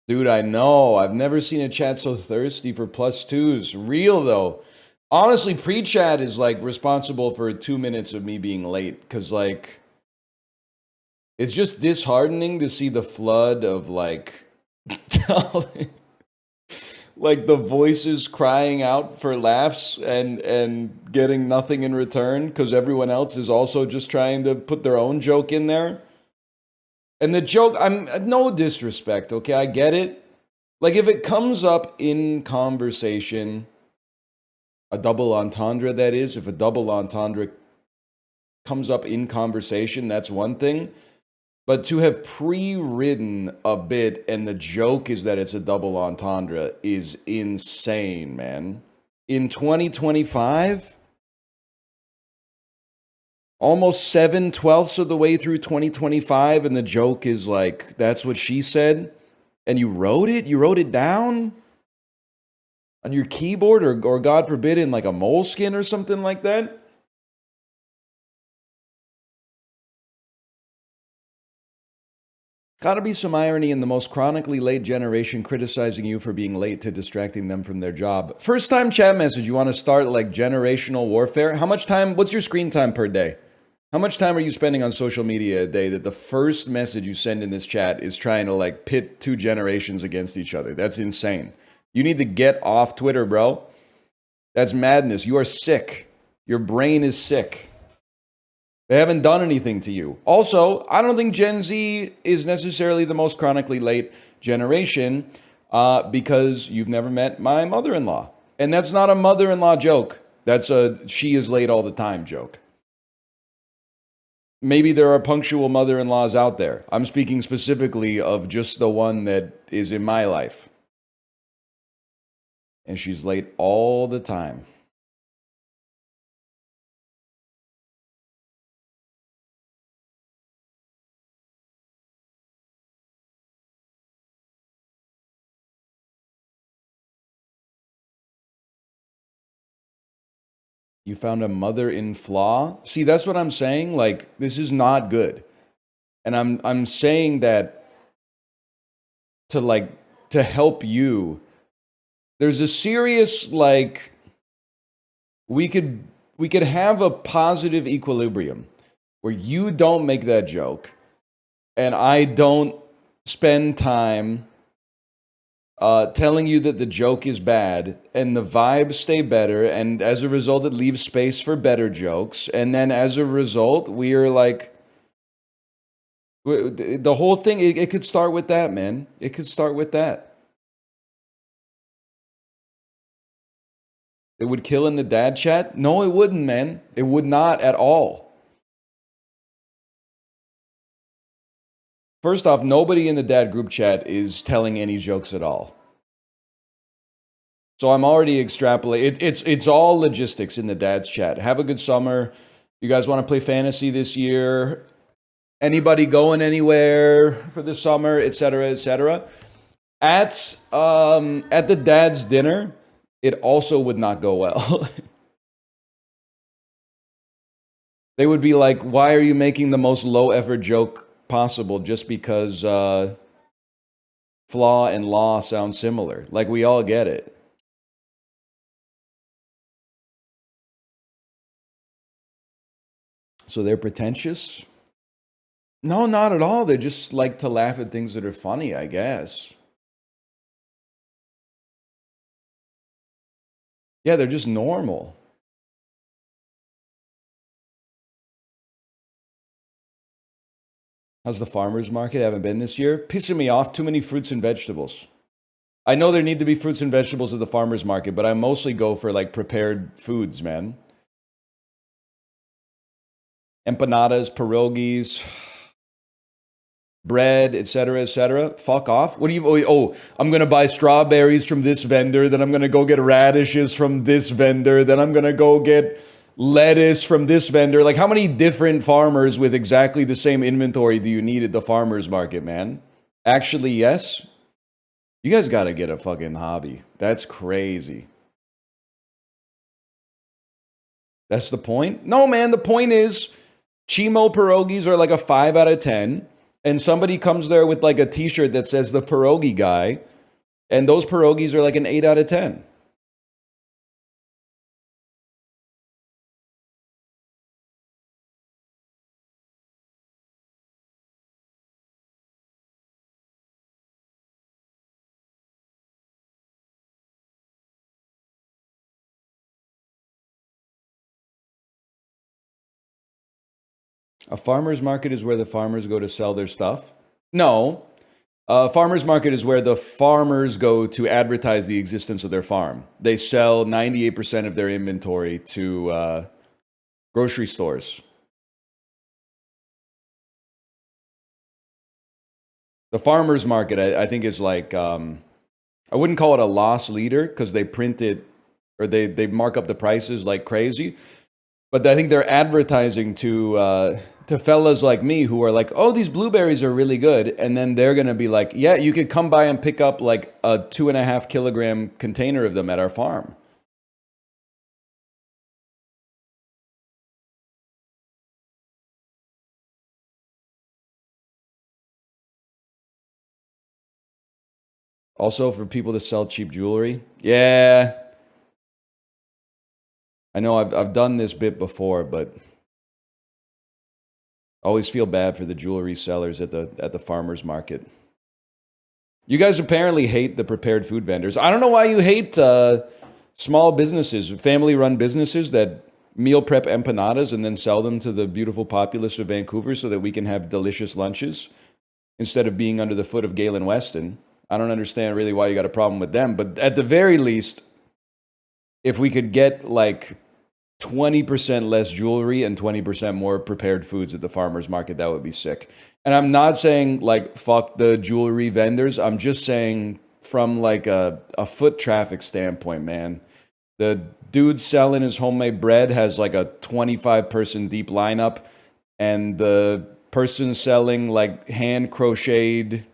Dude, I know. I've never seen a chat so thirsty for plus twos. Real though. Honestly, pre-chat is like responsible for 2 minutes of me being late because like it's just disheartening to see the flood of like like the voices crying out for laughs and getting nothing in return because everyone else is also just trying to put their own joke in there. And the joke, I'm no disrespect, okay? I get it. Like if it comes up in conversation, a double entendre that is, if a double entendre comes up in conversation, that's one thing. But to have pre-written a bit and the joke is that it's a double entendre is insane, man. In 2025, almost 7/12 of the way through 2025, and the joke is like, that's what she said. And you wrote it? You wrote it down? On your keyboard or God forbid in like a moleskin or something like that? Gotta be some irony in the most chronically late generation criticizing you for being late to distracting them from their job. First time chat message, you want to start like generational warfare? How much time, what's your screen time per day? How much time are you spending on social media a day that the first message you send in this chat is trying to like pit two generations against each other? That's insane. You need to get off Twitter, bro. That's madness. You are sick. Your brain is sick. They haven't done anything to you. Also, I don't think Gen Z is necessarily the most chronically late generation because you've never met my mother-in-law. And that's not a mother-in-law joke. That's a she is late all the time joke. Maybe there are punctual mother-in-laws out there. I'm speaking specifically of just the one that is in my life. And she's late all the time. You found a mother in flaw? See, that's what I'm saying. Like, this is not good. And I'm saying that to like to help you. There's a serious like we could have a positive equilibrium where you don't make that joke and I don't spend time telling you that the joke is bad and the vibes stay better, and as a result it leaves space for better jokes, and then as a result we are like the whole thing, it could start with that, man. It could start with that. It would kill in the dad chat? No, it wouldn't, man. It would not at all. First off, nobody in the dad group chat is telling any jokes at all. So I'm already extrapolating. It's all logistics in the dad's chat. Have a good summer. You guys want to play fantasy this year? Anybody going anywhere for the summer, etc., etc. At the dad's dinner, it also would not go well. They would be like, "Why are you making the most low effort joke possible just because flaw and law sound similar?" Like, we all get it. So they're pretentious? No, not at all. They just like to laugh at things that are funny, I guess. Yeah, they're just normal. How's the farmer's market? I haven't been this year. Pissing me off, too many fruits and vegetables. I know there need to be fruits and vegetables at the farmer's market, but I mostly go for like prepared foods, man. Empanadas, pierogies, bread, etc., etc. Fuck off. What do you? Oh, I'm gonna buy strawberries from this vendor. Then I'm gonna go get radishes from this vendor. Then I'm gonna go get lettuce from this vendor. Like, how many different farmers with exactly the same inventory do you need at the farmer's market, man? Actually, yes. You guys gotta get a fucking hobby. That's crazy. That's the point? No, man. The point is, Chimo pierogies are like a 5 out of 10. and somebody comes there with like a t-shirt that says the pierogi guy, and those pierogies are like an 8 out of 10. A farmer's market is where the farmers go to sell their stuff? No. A farmer's market is where the farmers go to advertise the existence of their farm. They sell 98% of their inventory to grocery stores. The farmer's market, I think, is like, I wouldn't call it a loss leader because they print it or they mark up the prices like crazy. But I think they're advertising to fellas like me who are like, oh, these blueberries are really good. And then they're going to be like, yeah, you could come by and pick up like a 2.5 kilogram container of them at our farm. Also, for people to sell cheap jewelry. Yeah, I know I've done this bit before, but I always feel bad for the jewelry sellers at the farmers market. You guys apparently hate the prepared food vendors. I don't know why you hate small businesses, family-run businesses that meal prep empanadas and then sell them to the beautiful populace of Vancouver so that we can have delicious lunches instead of being under the foot of Galen Weston. I don't understand really why you got a problem with them, but at the very least, if we could get like 20% less jewelry and 20% more prepared foods at the farmer's market, that would be sick. And I'm not saying like fuck the jewelry vendors. I'm just saying from like a foot traffic standpoint, man. The dude selling his homemade bread has like a 25-person deep lineup, and the person selling like hand crocheted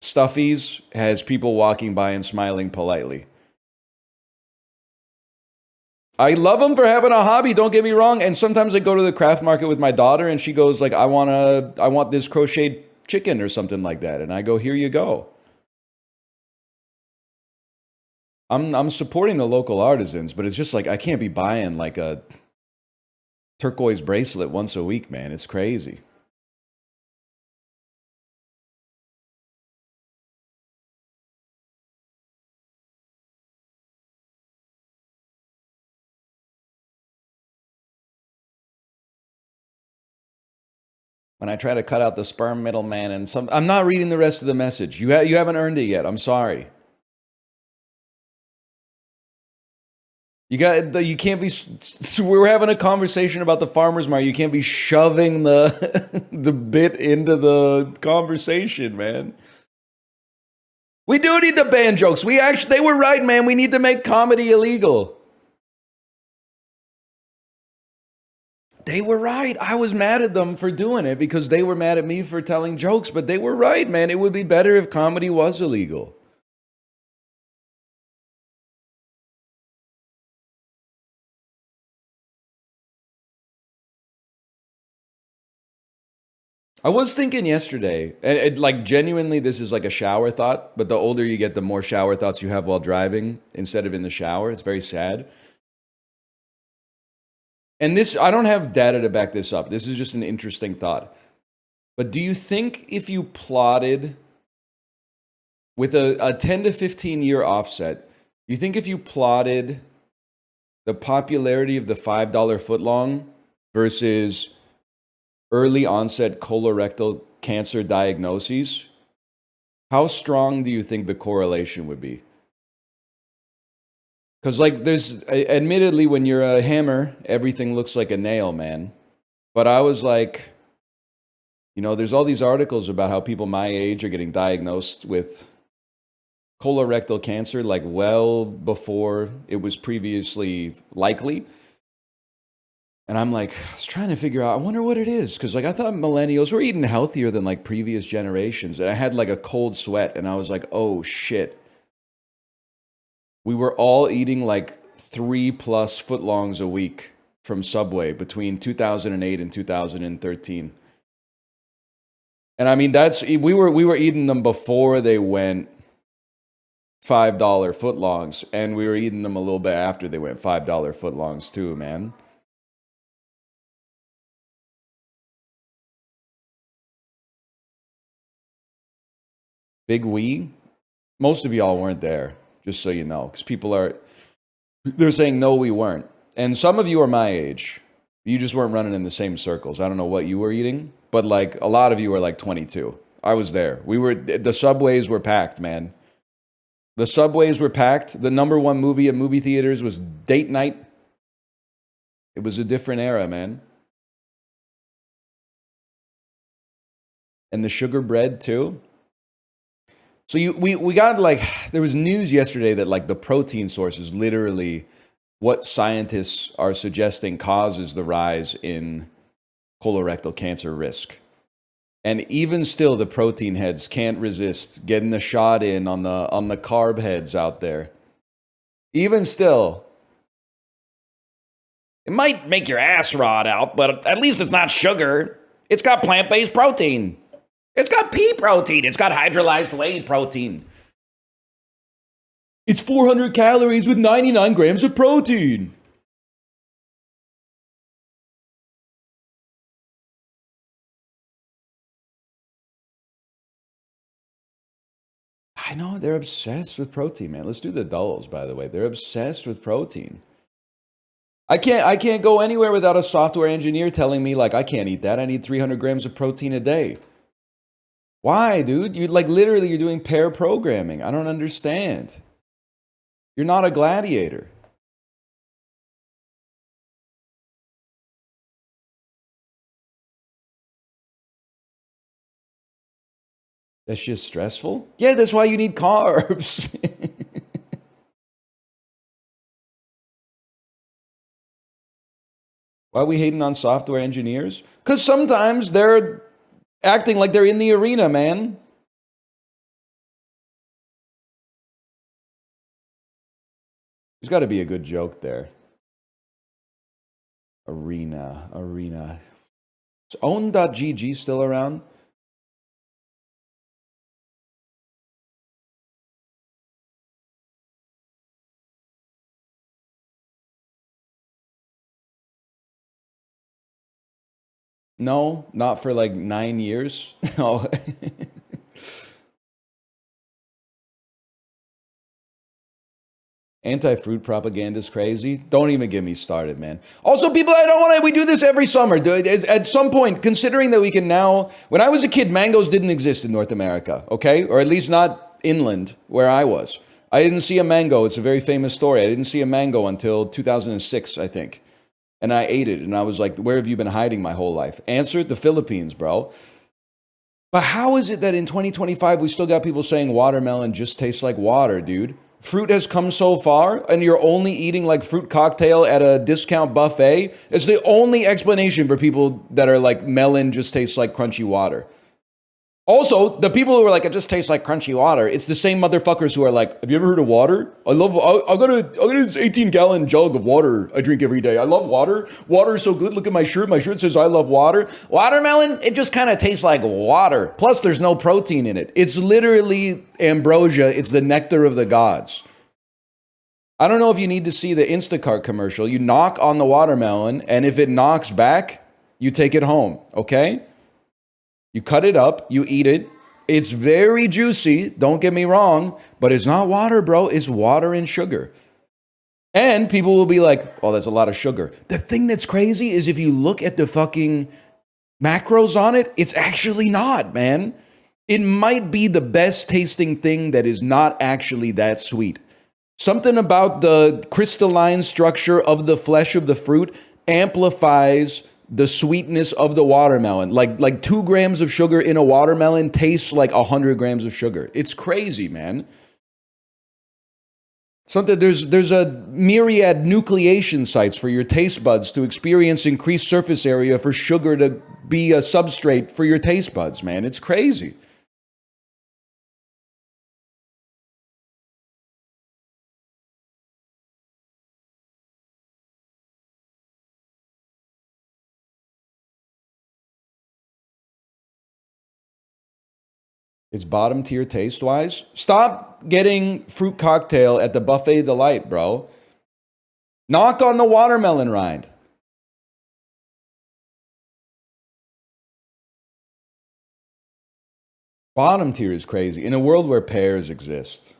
stuffies has people walking by and smiling politely. I love them for having a hobby, don't get me wrong. And sometimes I go to the craft market with my daughter and she goes like, I want this crocheted chicken or something like that. And I go, here you go. I'm supporting the local artisans, but it's just like I can't be buying like a turquoise bracelet once a week, man. It's crazy. When I try to cut out the sperm middleman and some, I'm not reading the rest of the message. You haven't earned it yet. I'm sorry. You can't be. We're having a conversation about the farmers market. You can't be shoving the the bit into the conversation, man. We do need to ban jokes. They were right, man. We need to make comedy illegal. They were right. I was mad at them for doing it because they were mad at me for telling jokes, but they were right, man. It would be better if comedy was illegal. I was thinking yesterday, and like genuinely, this is like a shower thought, but the older you get, the more shower thoughts you have while driving instead of in the shower. It's very sad. And this, I don't have data to back this up. This is just an interesting thought. But do you think if you plotted with a 10 to 15 year offset, you think if you plotted the popularity of the $5 footlong versus early onset colorectal cancer diagnoses, how strong do you think the correlation would be? Because, like, admittedly, when you're a hammer, everything looks like a nail, man. But I was like, there's all these articles about how people my age are getting diagnosed with colorectal cancer, like, well before it was previously likely. And I'm like, I was trying to figure out, I wonder what it is. Because, like, I thought millennials were eating healthier than, like, previous generations. And I had, like, a cold sweat. And I was like, oh, shit. We were all eating like 3+ footlongs a week from Subway between 2008 and 2013. And I mean, that's we were eating them before they went $5 footlongs, and we were eating them a little bit after they went $5 footlongs too, man. Big we. Most of y'all weren't there, just so you know, because people are they're saying no, we weren't, and some of you are my age. You just weren't running in the same circles. I don't know what you were eating, but like a lot of you were like 22. I was there. The subways were packed, man. The subways were packed. The number one movie at movie theaters was Date Night. It was a different era, man. And the sugar bread too. So we got like there was news yesterday that like the protein source is literally what scientists are suggesting causes the rise in colorectal cancer risk. And even still, the protein heads can't resist getting the shot in on the carb heads out there. Even still, it might make your ass rot out, but at least it's not sugar. It's got plant-based protein. It's got pea protein. It's got hydrolyzed whey protein. It's 400 calories with 99 grams of protein. I know, they're obsessed with protein, man. Let's do the dulls, by the way. They're obsessed with protein. I can't go anywhere without a software engineer telling me like I can't eat that. I need 300 grams of protein a day. Why, dude? You like literally you're doing pair programming. I don't understand. You're not a gladiator. That's just stressful? Yeah, that's why you need carbs. Why are we hating on software engineers? Because sometimes they're acting like they're in the arena, man. There's got to be a good joke there. Arena. Is own.gg still around? No, not for like 9 years. Oh. Anti-fruit propaganda is crazy. Don't even get me started, man. Also, people, I don't want to. We do this every summer. At some point, considering that we can now. When I was a kid, mangoes didn't exist in North America, okay, or at least not inland where I was. I didn't see a mango. It's a very famous story. I didn't see a mango until 2006, I think, and I ate it, and I was like, "Where have you been hiding my whole life?" Answer: the Philippines, bro. But how is it that in 2025 we still got people saying watermelon just tastes like water, dude? Fruit has come so far, and you're only eating like fruit cocktail at a discount buffet. It's the only explanation for people that are like melon just tastes like crunchy water. Also, the people who are like, it just tastes like crunchy water, it's the same motherfuckers who are like, have you ever heard of water? I got this 18-gallon jug of water I drink every day. I love water. Water is so good. Look at my shirt. My shirt says I love water. Watermelon, it just kind of tastes like water. Plus, there's no protein in it. It's literally ambrosia. It's the nectar of the gods. I don't know if you need to see the Instacart commercial. You knock on the watermelon, and if it knocks back, you take it home, okay? You cut it up, you eat it. It's very juicy, don't get me wrong, but it's not water, bro. It's water and sugar. And people will be like, oh, that's a lot of sugar. The thing that's crazy is if you look at the fucking macros on it, it's actually not, man. It might be the best tasting thing that is not actually that sweet. Something about the crystalline structure of the flesh of the fruit amplifies the sweetness of the watermelon. Like 2 grams of sugar in a watermelon tastes like 100 grams of sugar. It's crazy, man. Something there's a myriad nucleation sites for your taste buds to experience increased surface area for sugar to be a substrate for your taste buds, man. It's crazy. It's bottom tier taste wise. Stop getting fruit cocktail at the Buffet Delight, bro. Knock on the watermelon rind. Bottom tier is crazy. In a world where pears exist,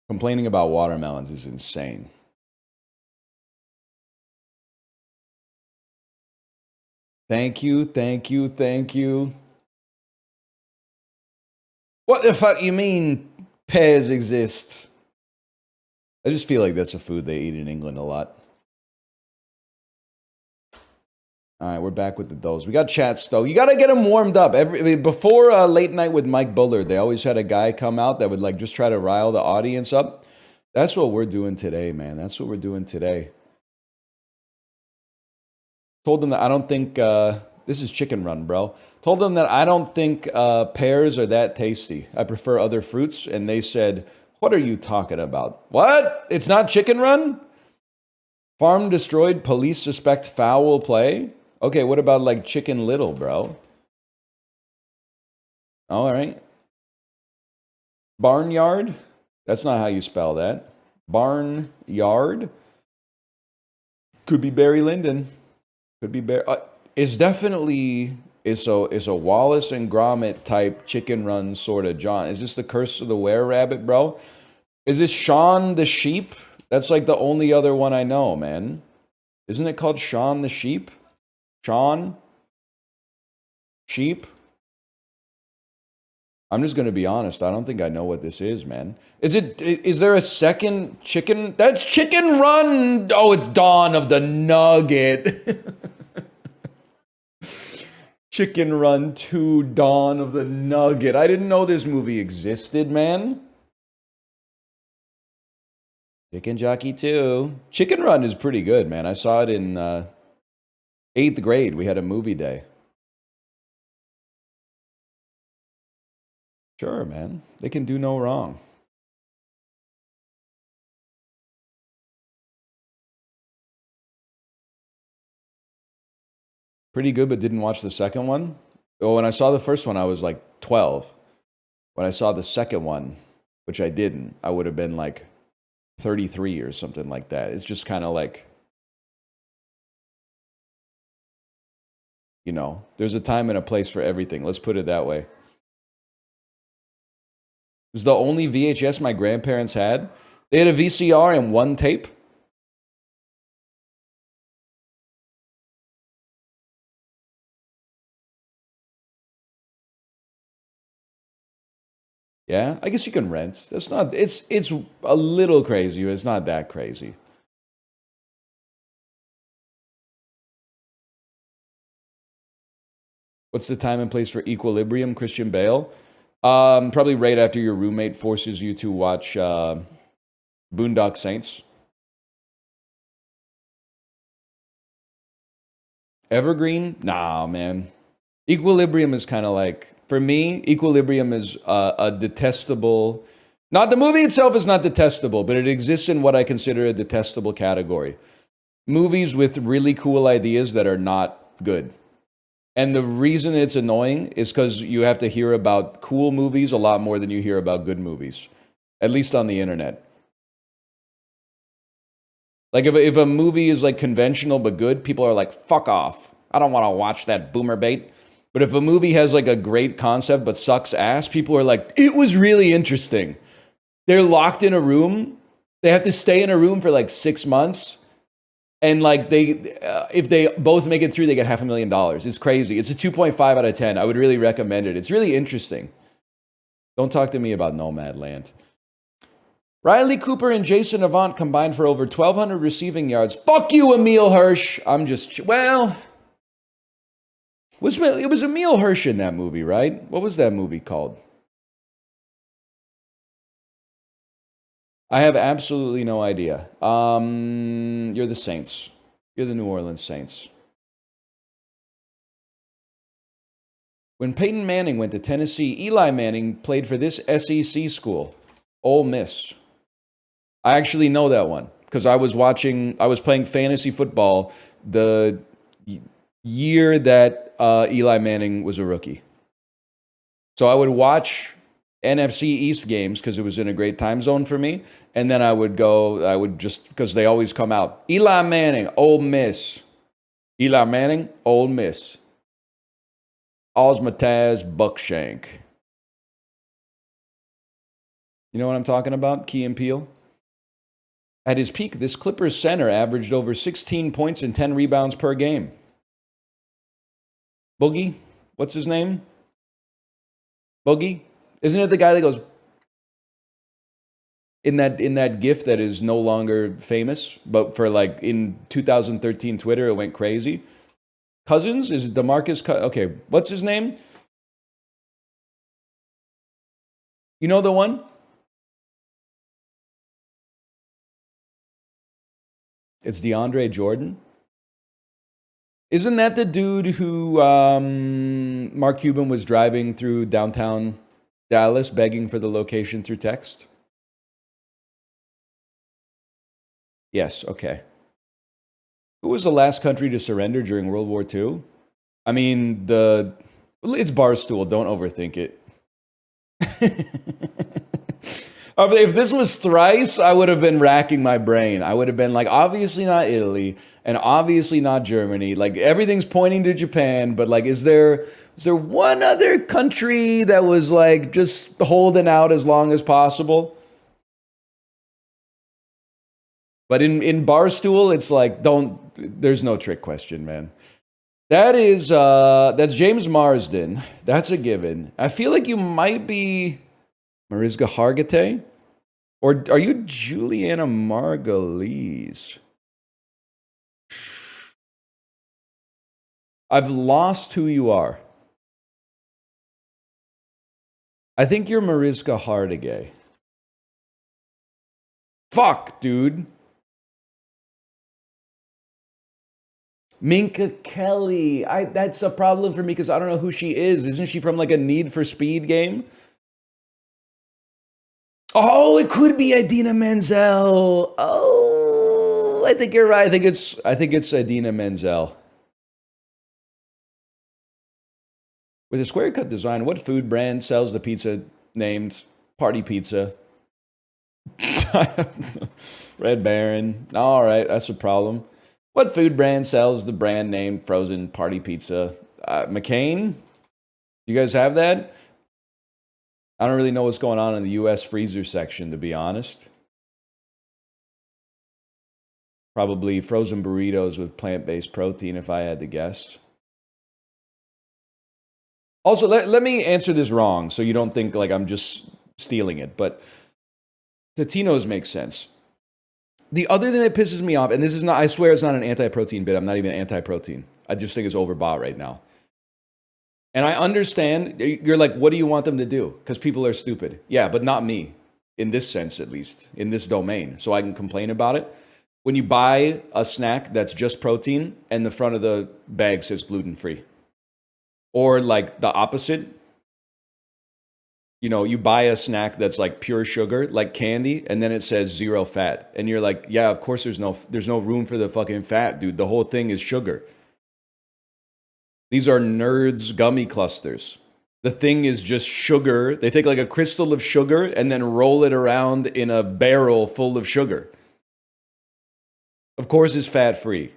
complaining about watermelons is insane. Thank you, thank you, thank you. What the fuck you mean pears exist? I just feel like that's a food they eat in England a lot. All right, we're back with the doughs. We got chats though. You gotta get them warmed up. Before Late Night with Mike Bullard, they always had a guy come out that would like just try to rile the audience up. That's what we're doing today, man. That's what we're doing today. Told them that I don't think this is Chicken Run, bro. Told them that I don't think pears are that tasty. I prefer other fruits, and they said, "What are you talking about? What? It's not Chicken Run? Farm destroyed. Police suspect foul play." Okay, what about like Chicken Little, bro? All right. Barnyard? That's not how you spell that. Barnyard? Could be Barry Lyndon. Could be Barry. It's definitely it's a Wallace and Gromit type Chicken Run sort of John. Is this the Curse of the Were Rabbit, bro? Is this Shaun the Sheep? That's like the only other one I know, man. Isn't it called Shaun the Sheep? Shaun? Sheep? I'm just gonna be honest. I don't think I know what this is, man. Is there a second chicken? That's Chicken Run. Oh, it's Dawn of the Nugget. Chicken Run 2, Dawn of the Nugget. I didn't know this movie existed, man. Chicken Jockey 2. Chicken Run is pretty good, man. I saw it in 8th grade. We had a movie day. Sure, man. They can do no wrong. Pretty good, but didn't watch the second one. Oh, when I saw the first one, I was like 12. When I saw the second one, which I didn't, I would have been like 33 or something like that. It's just kind of like, you know, there's a time and a place for everything. Let's put it that way. It was the only VHS my grandparents had. They had a VCR and one tape. Yeah, I guess you can rent. That's not. It's a little crazy. But it's not that crazy. What's the time and place for Equilibrium, Christian Bale? Probably right after your roommate forces you to watch Boondock Saints. Evergreen? Nah, man. Equilibrium is kind of like, for me, Equilibrium is a detestable. Not the movie itself is not detestable, but it exists in what I consider a detestable category. Movies with really cool ideas that are not good. And the reason it's annoying is because you have to hear about cool movies a lot more than you hear about good movies, at least on the internet. Like if a movie is like conventional but good, people are like, fuck off. I don't want to watch that boomer bait. But if a movie has like a great concept but sucks ass, people are like, it was really interesting. They're locked in a room. They have to stay in a room for like 6 months. And like if they both make it through, they get $500,000. It's crazy. It's a 2.5 out of 10. I would really recommend it. It's really interesting. Don't talk to me about Nomadland. Riley Cooper and Jason Avant combined for over 1,200 receiving yards. Fuck you, Emil Hirsch. I'm just, well, it was Emil Hirsch in that movie, right? What was that movie called? I have absolutely no idea. You're the Saints. You're the New Orleans Saints. When Peyton Manning went to Tennessee, Eli Manning played for this SEC school, Ole Miss. I actually know that one because I was playing fantasy football the year that Eli Manning was a rookie. So I would watch NFC East games because it was in a great time zone for me. And then I would just, because they always come out. Eli Manning, Ole Miss. Eli Manning, Ole Miss. Osmataz, Buckshank. You know what I'm talking about? Key and Peele. At his peak, this Clippers center averaged over 16 points and 10 rebounds per game. Boogie? What's his name? Boogie? Isn't it the guy that goes in that GIF that is no longer famous, but for like in 2013 Twitter, it went crazy? Cousins? Is it DeMarcus? Okay, what's his name? You know the one? It's DeAndre Jordan. Isn't that the dude who Mark Cuban was driving through downtown Dallas begging for the location through text? Yes, okay. Who was the last country to surrender during World War II? I mean, it's Barstool. Don't overthink it. If this was thrice, I would have been racking my brain. I would have been like, obviously not Italy, and obviously not Germany. Like, everything's pointing to Japan, but like, is there one other country that was like just holding out as long as possible? But in Barstool, it's like, there's no trick question, man. That's James Marsden. That's a given. I feel like you might be Mariska Hargitay, or are you Juliana Margulies? I've lost who you are. I think you're Mariska Hargitay. Fuck, dude. Minka Kelly. That's a problem for me because I don't know who she is. Isn't she from like a Need for Speed game? Oh, it could be Idina Menzel. Oh, I think you're right. I think it's Idina Menzel. With a square cut design, what food brand sells the pizza named Party Pizza? Red Baron. All right, that's a problem. What food brand sells the brand name Frozen Party Pizza? McCain? You guys have that? I don't really know what's going on in the U.S. freezer section, to be honest. Probably frozen burritos with plant-based protein, if I had to guess. Also, let me answer this wrong, so you don't think like I'm just stealing it, but Totino's makes sense. The other thing that pisses me off, and this is not, I swear it's not an anti-protein bit. I'm not even anti-protein. I just think it's overbought right now. And I understand, you're like, what do you want them to do? Because people are stupid. Yeah, but not me, in this sense at least, in this domain. So I can complain about it. When you buy a snack that's just protein and the front of the bag says gluten-free. Or like the opposite. You know, you buy a snack that's like pure sugar, like candy, and then it says 0 fat. And you're like, yeah, of course there's no room for the fucking fat, dude. The whole thing is sugar. These are Nerds gummy clusters. The thing is just sugar. They take like a crystal of sugar and then roll it around in a barrel full of sugar. Of course it's fat-free.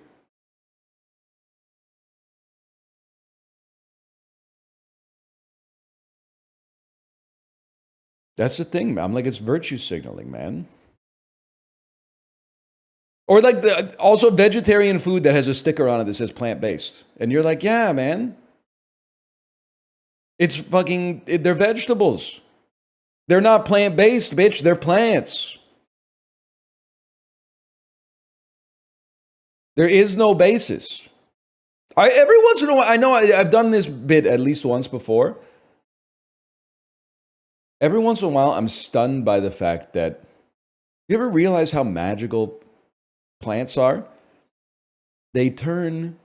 That's the thing, man. I'm like, it's virtue signaling, man. Or like also vegetarian food that has a sticker on it that says plant-based. And you're like, yeah, man. It's they're vegetables. They're not plant-based, bitch. They're plants. There is no basis. Every once in a while, I know I've done this bit at least once before. Every once in a while, I'm stunned by the fact that, you ever realize how magical plants are? They turn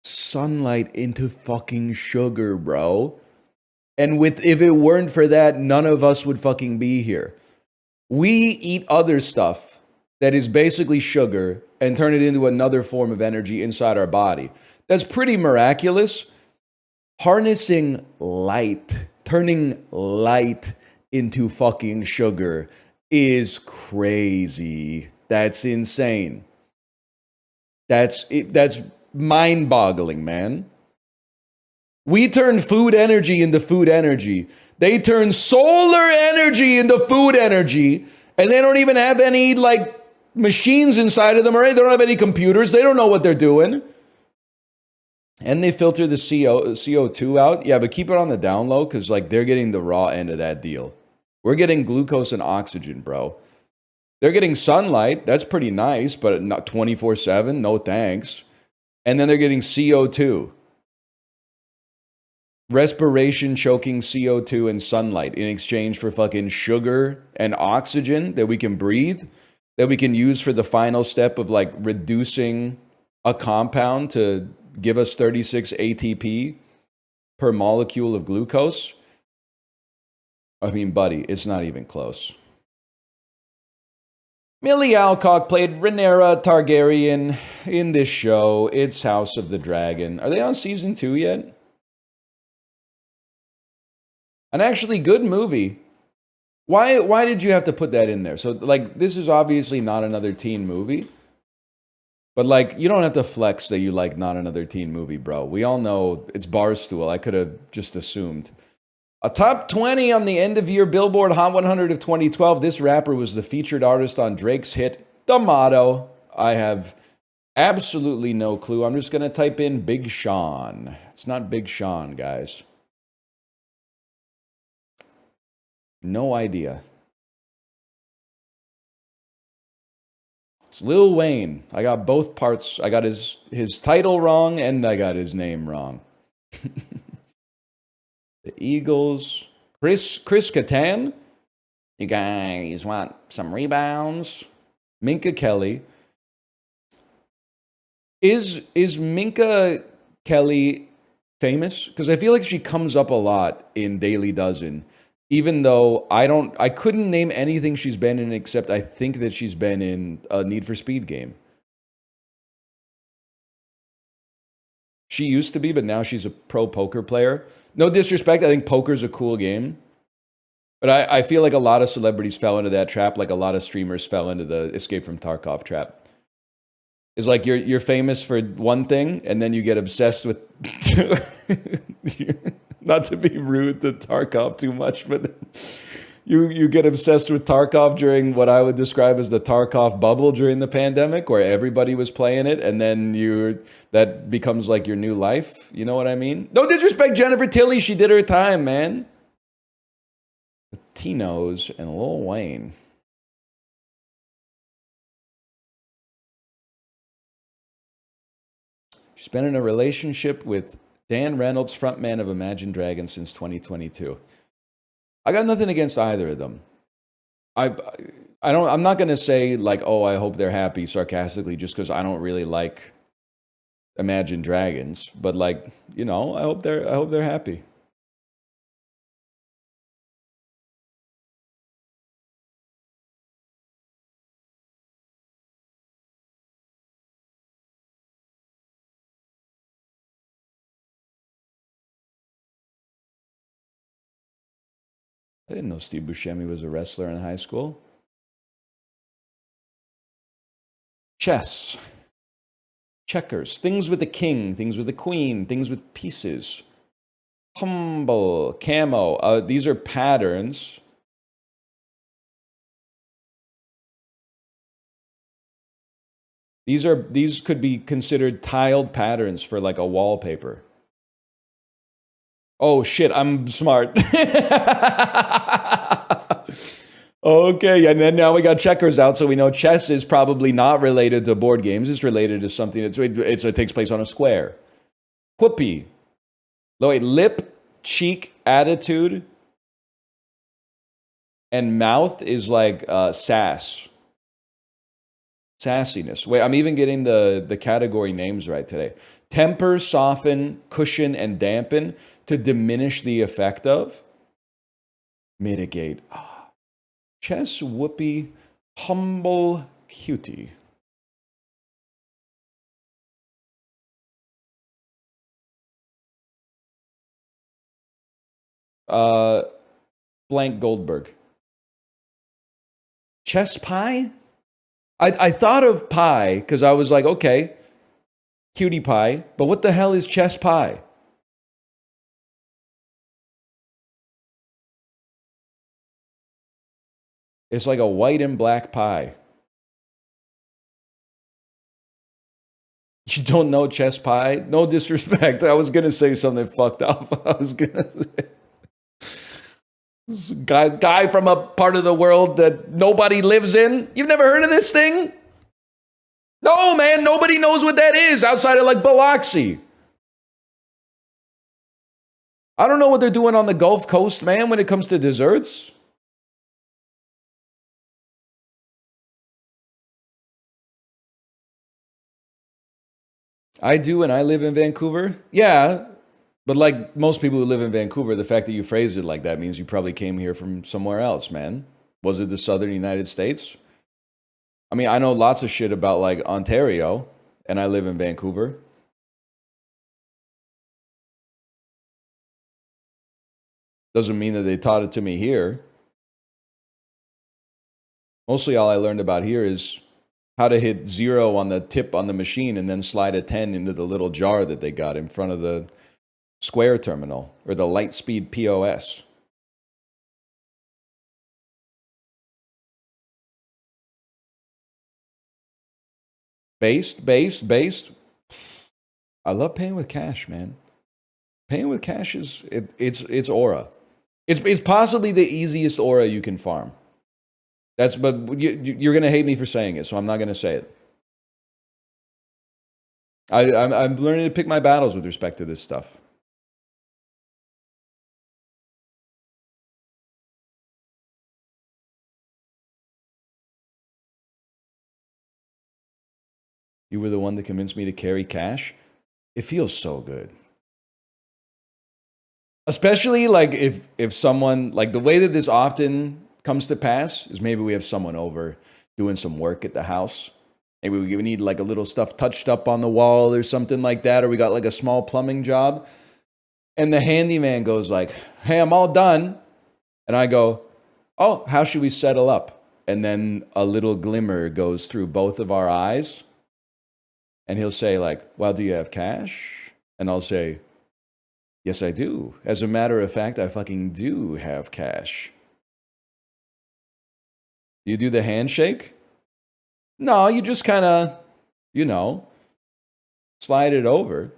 sunlight into fucking sugar, bro. And if it weren't for that, none of us would fucking be here. We eat other stuff that is basically sugar and turn it into another form of energy inside our body. That's pretty miraculous. Harnessing light Turning light into fucking sugar is crazy. That's insane. That's mind-boggling, man. We turn food energy into food energy. They turn solar energy into food energy, and they don't even have any like machines inside of them, or they don't have any computers. They don't know what they're doing. And they filter the CO2 out. Yeah, but keep it on the down low, because like they're getting the raw end of that deal. We're getting glucose and oxygen, bro. They're getting sunlight. That's pretty nice, but not 24/7. No thanks. And then they're getting CO2. Respiration choking CO2 and sunlight in exchange for fucking sugar and oxygen that we can breathe, that we can use for the final step of like reducing a compound to give us 36 ATP per molecule of glucose. I mean, buddy, it's not even close. Millie Alcock played Rhaenyra Targaryen in this show. It's House of the Dragon. Are they on season 2 yet? An actually good movie. Why did you have to put that in there? So like this is obviously not another teen movie. But like you don't have to flex that you like not another teen movie, bro. We all know it's Barstool. I could have just assumed. A top 20 on the end of year Billboard Hot 100 of 2012. This rapper was the featured artist on Drake's hit The Motto. I have absolutely no clue. I'm just going to type in Big Sean. It's not Big Sean, guys. No idea. It's Lil Wayne. I got both parts. I got his title wrong and I got his name wrong. The Eagles. Chris Kattan. You guys want some rebounds? Minka Kelly. Is Minka Kelly famous? Because I feel like she comes up a lot in Daily Dozen. Even though I couldn't name anything she's been in except I think that she's been in a Need for Speed game. She used to be, but now she's a pro poker player. No disrespect, I think poker's a cool game. But I feel like a lot of celebrities fell into that trap, like a lot of streamers fell into the Escape from Tarkov trap. It's like you're famous for one thing, and then you get obsessed with... Not to be rude to Tarkov too much, but you get obsessed with Tarkov during what I would describe as the Tarkov bubble during the pandemic, where everybody was playing it, and then that becomes like your new life. You know what I mean? No disrespect, Jennifer Tilly. She did her time, man. Tino's and Lil Wayne. She's been in a relationship with Dan Reynolds, frontman of Imagine Dragons, since 2022. I got nothing against either of them. I'm not gonna say like, oh, I hope they're happy sarcastically just because I don't really like Imagine Dragons. But like, you know, I hope they're happy. I didn't know Steve Buscemi was a wrestler in high school. Chess. Checkers. Things with a king. Things with a queen. Things with pieces. Humble. Camo. These are patterns. These could be considered tiled patterns for like a wallpaper. Oh shit, I'm smart. Okay, and then now we got checkers out, so we know chess is probably not related to board games. It's related to something it takes place on a square. Whoopee. Wait, lip, cheek, attitude, and mouth is like sass. Sassiness. Wait, I'm even getting the category names right today. Temper, soften, cushion, and dampen to diminish the effect of. Mitigate. Chess, whoopee, humble, cutie. Uh, blank Goldberg. Chess pie? I thought of pie because I was like, okay, cutie pie, but what the hell is chess pie? It's like a white and black pie. You don't know chess pie? No disrespect. I was gonna say something fucked up. I was gonna say guy from a part of the world that nobody lives in. You've never heard of this thing? No, man. Nobody knows what that is outside of like Biloxi. I don't know what they're doing on the Gulf Coast, man, when it comes to desserts. I do, and I live in Vancouver. Yeah, but like most people who live in Vancouver, the fact that you phrased it like that means you probably came here from somewhere else, man. Was it the southern United States? I mean, I know lots of shit about like Ontario, and I live in Vancouver. Doesn't mean that they taught it to me here. Mostly all I learned about here is how to hit 0 on the tip on the machine and then slide a 10 into the little jar that they got in front of the Square terminal or the Lightspeed POS. Based. I love paying with cash, man. Paying with cash is it's aura. It's possibly the easiest aura you can farm. But you're gonna hate me for saying it, so I'm not gonna say it. I'm learning to pick my battles with respect to this stuff. You were the one that convinced me to carry cash. It feels so good. Especially like if someone like the way that this often comes to pass is maybe we have someone over doing some work at the house. Maybe we need like a little stuff touched up on the wall or something like that, or we got like a small plumbing job. And the handyman goes like, "Hey, I'm all done." And I go, "Oh, how should we settle up?" And then a little glimmer goes through both of our eyes. And he'll say like, "Well, do you have cash?" And I'll say, "Yes, I do. As a matter of fact, I fucking do have cash." You do the handshake? No, you just kind of, you know, slide it over.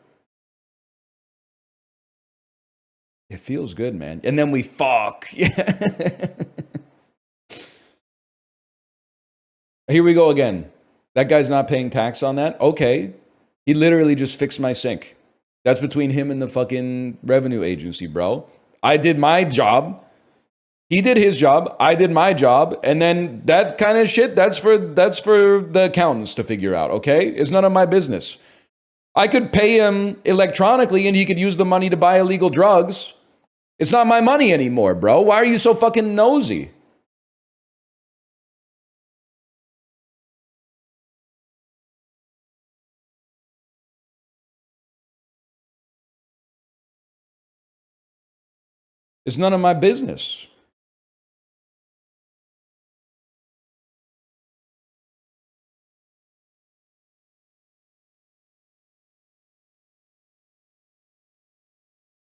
It feels good, man. And then we fuck. Yeah. Here we go again. That guy's not paying tax on that? Okay. He literally just fixed my sink. That's between him and the fucking revenue agency, bro. I did my job. He did his job. I did my job. And then that kind of shit, that's for the accountants to figure out, okay? It's none of my business. I could pay him electronically and he could use the money to buy illegal drugs. It's not my money anymore, bro. Why are you so fucking nosy? It's none of my business.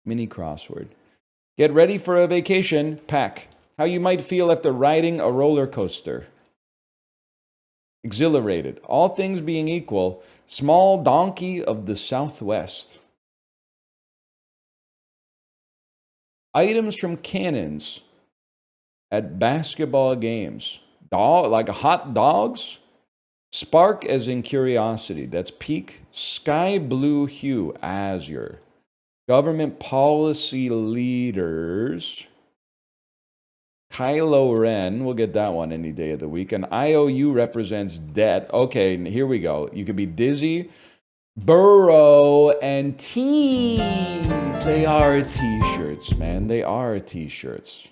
Mini crossword. Get ready for a vacation. Pack. How you might feel after riding a roller coaster. Exhilarated. All things being equal. Small donkey of the Southwest. Items from cannons at basketball games. Like hot dogs? Spark as in curiosity. That's peak. Sky blue hue. Azure. Government policy leaders. Kylo Ren, we'll get that one any day of the week. An IOU represents debt. Okay, here we go. You could be dizzy, burrow, and tees. They are t-shirts, man. They are t-shirts.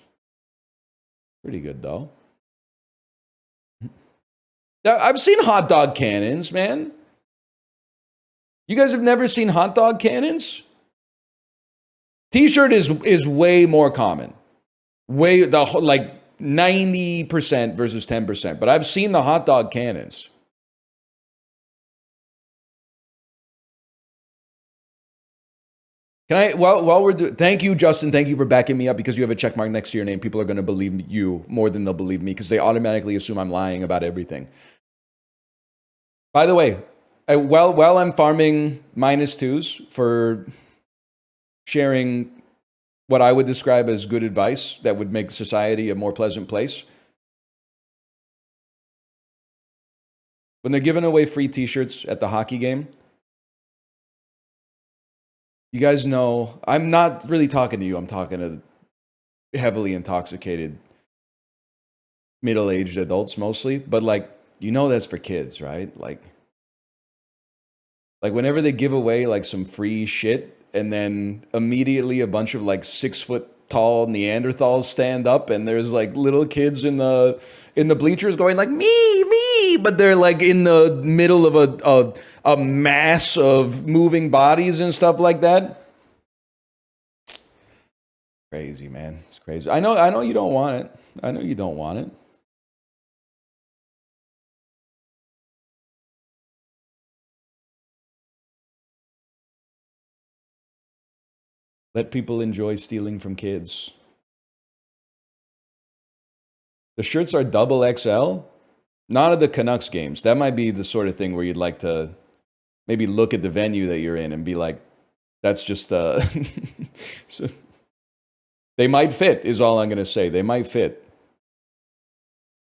Pretty good, though. I've seen hot dog cannons, man. You guys have never seen hot dog cannons? T-shirt is way more common. Way the like 90% versus 10%. But I've seen the hot dog cannons. Can I, while we're doing, thank you, Justin. Thank you for backing me up because you have a check mark next to your name. People are going to believe you more than they'll believe me because they automatically assume I'm lying about everything. By the way, while I'm farming -2s for sharing what I would describe as good advice that would make society a more pleasant place, when they're giving away free t-shirts at the hockey game, you guys know, I'm not really talking to you. I'm talking to heavily intoxicated middle-aged adults mostly, but like, you know, that's for kids, right? Like whenever they give away like some free shit and then immediately a bunch of like 6-foot tall Neanderthals stand up and there's like little kids in the bleachers going like me, but they're like in the middle of a mass of moving bodies and stuff like that. Crazy, man. It's crazy. I know you don't want it. I know you don't want it. Let people enjoy stealing from kids. The shirts are double XL. Not at the Canucks games. That might be the sort of thing where you'd like to maybe look at the venue that you're in and be like, that's just so they might fit, is all I'm going to say. They might fit.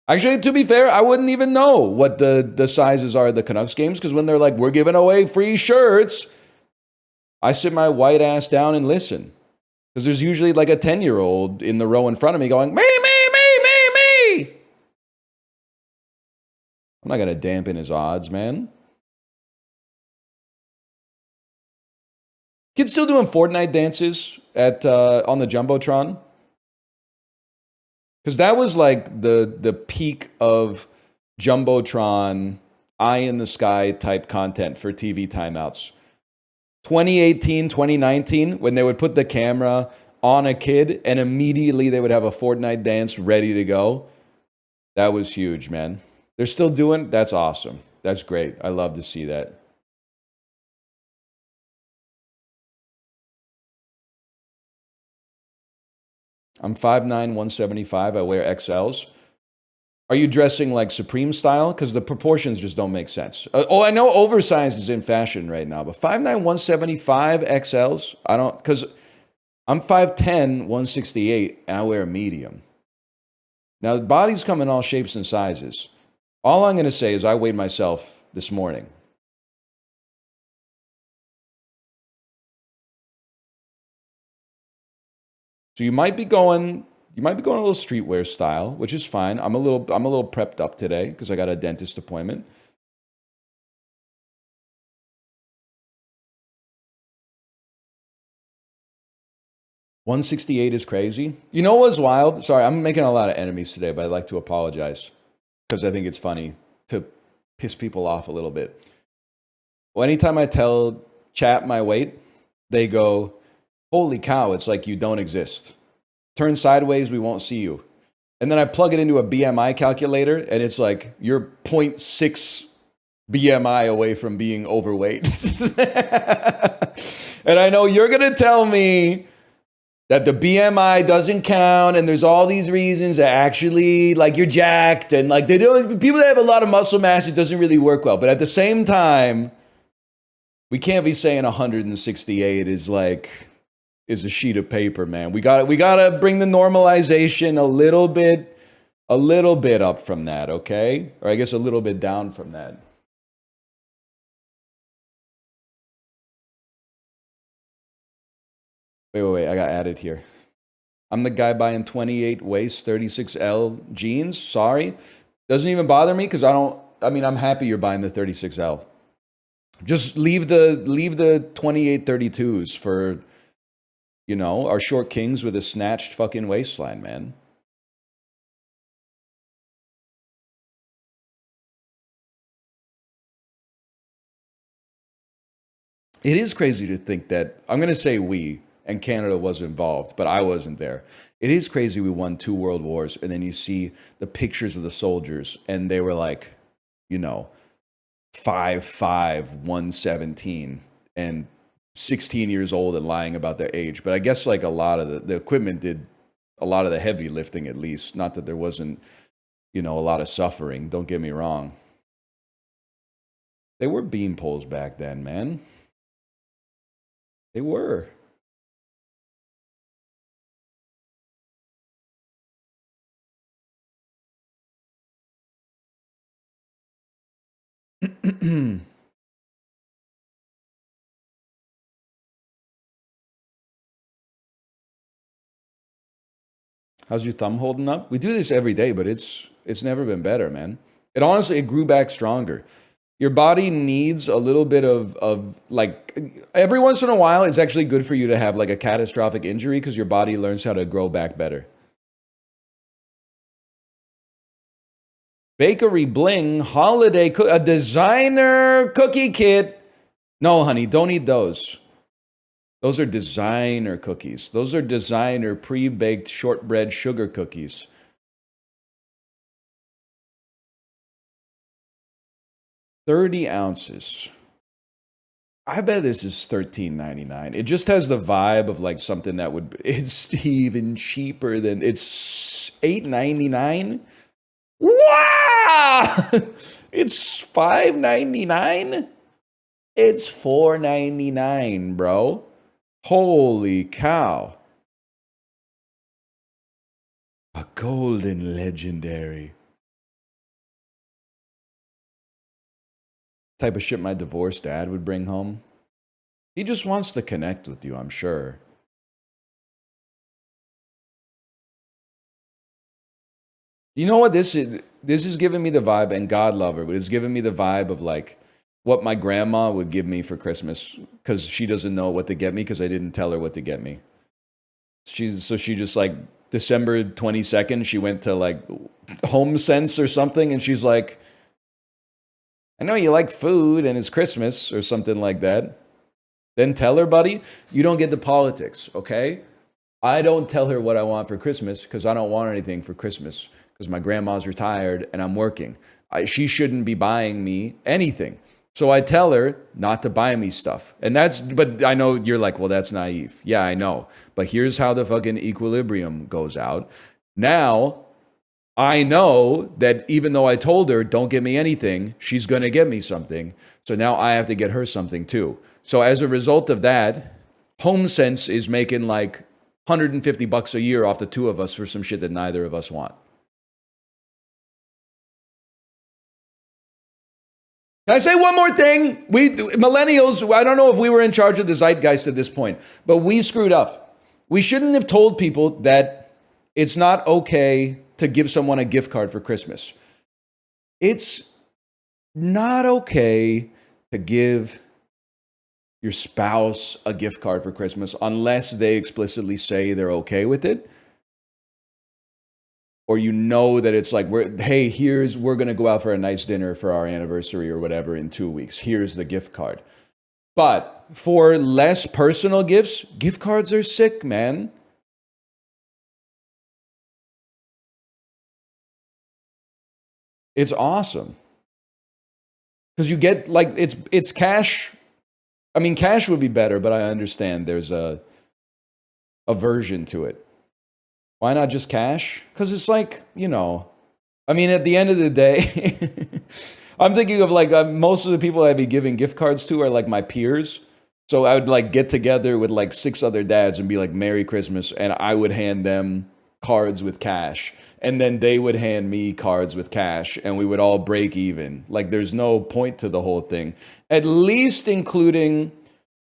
Actually, to be fair, I wouldn't even know what the sizes are at the Canucks games because when they're like, we're giving away free shirts, I sit my white ass down and listen. Because there's usually like a 10-year-old in the row in front of me going, me. I'm not going to dampen his odds, man. Kids still doing Fortnite dances at on the Jumbotron? Because that was like the peak of Jumbotron, eye in the sky type content for TV timeouts. 2018, 2019, when they would put the camera on a kid and immediately they would have a Fortnite dance ready to go. That was huge, man. They're still doing, that's awesome. That's great. I love to see that. I'm 5'9", 175. I wear XLs. Are you dressing like Supreme style? Because the proportions just don't make sense. I know oversized is in fashion right now, but 5'9", 175 XLs? I don't, because I'm 5'10", 168, and I wear a medium. Now, the bodies come in all shapes and sizes. All I'm going to say is I weighed myself this morning. So you might be going a little streetwear style, which is fine. I'm a little prepped up today because I got a dentist appointment. $168 is crazy. You know what's wild? Sorry, I'm making a lot of enemies today, but I'd like to apologize because I think it's funny to piss people off a little bit. Well, anytime I tell chat my weight, they go, holy cow, it's like you don't exist. Turn sideways, we won't see you. And then I plug it into a BMI calculator, and it's like, you're 0.6 BMI away from being overweight. And I know you're going to tell me that the BMI doesn't count, and there's all these reasons that actually, like, you're jacked, and like, people that have a lot of muscle mass, it doesn't really work well. But at the same time, we can't be saying 168 is like, is a sheet of paper, man. We gotta bring the normalization a little bit up from that, okay? Or I guess a little bit down from that. Wait, I got added here. I'm the guy buying 28 waist 36L jeans. Sorry. Doesn't even bother me because I'm happy you're buying the 36L. Just leave the 28 32s for, you know, our short kings with a snatched fucking waistline, man. It is crazy to think that, I'm going to say we, and Canada was involved, but I wasn't there. It is crazy we won 2 world wars, and then you see the pictures of the soldiers, and they were like, you know, 5'5", 117, and 16 years old and lying about their age. But I guess like a lot of the equipment did a lot of the heavy lifting, at least. Not that there wasn't, a lot of suffering. Don't get me wrong. They were beam poles back then, man. They were. How's your thumb holding up? We do this every day, but it's never been better, man. It grew back stronger. Your body needs a little bit of like, every once in a while, it's actually good for you to have like a catastrophic injury because your body learns how to grow back better. Bakery Bling, a designer cookie kit. No, honey, don't eat those. Those are designer cookies. Those are designer pre-baked shortbread sugar cookies. $30 ounces. I bet this is $13.99. It just has the vibe of like something that would. It's even cheaper than. It's $8.99. Wow! It's $5.99. It's $4.99, bro. Holy cow. A golden legendary. Type of shit my divorced dad would bring home. He just wants to connect with you, I'm sure. You know what this is? This is giving me the vibe, and God love her, but it's giving me the vibe of like what my grandma would give me for Christmas because she doesn't know what to get me because I didn't tell her what to get me. She just like December 22nd, she went to like Home Sense or something, and she's like, I know you like food and it's Christmas or something like that. Then tell her, buddy, you don't get the politics, okay? I don't tell her what I want for Christmas because I don't want anything for Christmas because my grandma's retired and I'm working. She shouldn't be buying me anything. So I tell her not to buy me stuff. But I know you're like, well, that's naive. Yeah, I know. But here's how the fucking equilibrium goes out. Now, I know that even though I told her, don't get me anything, she's going to get me something. So now I have to get her something too. So as a result of that, HomeSense is making like $150 a year off the two of us for some shit that neither of us want. Can I say one more thing? We millennials, I don't know if we were in charge of the zeitgeist at this point, but we screwed up. We shouldn't have told people that it's not okay to give someone a gift card for Christmas. It's not okay to give your spouse a gift card for Christmas unless they explicitly say they're okay with it. Or you know that it's like, we're going to go out for a nice dinner for our anniversary or whatever in 2 weeks. Here's the gift card. But for less personal gifts, gift cards are sick, man. It's awesome. Because you get like, it's cash. I mean, cash would be better, but I understand there's a aversion to it. Why not just cash? Because it's like, I mean, at the end of the day, I'm thinking of like most of the people I'd be giving gift cards to are like my peers. So I would like get together with like 6 other dads and be like, Merry Christmas. And I would hand them cards with cash. And then they would hand me cards with cash and we would all break even. Like there's no point to the whole thing. At least including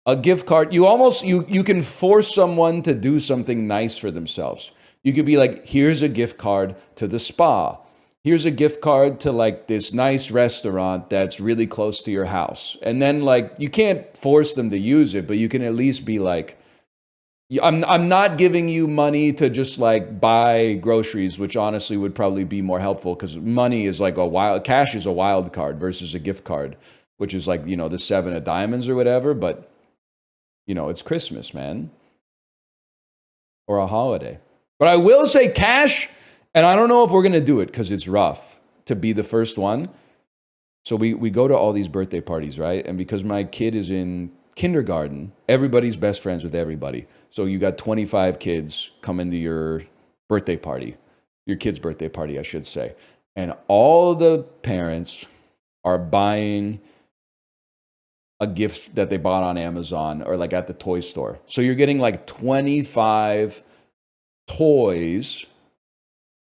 a gift card. You can force someone to do something nice for themselves. You could be like, here's a gift card to the spa. Here's a gift card to like this nice restaurant that's really close to your house. And then like, you can't force them to use it, but you can at least be like, I'm not giving you money to just like buy groceries, which honestly would probably be more helpful because money is like cash is a wild card versus a gift card, which is like, the 7 of diamonds or whatever. But, it's Christmas, man. or a holiday. But I will say cash, and I don't know if we're going to do it because it's rough to be the first one. So we go to all these birthday parties, right? And because my kid is in kindergarten, everybody's best friends with everybody. So you got 25 kids coming to your birthday party, your kid's birthday party, I should say. And all the parents are buying a gift that they bought on Amazon or like at the toy store. So you're getting like 25 toys.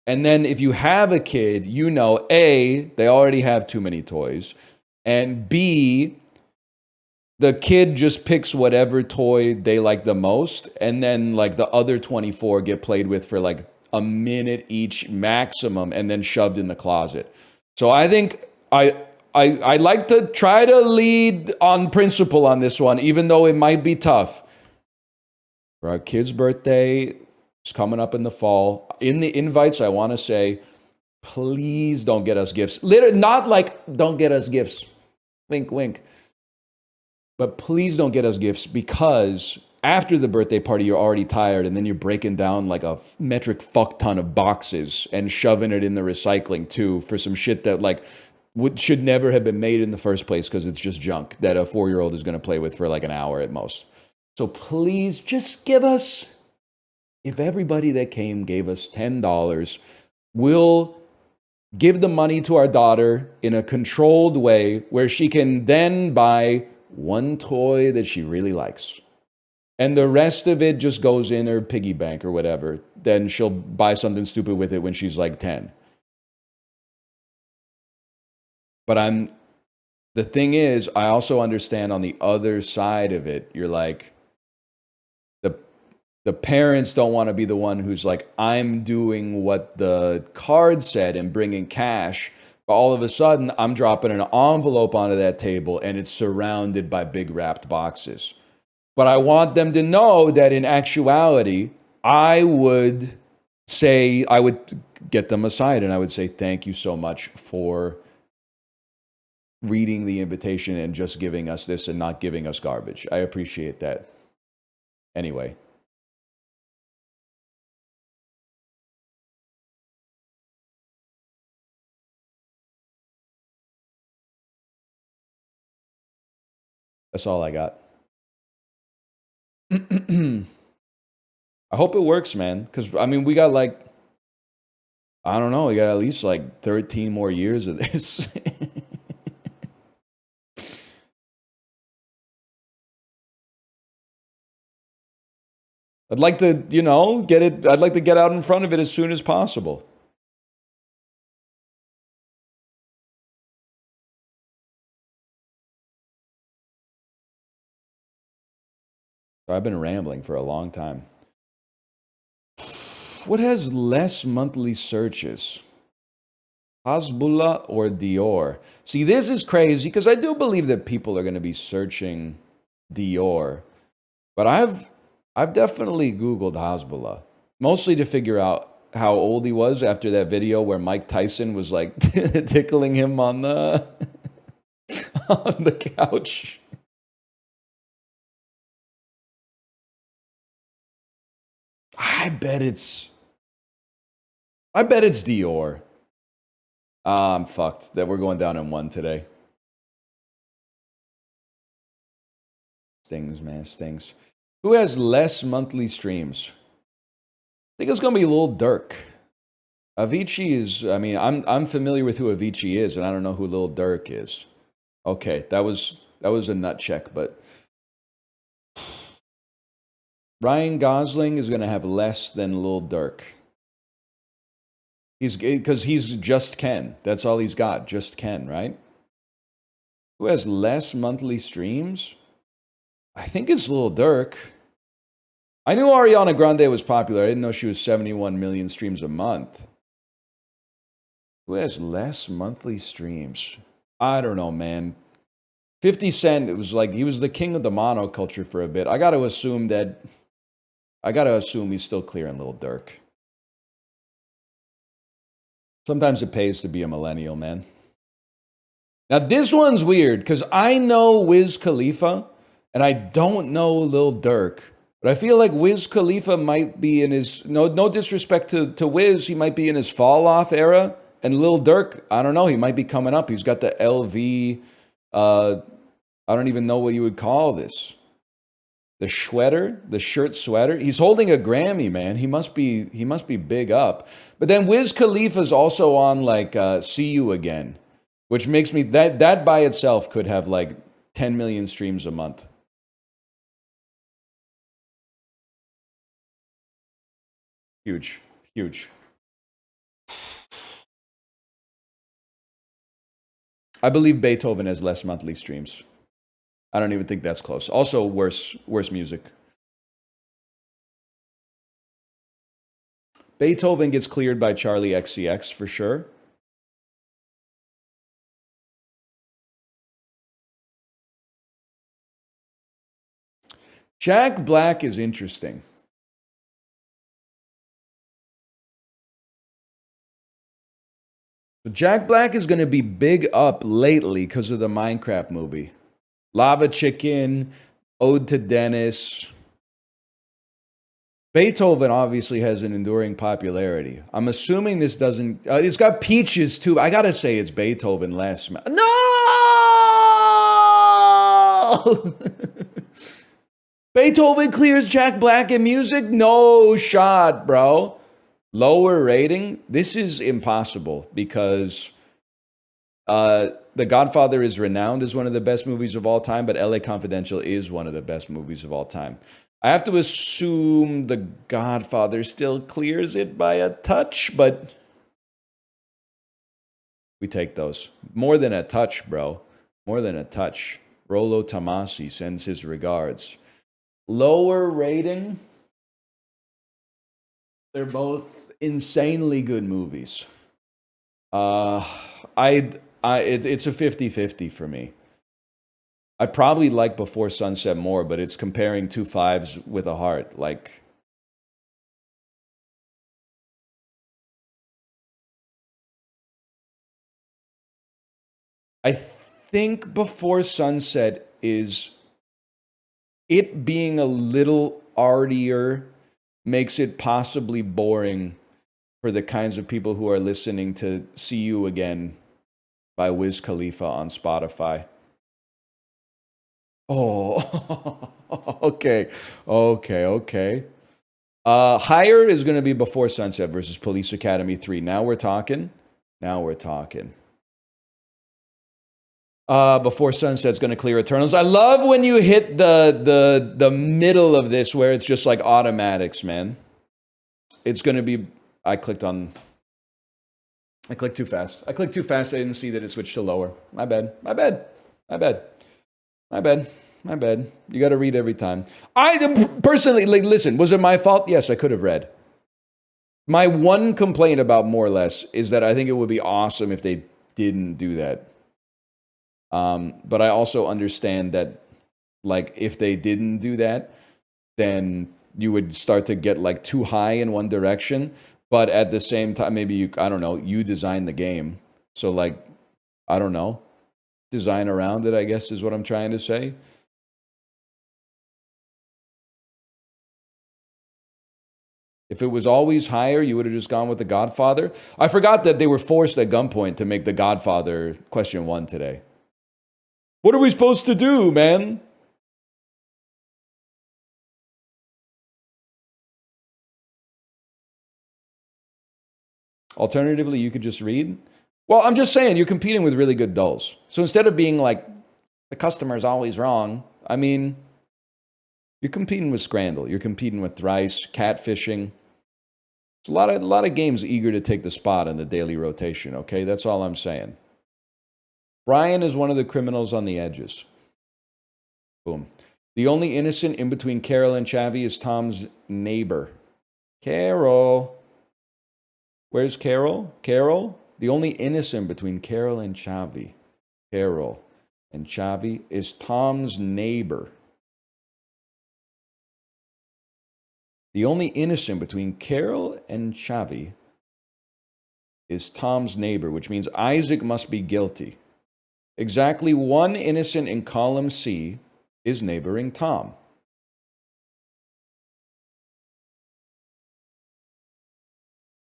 And then if you have a kid, you know, A, they already have too many toys. And B, the kid just picks whatever toy they like the most. And then like the other 24 get played with for like a minute each maximum and then shoved in the closet. So I think I like to try to lead on principle on this one, even though it might be tough. For our kid's birthday, it's coming up in the fall. In the invites, I want to say, please don't get us gifts. Not like, don't get us gifts. Wink, wink. But please don't get us gifts because after the birthday party, you're already tired and then you're breaking down like a metric fuck ton of boxes and shoving it in the recycling too for some shit that like should never have been made in the first place because it's just junk that a 4-year-old is going to play with for like an hour at most. So please just give us, if everybody that came gave us $10, we'll give the money to our daughter in a controlled way where she can then buy one toy that she really likes. And the rest of it just goes in her piggy bank or whatever. Then she'll buy something stupid with it when she's like 10. But the thing is, I also understand on the other side of it, you're like, the parents don't want to be the one who's like, I'm doing what the card said and bringing cash. But all of a sudden, I'm dropping an envelope onto that table and it's surrounded by big wrapped boxes. But I want them to know that in actuality, I would get them aside and I would say, thank you so much for reading the invitation and just giving us this and not giving us garbage. I appreciate that. Anyway. That's all I got. I hope it works, man. Because, I mean, we got like, I don't know, we got at least like 13 more years of this. I'd like to, I'd like to get out in front of it as soon as possible. I've been rambling for a long time. What has less monthly searches? Hasbulla or Dior? See, this is crazy because I do believe that people are going to be searching Dior. But I've definitely Googled Hasbulla, mostly to figure out how old he was after that video where Mike Tyson was like tickling him on the on the couch. I bet it's Dior. I'm fucked that we're going down in one today. Stings, man, stings. Who has less monthly streams? I think it's gonna be Lil Durk. Avicii is, I mean, I'm familiar with who Avicii is, and I don't know who Lil Durk is. Okay, that was a nut check, but Ryan Gosling is gonna have less than Lil Durk. Because he's just Ken. That's all he's got, just Ken, right? Who has less monthly streams? I think it's Lil Durk. I knew Ariana Grande was popular. I didn't know she was 71 million streams a month. Who has less monthly streams? I don't know, man. 50 Cent, it was like he was the king of the monoculture for a bit. I got to assume he's still clearing Lil Durk. Sometimes it pays to be a millennial, man. Now, this one's weird because I know Wiz Khalifa and I don't know Lil Durk. But I feel like Wiz Khalifa might be in his no disrespect to Wiz, he might be in his fall off era. And Lil Durk, I don't know, he might be coming up. He's got the LV. I don't even know what you would call this. The sweater, the shirt sweater. He's holding a Grammy, man. He must be big up. But then Wiz Khalifa's also on like "See You Again," which makes me that by itself could have like 10 million streams a month. Huge, huge. I believe Beethoven has less monthly streams. I don't even think that's close. Also, worse music. Beethoven gets cleared by Charlie XCX for sure. Jack Black is interesting. Jack Black is going to be big up lately because of the Minecraft movie. Lava Chicken, Ode to Dennis. Beethoven obviously has an enduring popularity. I'm assuming this doesn't. It's got Peaches too. I gotta say it's Beethoven less. No! Beethoven clears Jack Black in music? No shot, bro. Lower rating? This is impossible because The Godfather is renowned as one of the best movies of all time, but LA Confidential is one of the best movies of all time. I have to assume The Godfather still clears it by a touch, but we take those. More than a touch, bro. More than a touch. Rolo Tomasi sends his regards. Lower rating? They're both insanely good movies. It's a 50-50 for me. I probably like Before Sunset more, but it's comparing two fives with a heart. Like, I think Before Sunset is it being a little artier makes it possibly boring for the kinds of people who are listening to See You Again by Wiz Khalifa on Spotify. Oh, okay. Higher is going to be Before Sunset versus Police Academy 3. Now we're talking. Before Sunset's going to clear Eternals. I love when you hit the middle of this where it's just like automatics, man. It's going to be. I clicked too fast. I didn't see that it switched to lower. My bad. You got to read every time. I personally, like, listen, was it my fault? Yes, I could have read. My one complaint about More or Less is that I think it would be awesome if they didn't do that. But I also understand that, like, if they didn't do that, then you would start to get like too high in one direction. But at the same time, maybe you design the game. So, like, I don't know, design around it, I guess is what I'm trying to say. If it was always higher, you would have just gone with The Godfather. I forgot that they were forced at gunpoint to make The Godfather question 1 today. What are we supposed to do, man? Alternatively, you could just read. Well, I'm just saying, you're competing with really good dulls. So instead of being like, the customer's always wrong, I mean, you're competing with Scrandal. You're competing with Thrice, Catfishing. There's a lot of games eager to take the spot in the daily rotation, okay? That's all I'm saying. Brian is one of the criminals on the edges. Boom. The only innocent in between Carol and Chavi is Tom's neighbor. Carol. Where's Carol? Carol? The only innocent between Carol and Chavi. Carol and Chavi is Tom's neighbor. The only innocent between Carol and Chavi is Tom's neighbor, which means Isaac must be guilty. Exactly one innocent in column C is neighboring Tom.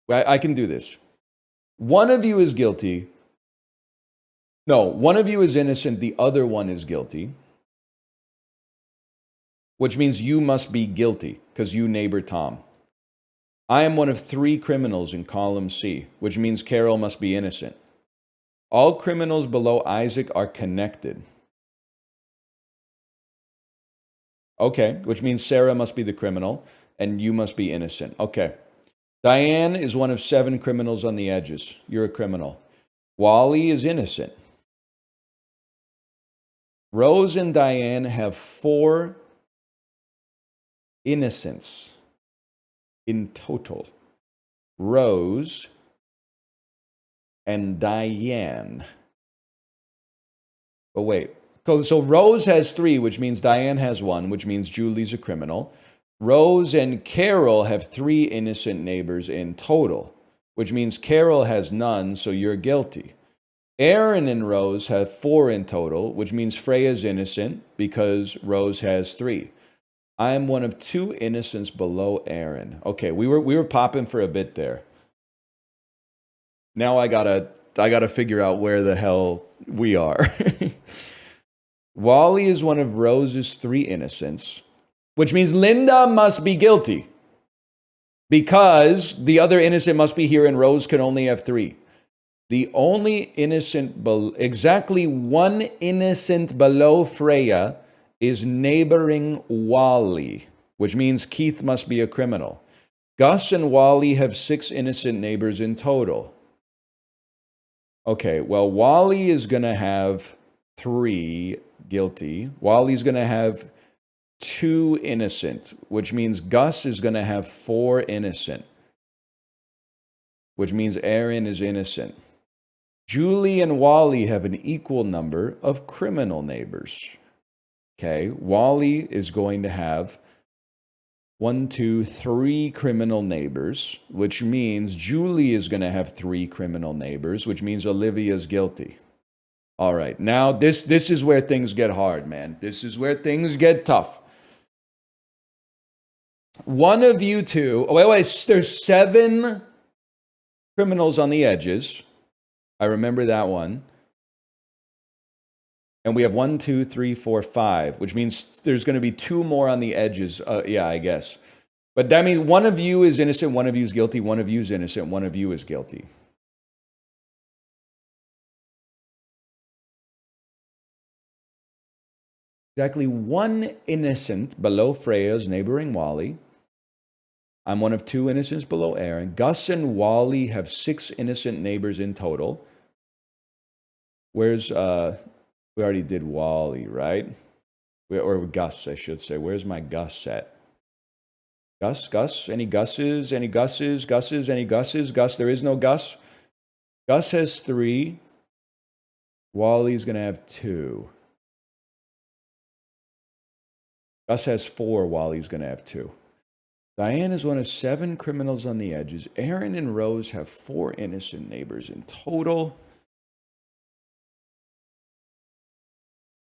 I can do this. One of you is guilty. No, one of you is innocent. The other one is guilty. Which means you must be guilty because you neighbor Tom. I am one of 3 criminals in column C, which means Carol must be innocent. All criminals below Isaac are connected. Okay, which means Sarah must be the criminal and you must be innocent. Okay. Diane is one of 7 criminals on the edges. You're a criminal. Wally is innocent. Rose and Diane have 4 innocents in total. Rose and Diane. Oh, wait. So Rose has 3, which means Diane has 1, which means Julie's a criminal. Rose and Carol have 3 innocent neighbors in total, which means Carol has none, so you're guilty. Aaron and Rose have 4 in total, which means Freya's innocent because Rose has 3. I am one of 2 innocents below Aaron. Okay, we were popping for a bit there. Now I gotta figure out where the hell we are. Wally is one of Rose's 3 innocents, which means Linda must be guilty because the other innocent must be here and Rose can only have 3. The only innocent, exactly 1 innocent below Freya is neighboring Wally, which means Keith must be a criminal. Gus and Wally have 6 innocent neighbors in total. Okay, well, Wally is going to have 3 guilty. Wally's going to have 2 innocent, which means Gus is going to have 4 innocent, which means Aaron is innocent. Julie and Wally have an equal number of criminal neighbors. Okay, Wally is going to have 1, 2, 3 criminal neighbors, which means Julie is going to have 3 criminal neighbors, which means Olivia's guilty. All right, now this is where things get hard, man. This is where things get tough. One of you 2, there's 7 criminals on the edges. I remember that one. And we have 1, 2, 3, 4, 5, which means there's going to be 2 more on the edges. Yeah, I guess. But that means one of you is innocent, one of you is guilty, one of you is innocent, one of you is guilty. Exactly 1 innocent below Freya's neighboring Wally. I'm one of 2 innocents below Aaron. Gus and Wally have 6 innocent neighbors in total. Where's, we already did Wally, right? Or Gus, I should say. Where's my Gus at? Gus? Any Gus's? Any Gus's? Any Gus's? Gus, there is no Gus. Gus has 3. Wally's going to have 2. Gus has 4. Wally's going to have 2. Diane is one of 7 criminals on the edges. Aaron and Rose have 4 innocent neighbors in total.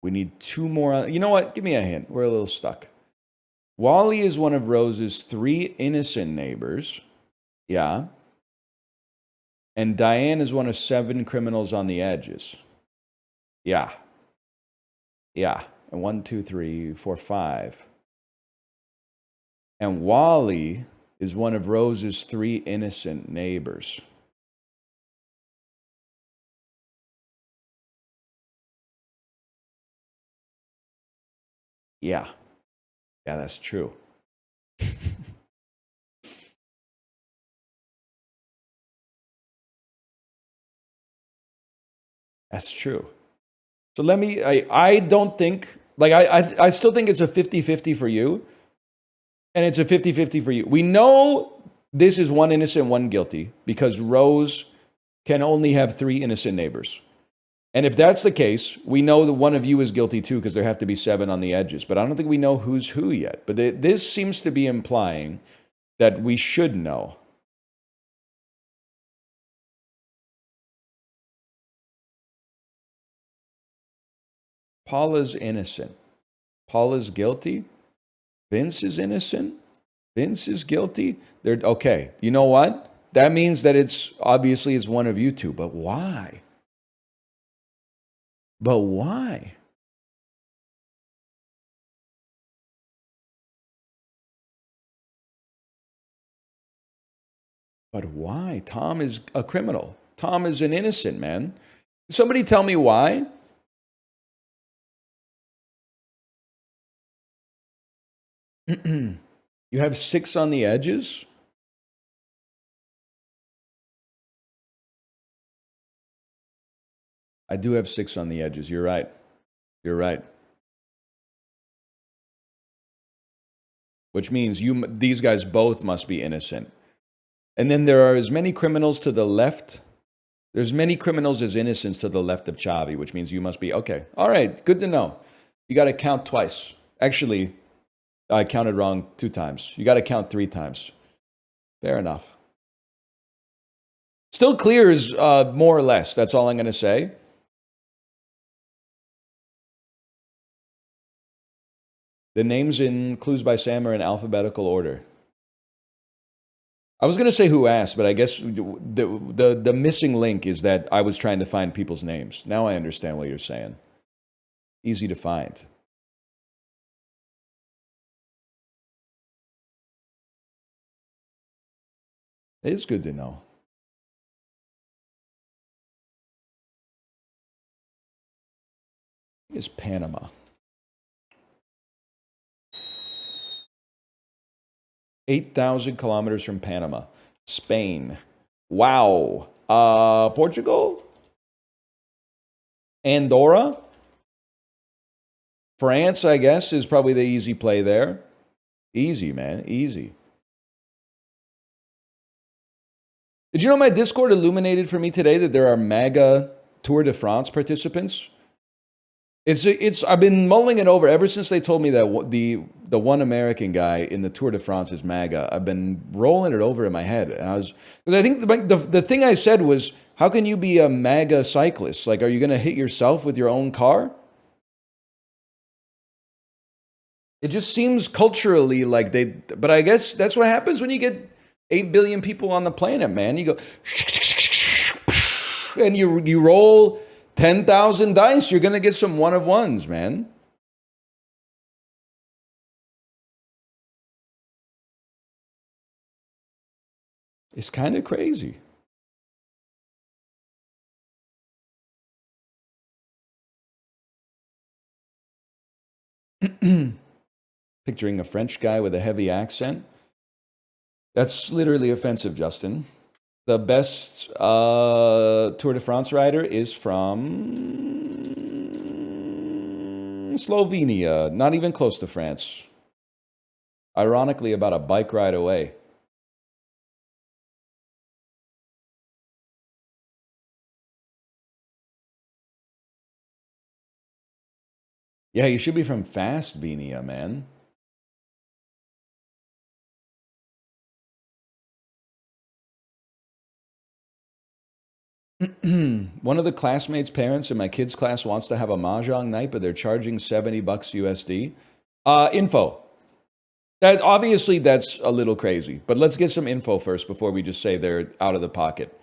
We need 2 more. You know what? Give me a hint. We're a little stuck. Wally is one of Rose's 3 innocent neighbors. Yeah. And Diane is one of 7 criminals on the edges. Yeah. Yeah. And 1, 2, 3, 4, 5. And Wally is one of Rose's 3 innocent neighbors. Yeah. Yeah, that's true. That's true. So let me, I don't think, like, I still think it's a 50-50 for you. And it's a 50-50 for you. We know this is 1 innocent, 1 guilty, because Rose can only have 3 innocent neighbors. And if that's the case, we know that one of you is guilty too, because there have to be 7 on the edges. But I don't think we know who's who yet. But this seems to be implying that we should know. Paula's innocent. Paula's guilty. Vince is innocent. Vince is guilty. Okay, you know what? That means that it's obviously it's one of you two. But why? But why? But why? Tom is a criminal. Tom is an innocent man. Somebody tell me why? You have 6 on the edges? I do have 6 on the edges. You're right. You're right. Which means these guys both must be innocent. And then there are as many criminals to the left. There's many criminals as innocents to the left of Chavi, which means you must be okay. All right, good to know. You got to count twice. Actually, I counted wrong 2 times. You got to count 3 times. Fair enough. Still clears more or less. That's all I'm going to say. The names in Clues by Sam are in alphabetical order. I was going to say who asked, but I guess the missing link is that I was trying to find people's names. Now I understand what you're saying. Easy to find. It is good to know. It's Panama. 8,000 kilometers from Panama. Spain. Wow. Portugal? Andorra? France, I guess, is probably the easy play there. Easy, man. Easy. Did you know my Discord illuminated for me today that there are MAGA Tour de France participants? I've been mulling it over ever since they told me that the one American guy in the Tour de France is MAGA. I've been rolling it over in my head, and I think the thing I said was, how can you be a MAGA cyclist? Like, are you going to hit yourself with your own car? It just seems culturally like but I guess that's what happens when you get 8 billion people on the planet, man. You go, and you roll 10,000 dice, you're going to get some one of ones, man. It's kind of crazy. Picturing a French guy with a heavy accent. That's literally offensive, Justin. The best Tour de France rider is from Slovenia, not even close to France. Ironically, about a bike ride away. Yeah, you should be from Fastvenia, man. One of the classmates' parents in my kids' class wants to have a mahjong night, but they're charging $70 USD. Info. That obviously that's a little crazy, but let's get some info first before we just say they're out of the pocket.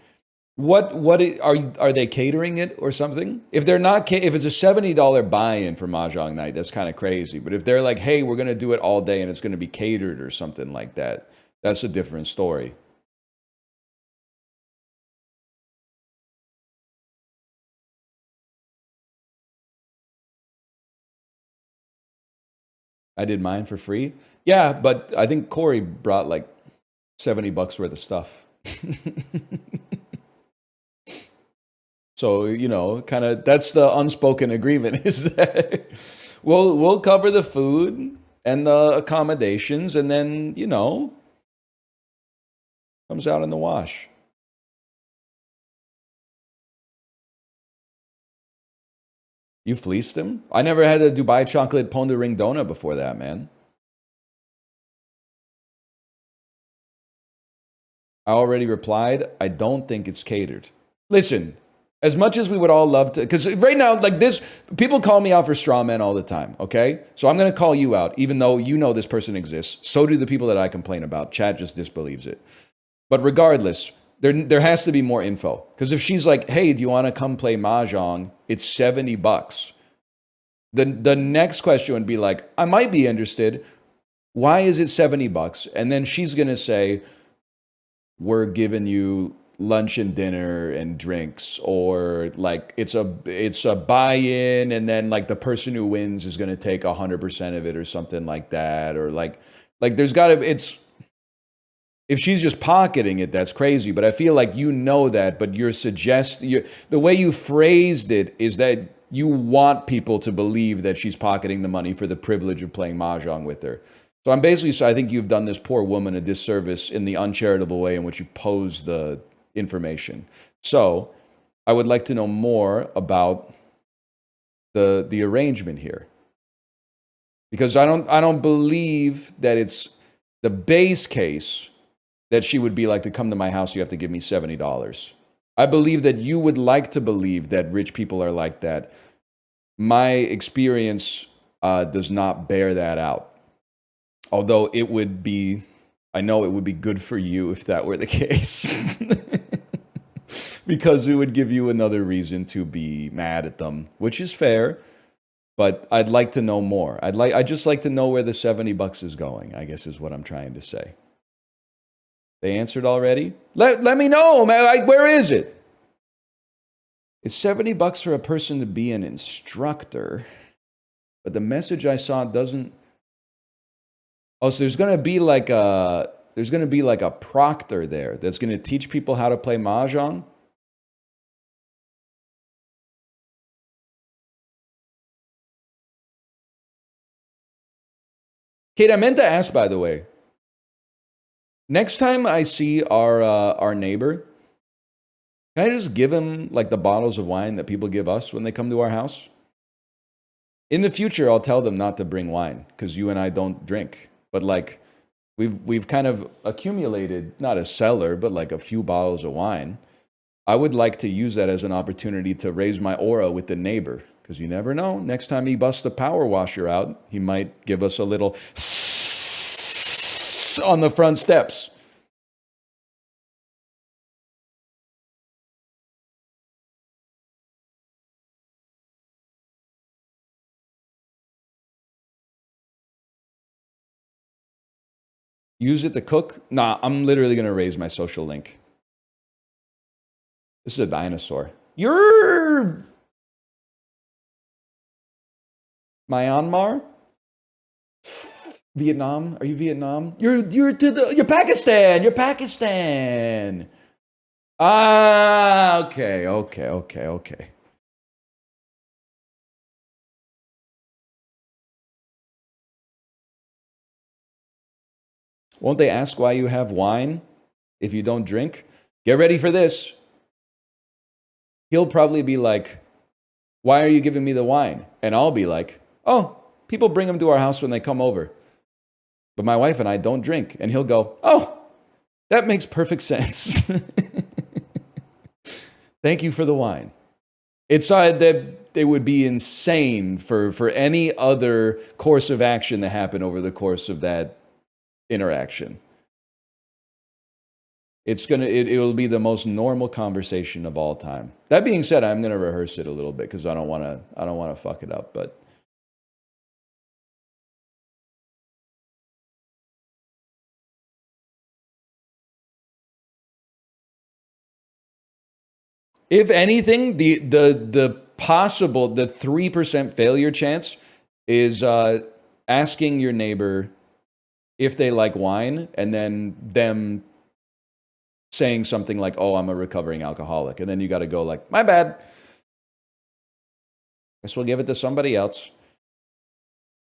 What are they catering it or something? If they're not, if it's a $70 buy-in for mahjong night, that's kind of crazy. But if they're like, hey, we're gonna do it all day and it's gonna be catered or something like that, that's a different story. I did mine for free. Yeah, but I think Corey brought like $70 worth of stuff. So, you know, kind of that's the unspoken agreement is that we'll cover the food and the accommodations, and then, you know, comes out in the wash. You fleeced him? I never had a Dubai chocolate pon de ring donut before that, man. I already replied, I don't think it's catered. Listen, as much as we would all love to, because right now, like this, people call me out for straw men all the time, okay? So I'm going to call you out, even though you know this person exists. So do the people that I complain about. Chat just disbelieves it. But regardless, There has to be more info. Because if she's like, hey, do you want to come play Mahjong? It's $70. The next question would be like, I might be interested. Why is it $70? And then she's gonna say, we're giving you lunch and dinner and drinks, or like it's a buy-in, and then like the person who wins is gonna take 100% of it or something like that, or like there's gotta it's if she's just pocketing it, that's crazy. But I feel like you know that, but the way you phrased it is that you want people to believe that she's pocketing the money for the privilege of playing Mahjong with her. So I think you've done this poor woman a disservice in the uncharitable way in which you've posed the information. So I would like to know more about the arrangement here. Because I don't believe that it's the base case that she would be like, to come to my house, you have to give me $70. I believe that you would like to believe that rich people are like that. My experience does not bear that out. Although I know it would be good for you if that were the case. Because it would give you another reason to be mad at them, which is fair. But I'd like to know more. I'd just like to know where the $70 is going, I guess is what I'm trying to say. They answered already? Let me know, man. Where is it? It's $70 for a person to be an instructor. But the message I saw doesn't. Oh, so there's gonna be like a proctor there that's gonna teach people how to play Mahjong. Kate, I meant to ask, by the way. Next time I see our neighbor, can I just give him like the bottles of wine that people give us when they come to our house? In the future, I'll tell them not to bring wine because you and I don't drink. But like, we've kind of accumulated not a cellar, but like a few bottles of wine. I would like to use that as an opportunity to raise my aura with the neighbor, because you never know. Next time he busts the power washer out, he might give us a little on the front steps. Use it to cook? Nah, I'm literally going to raise my social link. This is a dinosaur. You're Myanmar? Vietnam? Are you Vietnam? You're Pakistan. You're Pakistan. Ah, okay. Won't they ask why you have wine if you don't drink? Get ready for this. He'll probably be like, why are you giving me the wine? And I'll be like, oh, people bring them to our house when they come over. But my wife and I don't drink. And he'll go, oh, that makes perfect sense. Thank you for the wine. It's that it would be insane for any other course of action to happen over the course of that interaction. It'll be the most normal conversation of all time. That being said, I'm going to rehearse it a little bit because I don't want to fuck it up, but if anything, the possible, the 3% failure chance is asking your neighbor if they like wine, and then them saying something like, oh, I'm a recovering alcoholic. And then you got to go like, my bad. Guess we'll give it to somebody else.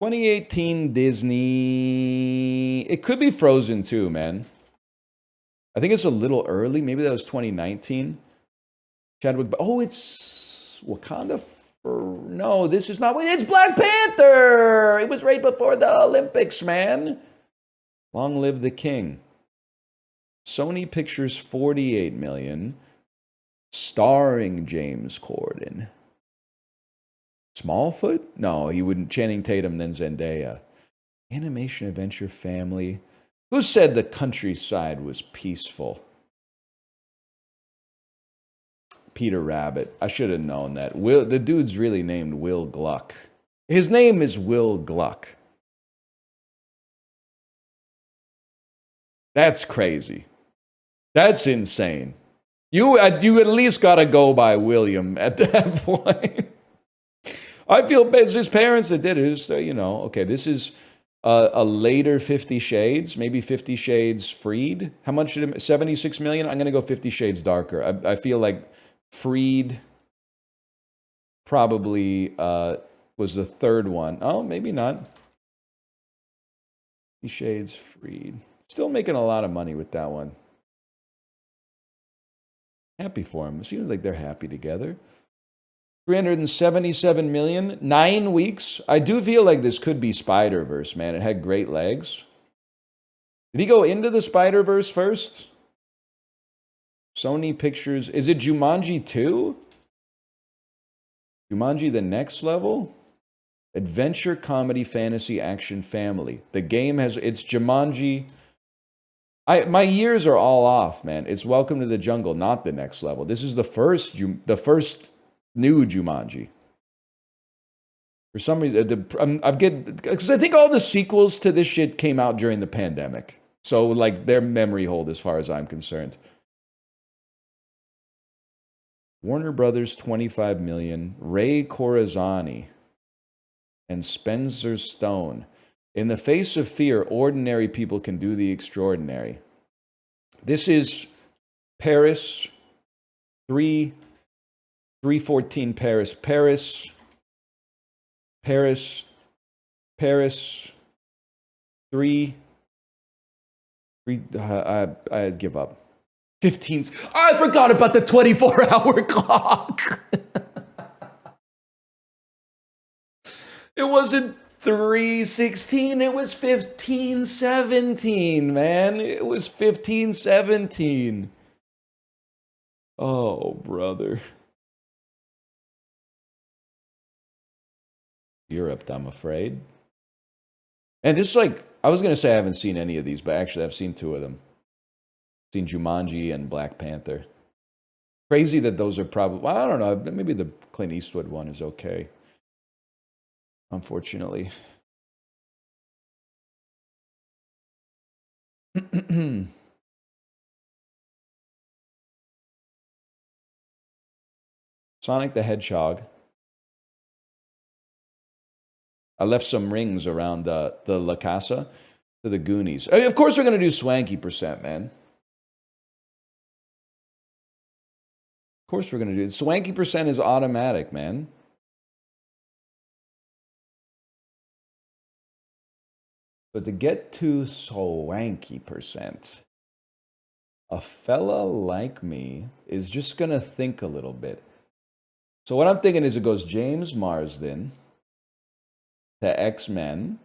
2018 Disney. It could be Frozen too, man. I think it's a little early. Maybe that was 2019. Chadwick. Oh, it's Wakanda. No, this is not. It's Black Panther. It was right before the Olympics, man. Long live the king. Sony Pictures 48 million. Starring James Corden. Smallfoot? No, he wouldn't. Channing Tatum, then Zendaya. Animation Adventure Family. Who said the countryside was peaceful? Peter Rabbit. I should have known that. The dude's really named Will Gluck. His name is Will Gluck. That's crazy. That's insane. You at least got to go by William at that point. I feel bad. It's his parents that did it. It's, okay, this is a later 50 Shades, maybe 50 Shades Freed. How much did it, 76 million? I'm going to go 50 Shades Darker. I feel like Freed probably was the third one. Oh, maybe not. 50 Shades Freed. Still making a lot of money with that one. Happy for him. It seems like they're happy together. 377 million, 9 weeks. I do feel like this could be Spider-Verse, man. It had great legs. Did he go into the Spider-Verse first? Sony Pictures. Is it Jumanji 2? Jumanji the Next Level? Adventure, comedy, fantasy, action, family. The game has, it's Jumanji. My years are all off, man. It's Welcome to the Jungle, not the Next Level. This is the first new Jumanji. For some reason, because I think all the sequels to this shit came out during the pandemic. So, like, their memory hold as far as I'm concerned. Warner Brothers, 25 million. Ray Corazani and Spencer Stone. In the face of fear, ordinary people can do the extraordinary. This is Paris, 314 Paris, 3. I give up. 15. I forgot about the 24-hour clock. It wasn't 3:16, it was 15:17, man. It was 15:17. Oh, brother. Europe, I'm afraid. And this is like, I was going to say I haven't seen any of these, but actually I've seen 2 of them. I've seen Jumanji and Black Panther. Crazy that those are probably, well, I don't know, maybe the Clint Eastwood one is okay. Unfortunately. Sonic the Hedgehog. I left some rings around the La Casa to the Goonies. I mean, of course we're going to do Swanky percent, man. Of course we're going to do it. Swanky percent is automatic, man. But to get to Swanky percent, a fella like me is just going to think a little bit. So what I'm thinking is it goes James Marsden to X-Men.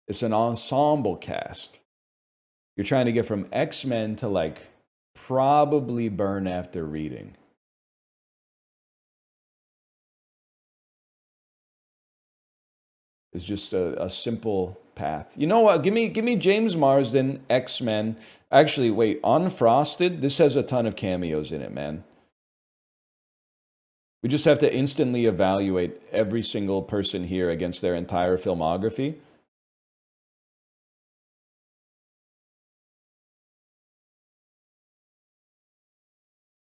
It's an ensemble cast. You're trying to get from X-Men to like probably Burn After Reading. It's just a simple path. You know what? Give me James Marsden, X-Men. Actually, wait, Unfrosted, this has a ton of cameos in it, man. We just have to instantly evaluate every single person here against their entire filmography.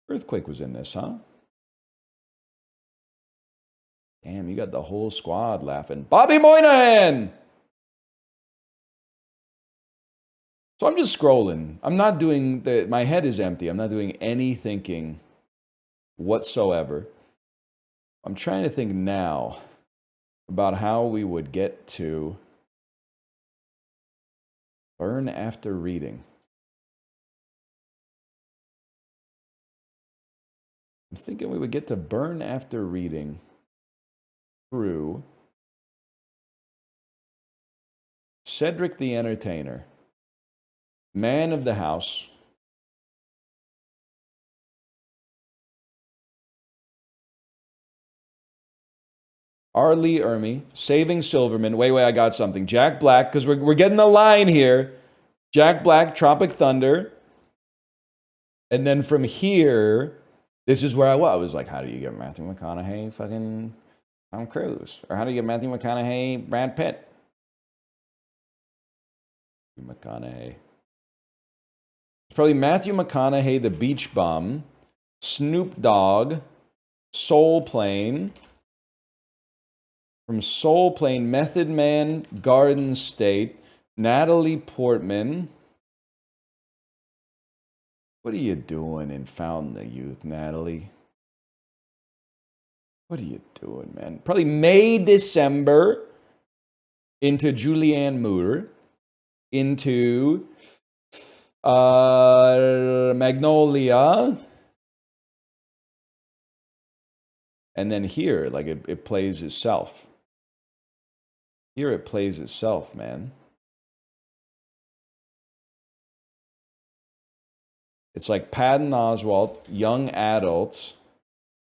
Earthquake was in this, huh? Damn, you got the whole squad laughing. Bobby Moynihan! So I'm just scrolling. I'm not doing my head is empty. I'm not doing any thinking whatsoever. I'm trying to think now about how we would get to Burn After Reading. I'm thinking we would get to Burn After Reading through Cedric the Entertainer, Man of the House, R. Lee Ermey, Saving Silverman. Wait, I got something. Jack Black, because we're getting the line here. Jack Black, Tropic Thunder. And then from here, this is where I was. I was like, how do you get Matthew McConaughey fucking Tom Cruise? Or how do you get Matthew McConaughey Brad Pitt? McConaughey. It's probably Matthew McConaughey, the Beach Bum, Snoop Dogg, Soul Plane. From Soul Plane, Method Man, Garden State, Natalie Portman. What are you doing in Fountain of Youth, Natalie? What are you doing, man? Probably May, December into Julianne Moore, into Magnolia. And then here, like it plays itself. Here it plays itself, man. It's like Patton Oswalt, young adults,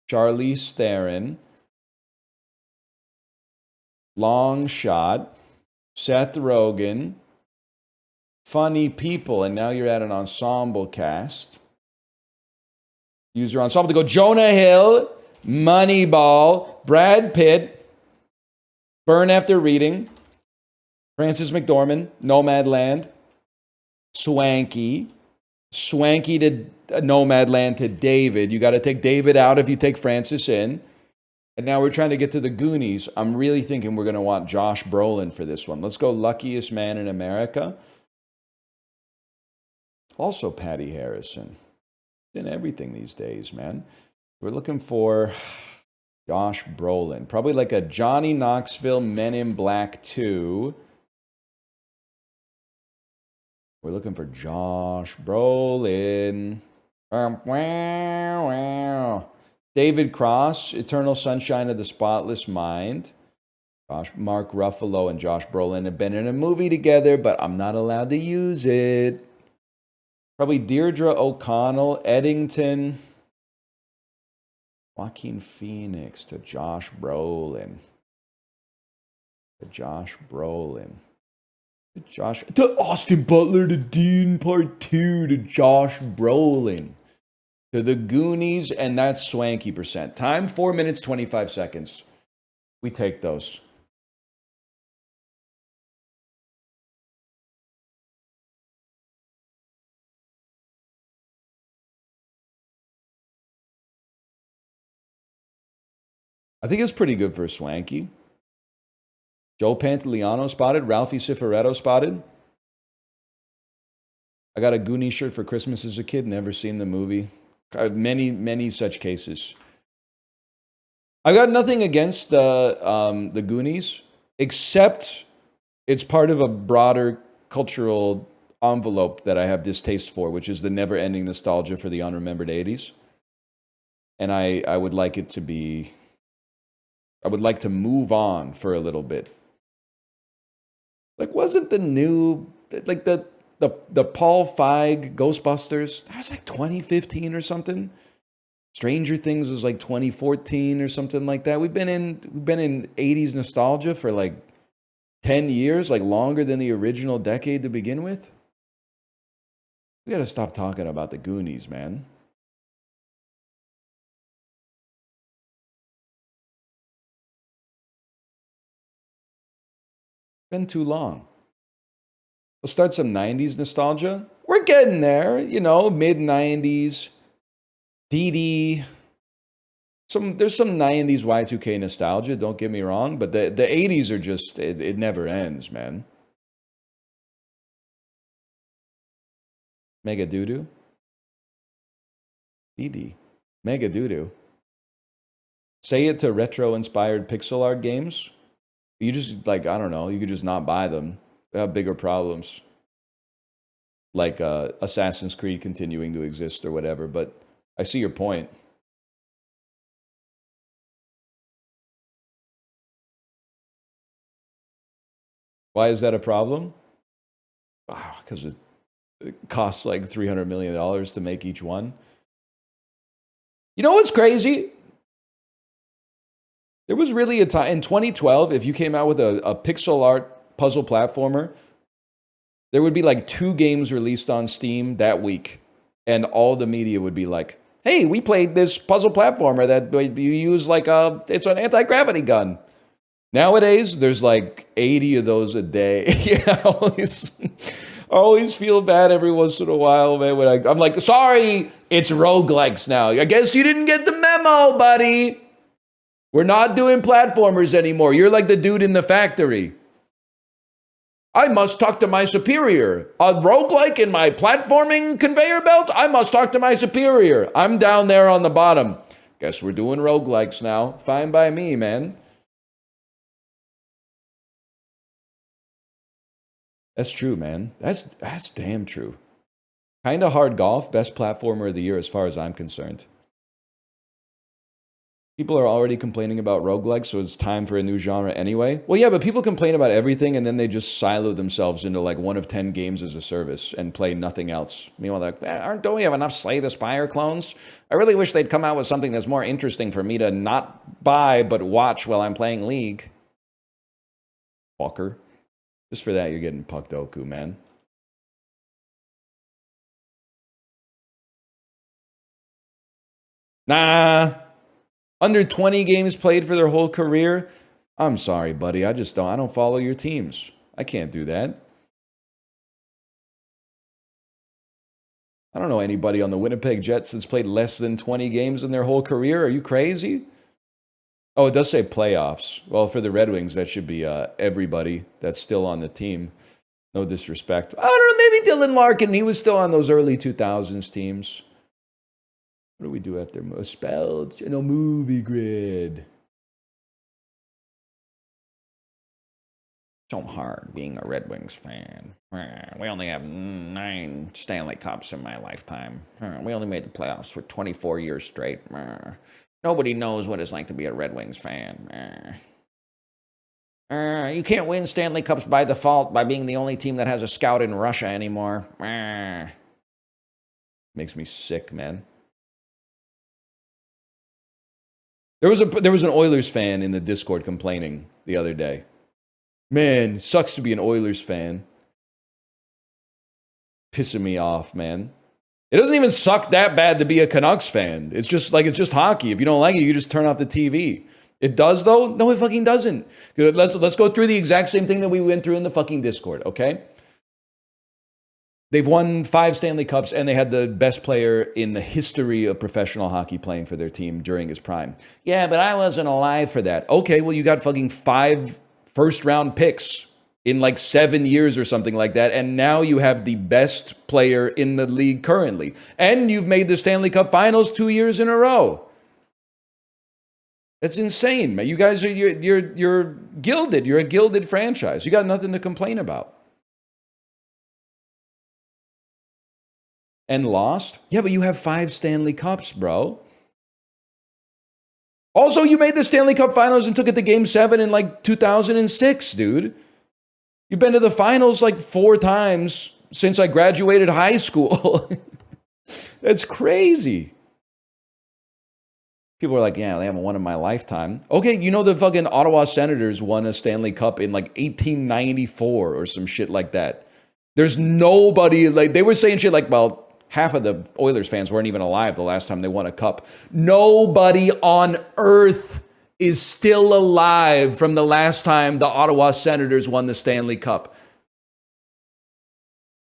Charlize Theron, Long Shot, Seth Rogen, funny people, and now you're at an ensemble cast. Use your ensemble to go Jonah Hill, Moneyball, Brad Pitt, Burn After Reading, Frances McDormand, Nomadland, Swanky to Nomadland to David. You got to take David out if you take Francis in. And now we're trying to get to the Goonies. I'm really thinking we're going to want Josh Brolin for this one. Let's go Luckiest Man in America. Also Patty Harrison. In everything these days, man. We're looking for Josh Brolin. Probably like a Johnny Knoxville Men in Black 2. We're looking for Josh Brolin. David Cross, Eternal Sunshine of the Spotless Mind. Mark Ruffalo and Josh Brolin have been in a movie together, but I'm not allowed to use it. Probably Deirdre O'Connell, Eddington. Joaquin Phoenix to Josh Brolin. To Austin Butler, to Dean Part 2, to Josh Brolin. To the Goonies, and that's Swanky percent. Time, 4 minutes, 25 seconds. We take those. I think it's pretty good for Swanky. Joe Pantoliano spotted. Ralphie Cifaretto spotted. I got a Goonie shirt for Christmas as a kid. Never seen the movie. Many such cases. I've got nothing against the Goonies, except it's part of a broader cultural envelope that I have distaste for, which is the never-ending nostalgia for the unremembered 80s. And I would like it to be... I would like to move on for a little bit. Like, wasn't the new, like the Paul Feig Ghostbusters, that was like 2015 or something? Stranger Things was like 2014 or something like that. We've been in 80s nostalgia for like 10 years, like longer than the original decade to begin with. We got to stop talking about the Goonies, man. Been too long. Let's start some 90s nostalgia. We're getting there, you know, mid-90s. DD. There's some 90s Y2K nostalgia, don't get me wrong, but the 80s are just, it never ends, man. Mega Doodoo. DD. Mega Doodoo. Say it to retro-inspired pixel art games. You just, like, I don't know, you could just not buy them. They have bigger problems. Like Assassin's Creed continuing to exist or whatever, but I see your point. Why is that a problem? Because it costs like $300 million to make each one. You know what's crazy? There was really a time in 2012, if you came out with a pixel art puzzle platformer, there would be like 2 games released on Steam that week. and all the media would be like, hey, we played this puzzle platformer that you use like it's an anti-gravity gun. Nowadays, there's like 80 of those a day. Yeah, I always feel bad every once in a while, man, when I'm like, sorry, it's roguelikes now. I guess you didn't get the memo, buddy. We're not doing platformers anymore. You're like the dude in the factory. I must talk to my superior. A roguelike in my platforming conveyor belt? I must talk to my superior. I'm down there on the bottom. Guess we're doing roguelikes now. Fine by me, man. That's true, man. That's damn true. Kinda Hard Golf, best platformer of the year as far as I'm concerned. People are already complaining about roguelikes, so it's time for a new genre anyway. Well, yeah, but people complain about everything and then they just silo themselves into like one of 10 games as a service and play nothing else. Meanwhile, like, don't we have enough Slay the Spire clones? I really wish they'd come out with something that's more interesting for me to not buy but watch while I'm playing League. Walker. Just for that, you're getting Puck Doku, man. Nah. Under 20 games played for their whole career? I'm sorry, buddy. I don't follow your teams. I can't do that. I don't know anybody on the Winnipeg Jets that's played less than 20 games in their whole career. Are you crazy? Oh, it does say playoffs. Well, for the Red Wings, that should be everybody that's still on the team. No disrespect. I don't know, maybe Dylan Larkin. He was still on those early 2000s teams. What do we do after spelled? No, movie grid. So hard being a Red Wings fan. We only have 9 Stanley Cups in my lifetime. We only made the playoffs for 24 years straight. Nobody knows what it's like to be a Red Wings fan. You can't win Stanley Cups by default by being the only team that has a scout in Russia anymore. Makes me sick, man. There was an Oilers fan in the Discord complaining the other day. Man, sucks to be an Oilers fan. Pissing me off, man. It doesn't even suck that bad to be a Canucks fan. It's just hockey. If you don't like it, you just turn off the TV. It does though? No, it fucking doesn't. Let's go through the exact same thing that we went through in the fucking Discord, okay? They've won 5 Stanley Cups, and they had the best player in the history of professional hockey playing for their team during his prime. Yeah, but I wasn't alive for that. Okay, well, you got fucking 5 first-round picks in like 7 years or something like that, and now you have the best player in the league currently. And you've made the Stanley Cup Finals 2 years in a row. That's insane, man. You guys are you're gilded. You're a gilded franchise. You got nothing to complain about. And lost? Yeah, but you have 5 Stanley Cups, bro. Also, you made the Stanley Cup Finals and took it to Game 7 in like 2006, dude. You've been to the finals like 4 times since I graduated high school. That's crazy. People are like, yeah, they haven't won in my lifetime. Okay, you know the fucking Ottawa Senators won a Stanley Cup in like 1894 or some shit like that. There's nobody, like, they were saying shit like, well, half of the Oilers fans weren't even alive the last time they won a cup. Nobody on earth is still alive from the last time the Ottawa Senators won the Stanley Cup.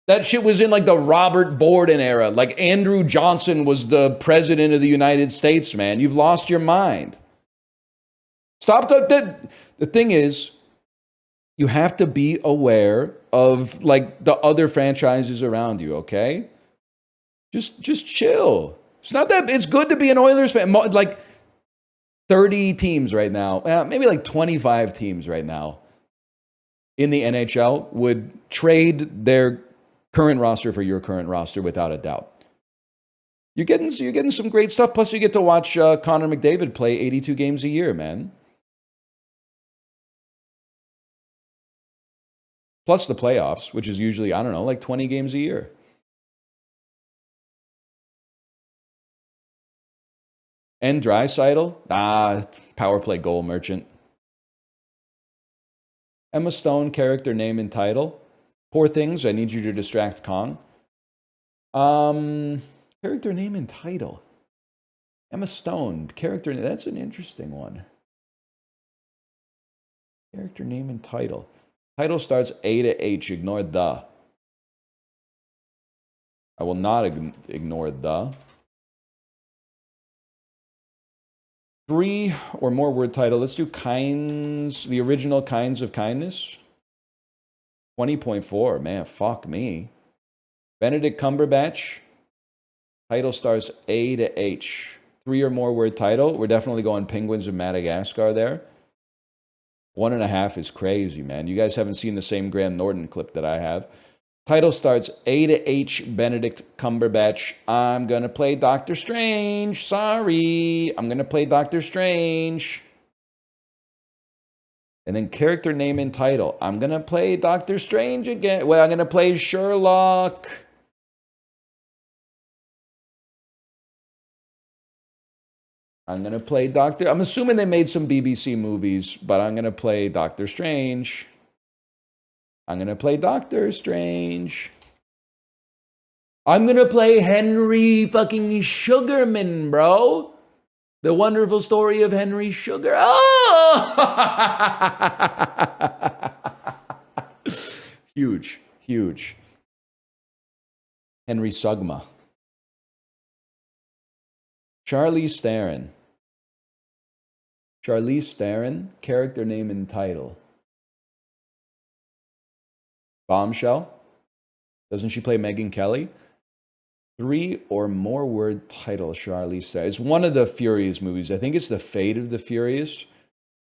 That shit was in like the Robert Borden era. Like Andrew Johnson was the president of the United States, man. You've lost your mind. Stop the thing is, you have to be aware of like the other franchises around you, okay? Just chill. It's not that it's good to be an Oilers fan. Like 30 teams right now, maybe like 25 teams right now in the NHL would trade their current roster for your current roster without a doubt. You're getting some great stuff. Plus, you get to watch Connor McDavid play 82 games a year, man. Plus the playoffs, which is usually, I don't know, like 20 games a year. And Draisaitl, power play goal merchant. Emma Stone, character name and title. Poor Things, I Need You to Distract Kong. Character name and title. Emma Stone. Character, that's an interesting one. Character name and title. Title starts A to H. Ignore the. I will not ignore the. 3 or more word title. Let's do kinds, the original kinds of kindness. 20.4. Man, fuck me. Benedict Cumberbatch. Title starts A to H. 3 or more word title. We're definitely going Penguins of Madagascar there. 1.5 is crazy, man. You guys haven't seen the same Graham Norton clip that I have. Title starts A to H, Benedict Cumberbatch. I'm going to play Doctor Strange. Sorry. I'm going to play Doctor Strange. And then character name and title. I'm going to play Doctor Strange again. Well, I'm going to play Sherlock. I'm going to play Doctor... I'm assuming they made some BBC movies, but I'm going to play Doctor Strange. I'm going to play Doctor Strange. I'm going to play Henry fucking Sugarman, bro. The Wonderful Story of Henry Sugar. Oh! Huge, huge. Henry Sugma. Charlize Theron. Charlize Theron, character name and title. Bombshell. Doesn't she play Megyn Kelly? 3 or more word title, Charlize Theron. It's one of the Furious movies. I think it's The Fate of the Furious.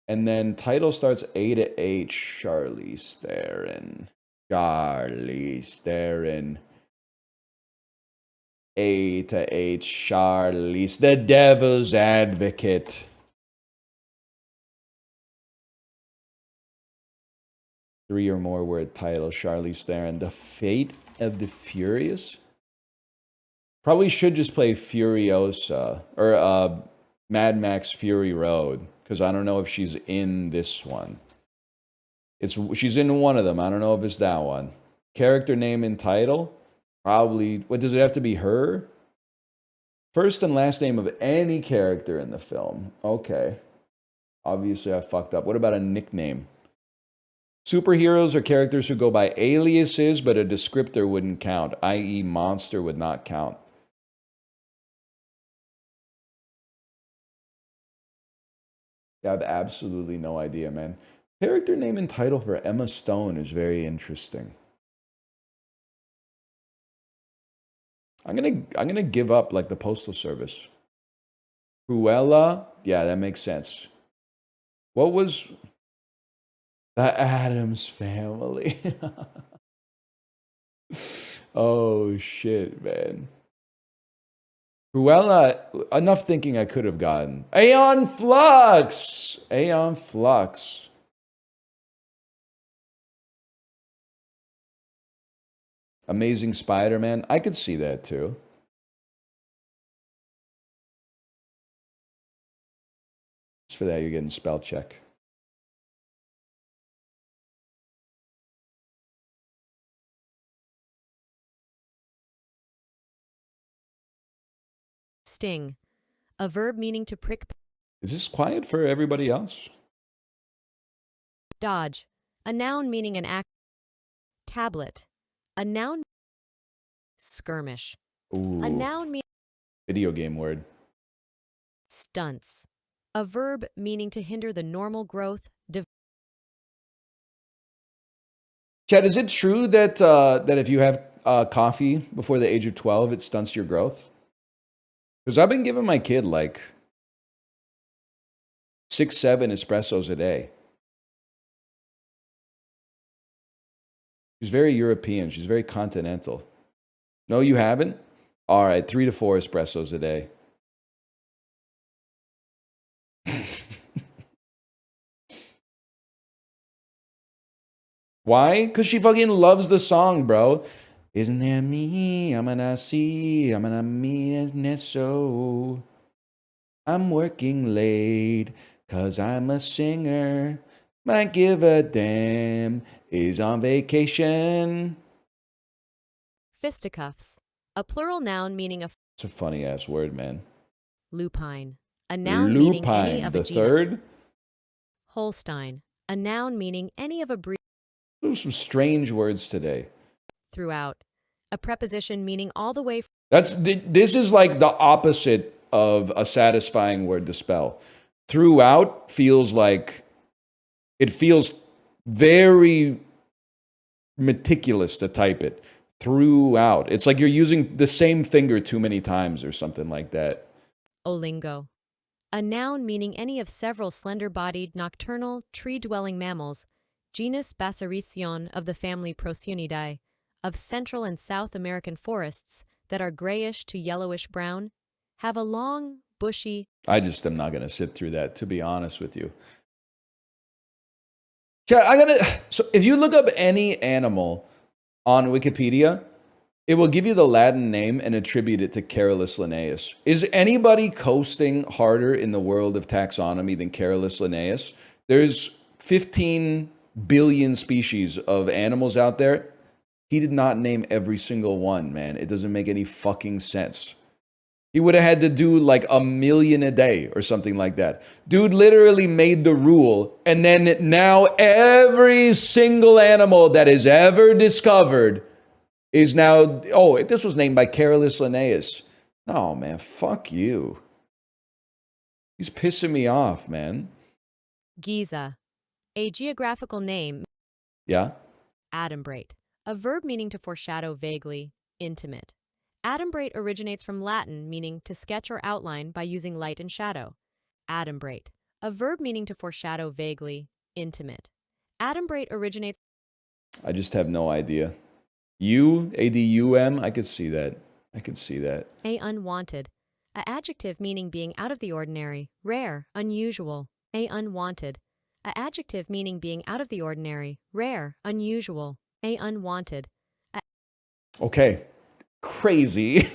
And then title starts A to H. Charlize Theron. Charlize Theron. A to H. Charlize. The Devil's Advocate. Three or more word title, Charlize Theron. The Fate of the Furious? Probably should just play Furiosa. Or Mad Max Fury Road. Because I don't know if she's in this one. She's in one of them. I don't know if it's that one. Character name and title? Probably. What, does it have to be her? First and last name of any character in the film. Okay. Obviously I fucked up. What about a nickname? Superheroes are characters who go by aliases, but a descriptor wouldn't count, i.e. monster would not count. I have absolutely no idea, man. Character name and title for Emma Stone is very interesting. I'm gonna give up like the Postal Service. Cruella? Yeah, that makes sense. What was... The Addams Family. Oh, shit, man. Cruella, enough thinking I could have gotten. Aeon Flux! Aeon Flux. Amazing Spider-Man. I could see that, too. Just for that, you're getting spell check. Sting, a verb meaning to prick. Is this quiet for everybody else? Dodge, a noun meaning an act. Tablet, a noun. Skirmish, Ooh, a noun meaning. video game word. Stunts, a verb meaning to hinder the normal growth. Chad, is it true that that if you have coffee before the age of 12, it stunts your growth? Because I've been giving my kid like 6-7 espressos a day. She's very European. She's very continental. No, you haven't? All right, 3 to 4 espressos a day. Why? Because she fucking loves the song, bro. Isn't that me? I'm gonna see. I'm gonna mean it so. I'm working late because I'm a singer. Might give a damn. Is on vacation. Fisticuffs, a plural noun meaning a It's a funny ass word, man. Lupine, a noun meaning any Lupine, of the a genus. third. Holstein, a noun meaning any of a breed. Those are some strange words today. Throughout, a preposition meaning all the way. This is like the opposite of a satisfying word to spell. Throughout feels like it feels very meticulous to type it. Throughout. It's like you're using the same finger too many times or something like that. Olingo, a noun meaning any of several slender-bodied nocturnal tree-dwelling mammals, genus Bassaricion of the family Procunidae, of Central and South American forests that are grayish to yellowish-brown, have a long, bushy... I just am not going to sit through that, to be honest with you. So if you look up any animal on Wikipedia, it will give you the Latin name and attribute it to Carolus Linnaeus. Is anybody coasting harder in the world of taxonomy than Carolus Linnaeus? There's 15 billion species of animals out there. He did not name every single one, man. It doesn't make any fucking sense. He would have had to do like 1 million a day or something like that. Dude literally made the rule, and then now every single animal that is ever discovered is now, oh, this was named by Carolus Linnaeus. No, man, fuck you. He's pissing me off, man. Giza, a geographical name. Yeah? Adumbrate, a verb meaning to foreshadow vaguely, intimate. Adumbrate originates from Latin meaning to sketch or outline by using light and shadow. Adumbrate, a verb meaning to foreshadow vaguely, intimate. Adumbrate originates... I just have no idea. A-D-U-M, I could see that. I could see that. A unwanted, a adjective meaning being out of the ordinary, rare, unusual. A unwanted, a adjective meaning being out of the ordinary, rare, unusual. A unwanted. Okay. Crazy.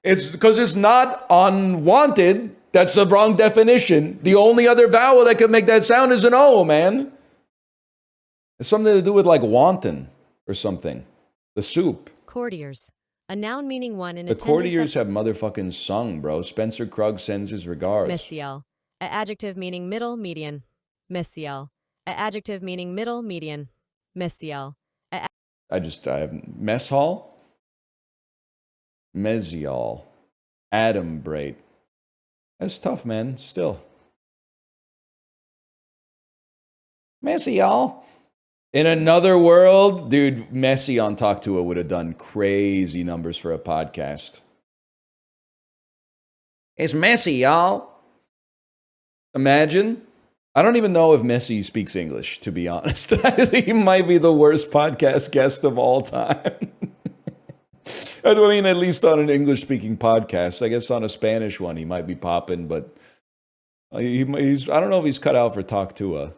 It's because it's not unwanted. That's the wrong definition. The only other vowel that could make that sound is an O, man. It's something to do with like wanton or something. The soup. Courtiers, a noun meaning one in The attendance courtiers have motherfucking sung, bro. Spencer Krug sends his regards. Messiel, a adjective meaning middle, median. Messiel, a adjective meaning middle, median. Messiel. I have mess hall, mesial, adumbrate. That's tough, man. Still. Mesial. In another world, dude, Messi on Talk to It would have done crazy numbers for a podcast. It's Messi, y'all. Imagine. I don't even know if Messi speaks English, to be honest. I think he might be the worst podcast guest of all time. I mean, at least on an English-speaking podcast. I guess on a Spanish one, he might be popping, but he's I don't know if he's cut out for Talk to A.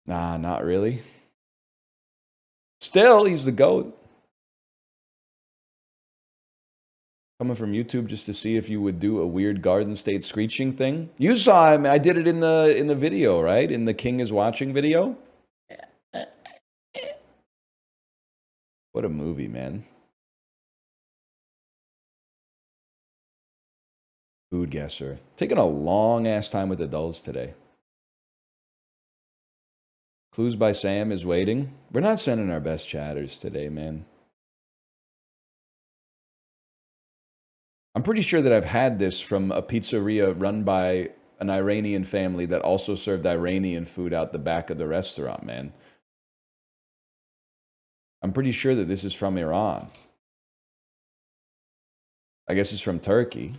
Nah, not really. Still, he's the GOAT. Coming from YouTube just to see if you would do a weird Garden State screeching thing. You saw him. I did it in the video, right? In the King is Watching video. What a movie, man. Food guesser. Taking a long ass time with adults today. Clues by Sam is waiting. We're not sending our best chatters today, man. I'm pretty sure that I've had this from a pizzeria run by an Iranian family that also served Iranian food out the back of the restaurant, man. I'm pretty sure that this is from Iran. I guess it's from Turkey.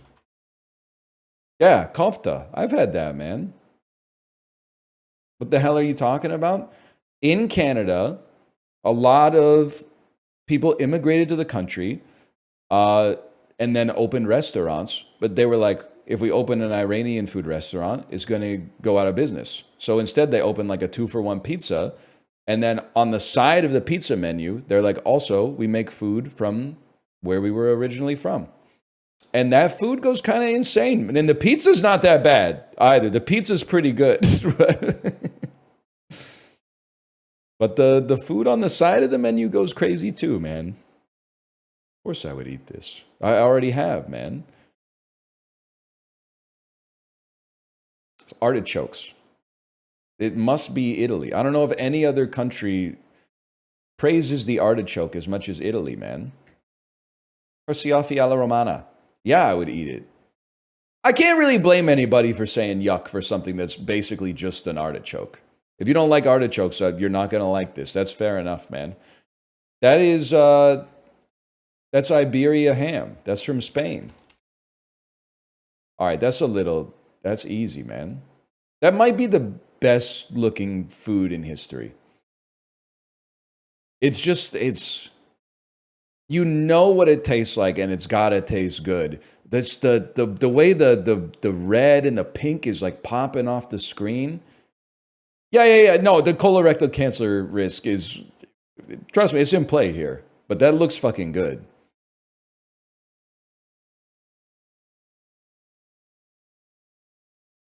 Yeah, kofta. I've had that, man. What the hell are you talking about? In Canada, a lot of people immigrated to the country, and then opened restaurants. But they were like, if we open an Iranian food restaurant, it's going to go out of business. So instead, they opened like a 2-for-1 pizza. And then on the side of the pizza menu, they're like, also, we make food from where we were originally from. And that food goes kind of insane. And then the pizza's not that bad either. The pizza's pretty good. But the food on the side of the menu goes crazy too, man. Of course I would eat this. I already have, man. It's artichokes. It must be Italy. I don't know if any other country praises the artichoke as much as Italy, man. Carciofi alla Romana. Yeah, I would eat it. I can't really blame anybody for saying yuck for something that's basically just an artichoke. If you don't like artichokes, you're not going to like this. That's fair enough, man. That is, that's Iberia ham. That's from Spain. All right, that's easy, man. That might be the best looking food in history. You know what it tastes like, and it's gotta taste good. That's the way the red and the pink is like popping off the screen. Yeah. No, the colorectal cancer risk is, trust me, it's in play here. But that looks fucking good.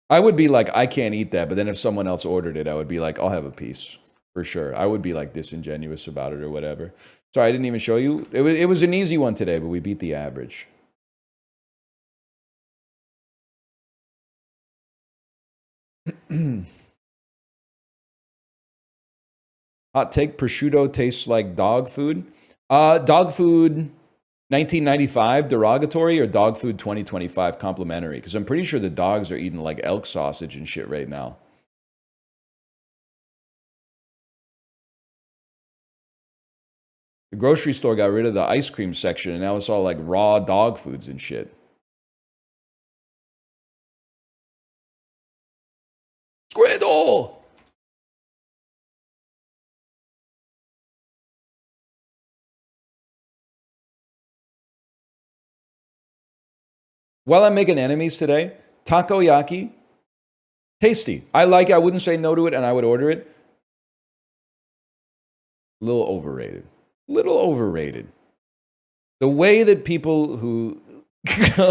I would be like, I can't eat that. But then if someone else ordered it, I would be like, I'll have a piece for sure. I would be like disingenuous about it or whatever. Sorry, I didn't even show you. It was an easy one today, but we beat the average. Hot take, prosciutto tastes like dog food. Dog food 1995 derogatory or dog food 2025 complimentary? Because I'm pretty sure the dogs are eating like elk sausage and shit right now. The grocery store got rid of the ice cream section and now it's all like raw dog foods and shit. Squidle! While I'm making enemies today, takoyaki, tasty. I like it. I wouldn't say no to it, and I would order it. A little overrated. Little overrated. The way that people who...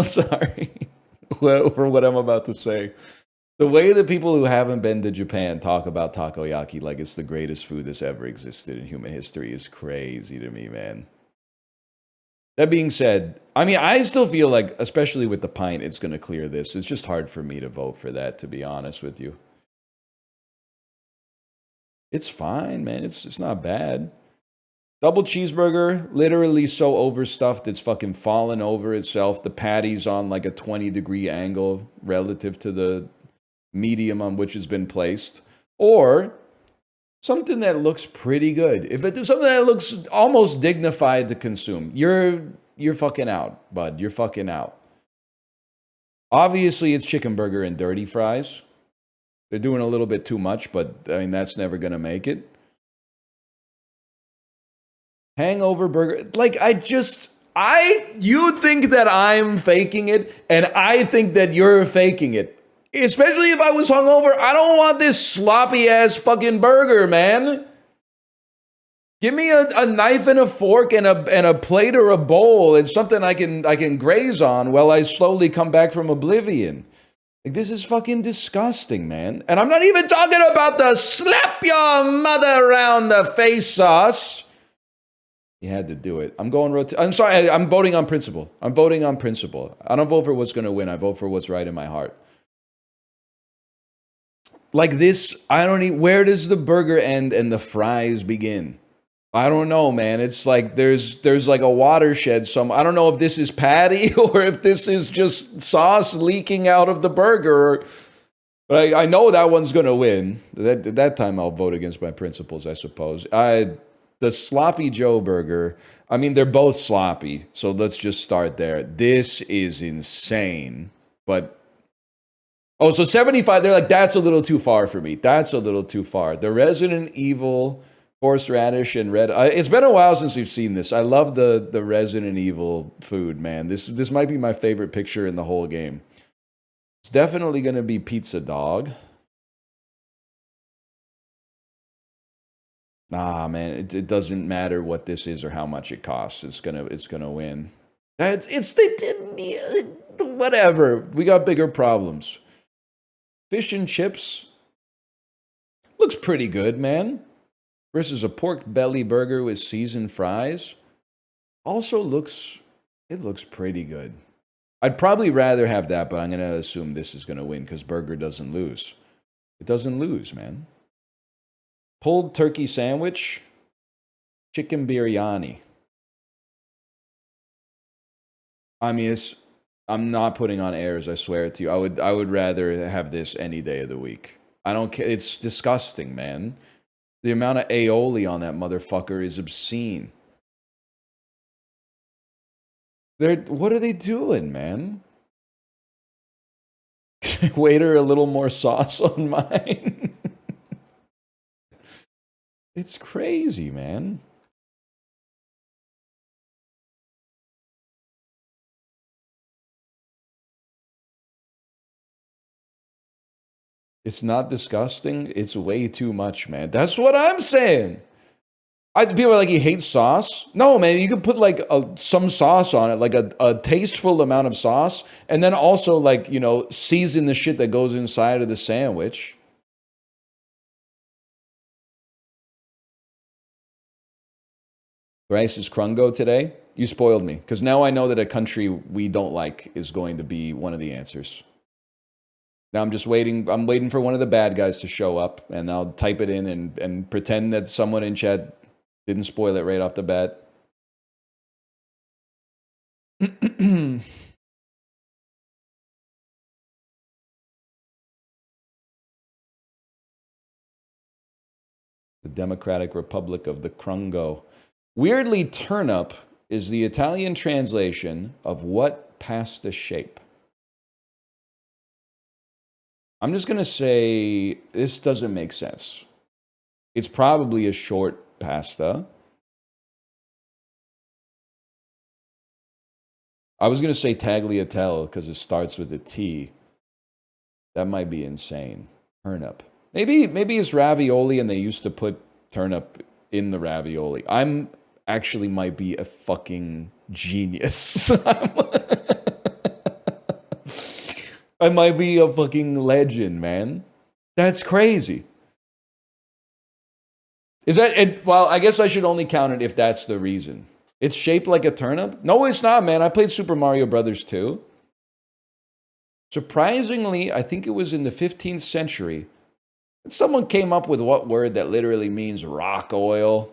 sorry for what I'm about to say. The way that people who haven't been to Japan talk about takoyaki like it's the greatest food that's ever existed in human history is crazy to me, man. That being said, I mean, I still feel like, especially with the pint, it's going to clear this. It's just hard for me to vote for that, to be honest with you. It's fine, man. It's not bad. Double cheeseburger, literally so overstuffed, it's fucking fallen over itself. The patty's on like a 20-degree angle relative to the medium on which it's been placed. Or something that looks pretty good. If it's something that looks almost dignified to consume, you're fucking out, bud. You're fucking out. Obviously, it's chicken burger and dirty fries. They're doing a little bit too much, but I mean, that's never going to make it. Hangover burger. Like, you think that I'm faking it, and I think that you're faking it. Especially if I was hungover, I don't want this sloppy ass fucking burger, man. Give me a knife and a fork and a plate or a bowl. It's something I can graze on while I slowly come back from oblivion. Like, this is fucking disgusting, man. And I'm not even talking about the slap your mother around the face sauce. You had to do it. I'm sorry. I'm voting on principle. I'm voting on principle. I don't vote for what's going to win. I vote for what's right in my heart. Like this, where does the burger end and the fries begin? I don't know, man. It's like there's like a watershed. I don't know if this is patty or if this is just sauce leaking out of the burger. But I know that one's going to win. That time I'll vote against my principles, I suppose. The Sloppy Joe burger, I mean, they're both sloppy. So let's just start there. This is insane. But... oh, so 75, they're like, that's a little too far for me. That's a little too far. The Resident Evil, horseradish, and red... it's been a while since we've seen this. I love the Resident Evil food, man. This might be my favorite picture in the whole game. It's definitely going to be pizza dog. Nah, man, it doesn't matter what this is or how much it costs. It's gonna win. Whatever. We got bigger problems. Fish and chips looks pretty good, man. versus a pork belly burger with seasoned fries. Also looks, it looks pretty good. I'd probably rather have that, but I'm going to assume this is going to win because burger doesn't lose. It doesn't lose, man. Pulled turkey sandwich, chicken biryani. I mean, I'm not putting on airs, I swear it to you. I would rather have this any day of the week. I don't care. It's disgusting, man. The amount of aioli on that motherfucker is obscene. What are they doing, man? Waiter, a little more sauce on mine. It's crazy, man. It's not disgusting. It's way too much, man. That's what I'm saying. People are like, he hates sauce. No, man, you could put like some sauce on it, like a tasteful amount of sauce, and then also like, you know, season the shit that goes inside of the sandwich. Rice is Krungo today. You spoiled me, because now I know that a country we don't like is going to be one of the answers. Now I'm just waiting. I'm waiting for one of the bad guys to show up, and I'll type it in and pretend that someone in chat didn't spoil it right off the bat. The Democratic Republic of the Krungo. Weirdly, turnip is the Italian translation of what pasta shape? I'm just going to say this doesn't make sense. It's probably a short pasta. I was going to say tagliatelle because it starts with a T. That might be insane. Turnip. Maybe it's ravioli and they used to put turnip in the ravioli. I'm actually might be a fucking genius. I might be a fucking legend, man. That's crazy. Is that it? Well, I guess I should only count it if that's the reason. It's shaped like a turnip? No, it's not, man. I played Super Mario Brothers 2. Surprisingly, I think it was in the 15th century. Someone came up with what word that literally means rock oil?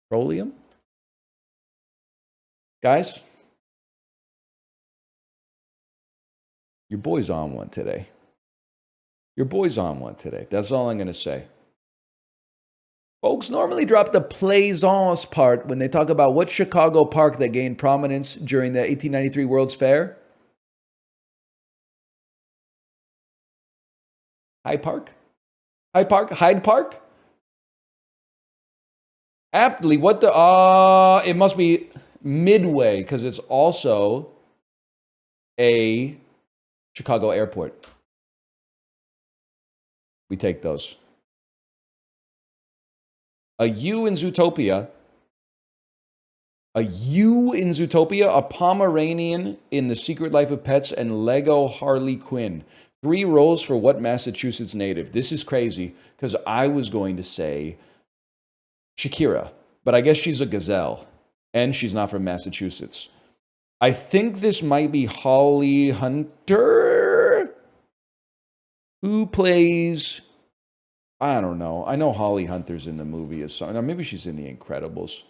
Petroleum? Guys, your boy's on one today. Your boy's on one today. That's all I'm going to say. Folks normally drop the plaisance part when they talk about what Chicago park that gained prominence during the 1893 World's Fair. Hyde Park? Hyde Park? Hyde Park? Aptly, what the... it must be Midway, because it's also a Chicago airport. We take those. A U in Zootopia. A U in Zootopia, a Pomeranian in The Secret Life of Pets, and Lego Harley Quinn. 3 roles for what Massachusetts native? This is crazy, because I was going to say Shakira, but I guess she's a gazelle, and she's not from Massachusetts. I think this might be Holly Hunter, who plays... I don't know. I know Holly Hunter's in the movie as something. Now, maybe she's in The Incredibles.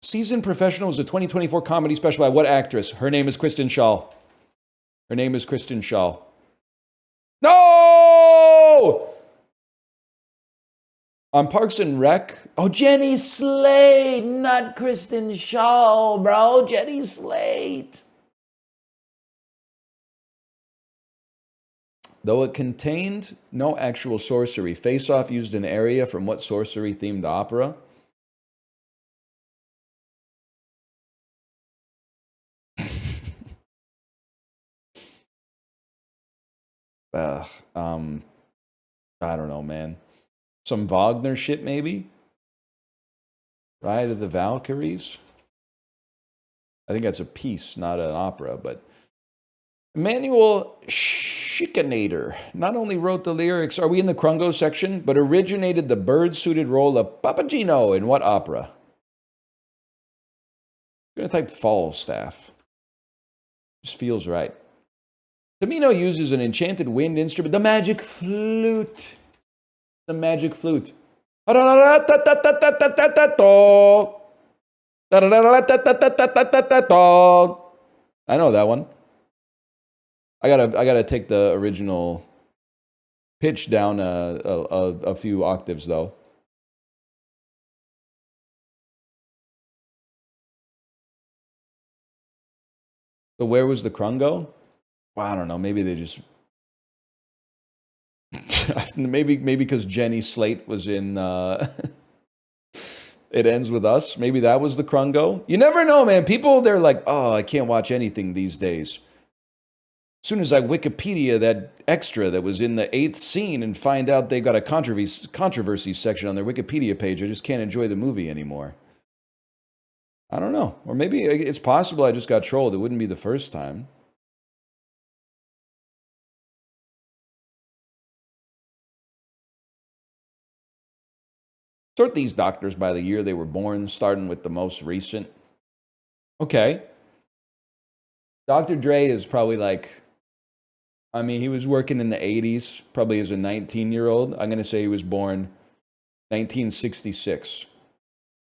Seasoned Professional is a 2024 comedy special by what actress? Her name is Kristen Schaal. Her name is Kristen Schaal. No! On Parks and Rec. Oh, Jenny Slate, not Kristen Schaal, bro. Jenny Slate. Though it contained no actual sorcery, Face Off used an area from what sorcery-themed opera? I don't know, man. Some Wagner shit, maybe? Ride of the Valkyries? I think that's a piece, not an opera, but Emmanuel Schikaneder not only wrote the lyrics, are we in the Krungo section, but originated the bird-suited role of Papagino in what opera? I'm going to type Falstaff. Just feels right. Tamino uses an enchanted wind instrument, the magic flute. The magic flute. I know that one. I gotta take the original pitch down a few octaves though. So where was the Krungo? Well, I don't know. Maybe they just maybe because Jenny Slate was in It Ends With Us. Maybe that was the Krungo. You never know, man. People, they're like, oh, I can't watch anything these days. As soon as I Wikipedia that extra that was in the 8th scene and find out they got a controversy section on their Wikipedia page, I just can't enjoy the movie anymore. I don't know. Or maybe it's possible I just got trolled. It wouldn't be the first time. Sort these doctors by the year they were born, starting with the most recent. Okay. Dr. Dre is probably like, I mean, he was working in the 80s, probably as a 19-year-old. I'm going to say he was born 1966.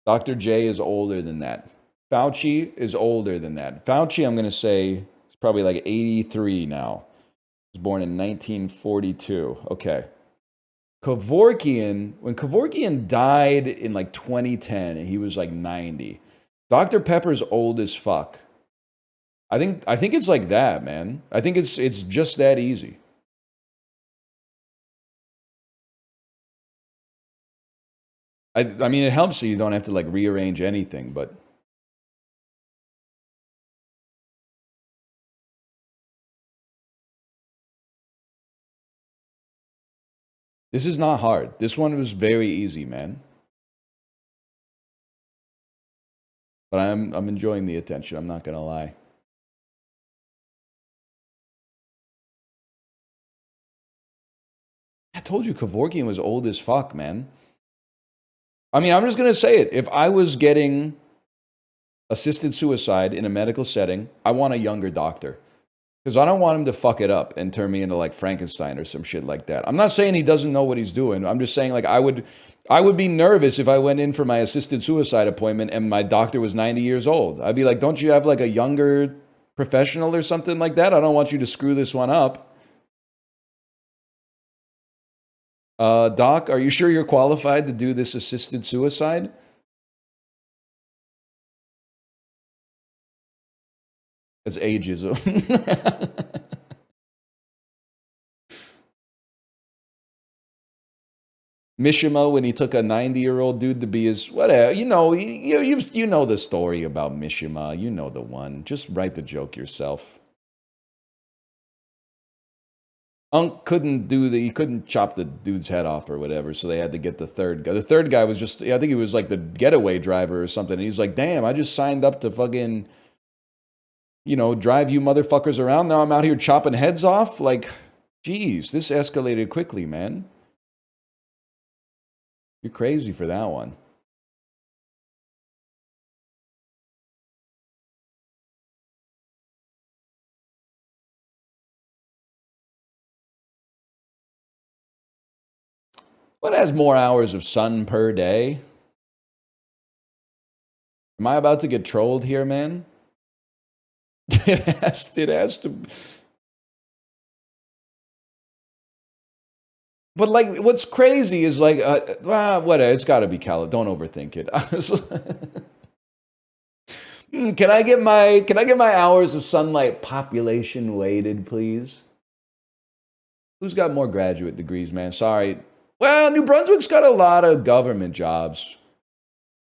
Dr. J is older than that. Fauci is older than that. Fauci, I'm going to say, is probably like 83 now. He was born in 1942. Okay. Kevorkian, when Kevorkian died in like 2010, he was like 90. Dr. Pepper's old as fuck. I think it's like that, man. I think it's just that easy. I mean, it helps so you don't have to like rearrange anything, but this is not hard. This one was very easy, man. But I'm enjoying the attention. I'm not gonna lie. I told you Kevorkian was old as fuck, man. I mean, I'm just gonna say it. If I was getting assisted suicide in a medical setting, I want a younger doctor. Because I don't want him to fuck it up and turn me into like Frankenstein or some shit like that. I'm not saying he doesn't know what he's doing. I'm just saying like I would be nervous if I went in for my assisted suicide appointment and my doctor was 90 years old. I'd be like, don't you have like a younger professional or something like that? I don't want you to screw this one up. Doc, are you sure you're qualified to do this assisted suicide? That's ageism. Mishima, when he took a 90-year-old dude to be his whatever, you know the story about Mishima. You know the one. Just write the joke yourself. Unc he couldn't chop the dude's head off or whatever, so they had to get the third guy. The third guy was just, I think he was like the getaway driver or something. And he's like, damn, I just signed up to fucking, drive you motherfuckers around. Now I'm out here chopping heads off. Like, geez, this escalated quickly, man. You're crazy for that one. What has more hours of sun per day? Am I about to get trolled here, man? It has to. But like, what's crazy is like, whatever. It's got to be Cali. Don't overthink it. Can I get my hours of sunlight population weighted, please? Who's got more graduate degrees, man? Sorry. Well, New Brunswick's got a lot of government jobs.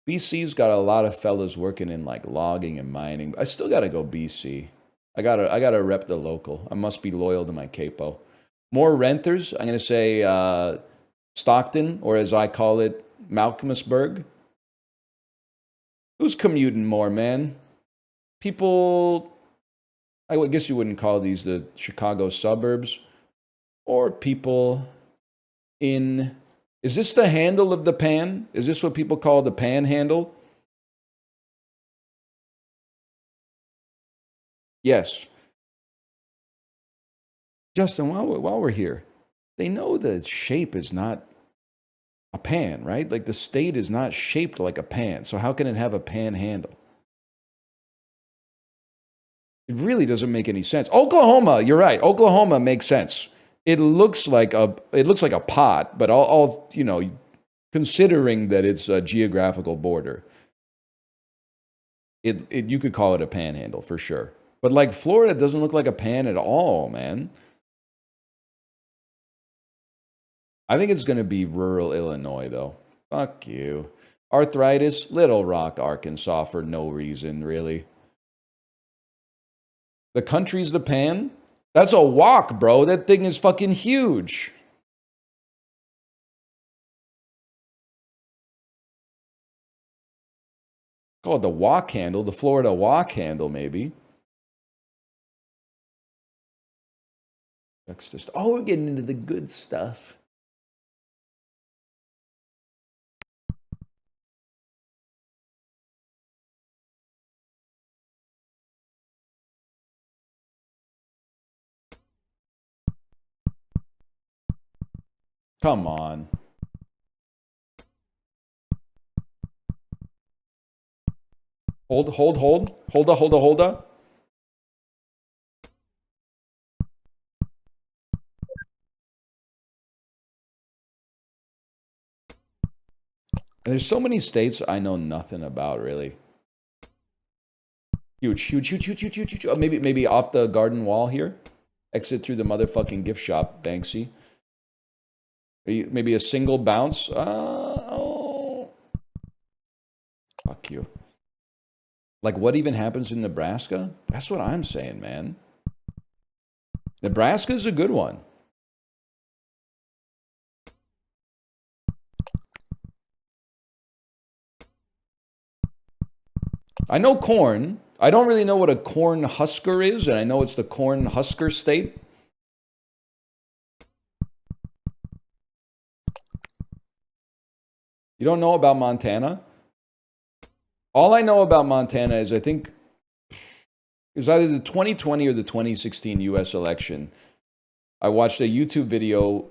BC's got a lot of fellas working in like logging and mining. I still gotta go BC. I gotta rep the local. I must be loyal to my capo. More renters. I'm gonna say Stockton, or as I call it, Malcolmusburg. Who's commuting more, man? People I would guess you wouldn't call these the Chicago suburbs, or people in, is this the handle of the pan? Is this what people call the panhandle? Yes. Justin, while we're here, they know the shape is not a pan, right? Like the state is not shaped like a pan. So how can it have a panhandle? It really doesn't make any sense. Oklahoma, you're right. Oklahoma makes sense. It looks like a pot, but all you know, considering that it's a geographical border, you could call it a panhandle for sure. But like Florida doesn't look like a pan at all, man. I think it's going to be rural Illinois though. Fuck you. Arthritis, Little Rock, Arkansas for no reason, really. The country's the pan? That's a walk, bro. That thing is fucking huge. Call it the walk handle, the Florida walk handle, maybe. That's just, oh, we're getting into the good stuff. Come on. Hold. Hold up. And there's so many states I know nothing about, really. Huge. Oh, maybe off the garden wall here. Exit through the motherfucking gift shop, Banksy. Maybe a single bounce. Oh. Fuck you. Like, what even happens in Nebraska? That's what I'm saying, man. Nebraska's a good one. I know corn. I don't really know what a corn husker is, and I know it's the corn husker state. You don't know about Montana? All I know about Montana is I think it was either the 2020 or the 2016 US election. I watched a YouTube video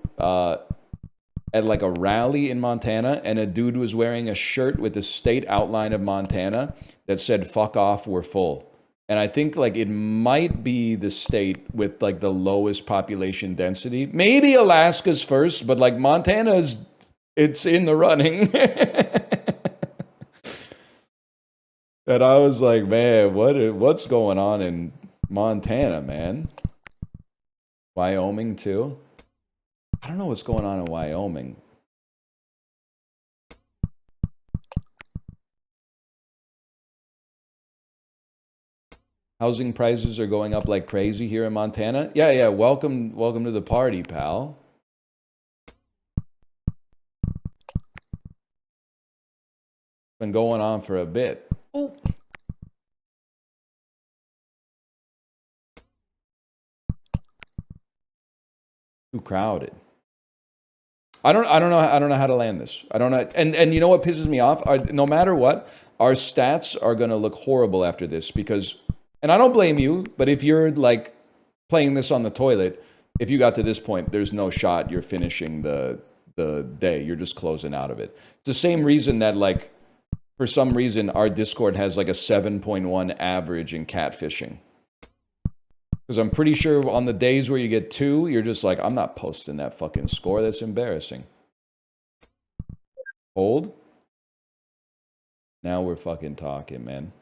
at like a rally in Montana, and a dude was wearing a shirt with the state outline of Montana that said, "Fuck off, we're full." And I think like it might be the state with like the lowest population density. Maybe Alaska's first, but like Montana's, it's in the running. And I was like, man, what's going on in Montana, man? Wyoming too? I don't know what's going on in Wyoming. Housing prices are going up like crazy here in Montana. Yeah. Welcome to the party, pal. Been going on for a bit. Ooh. Too crowded. I don't know how to land this. I don't know. And you know what pisses me off? No matter what, our stats are going to look horrible after this because, and I don't blame you, but if you're like playing this on the toilet, if you got to this point, there's no shot you're finishing the day. You're just closing out of it. It's the same reason that like, for some reason, our Discord has like a 7.1 average in catfishing. Because I'm pretty sure on the days where you get 2, you're just like, I'm not posting that fucking score. That's embarrassing. Hold. Now we're fucking talking, man.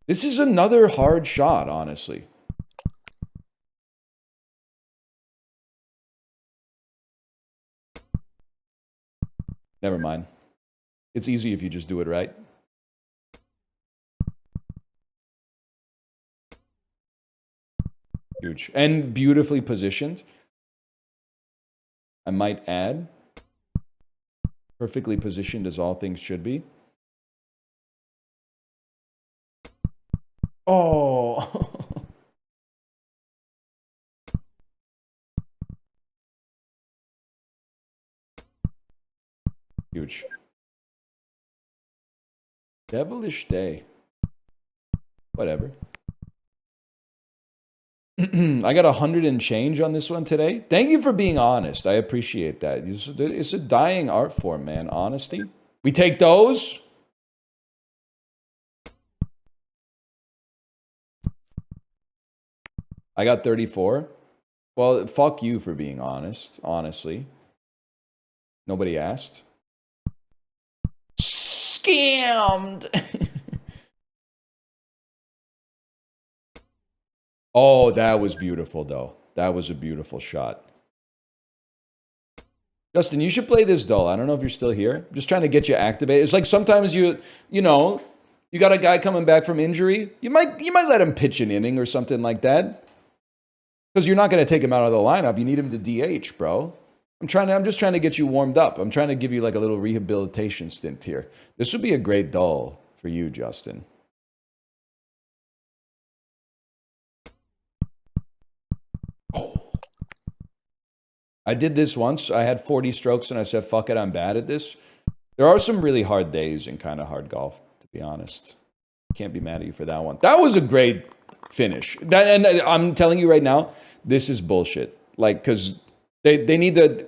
This is another hard shot, honestly. Never mind. It's easy if you just do it right. Huge. And beautifully positioned. I might add. Perfectly positioned as all things should be. Oh. Huge. Devilish day. Whatever. I got 100 and change on this one today. Thank you for being honest. I appreciate that. It's a dying art form, man. Honesty. We take those. I got 34. Well, fuck you for being honest, honestly. Nobody asked. Scammed. Oh, that was beautiful, though. That was a beautiful shot. Justin, you should play this doll. I don't know if you're still here. I'm just trying to get you activated. It's like sometimes you know, you got a guy coming back from injury. You might let him pitch an inning or something like that. Because you're not going to take him out of the lineup. You need him to DH, bro. I'm just trying to get you warmed up. I'm trying to give you like a little rehabilitation stint here. This would be a great doll for you, Justin. Oh. I did this once. I had 40 strokes and I said, fuck it, I'm bad at this. There are some really hard days in kind of hard golf, to be honest. Can't be mad at you for that one. That was a great finish. And I'm telling you right now, this is bullshit. Like, because they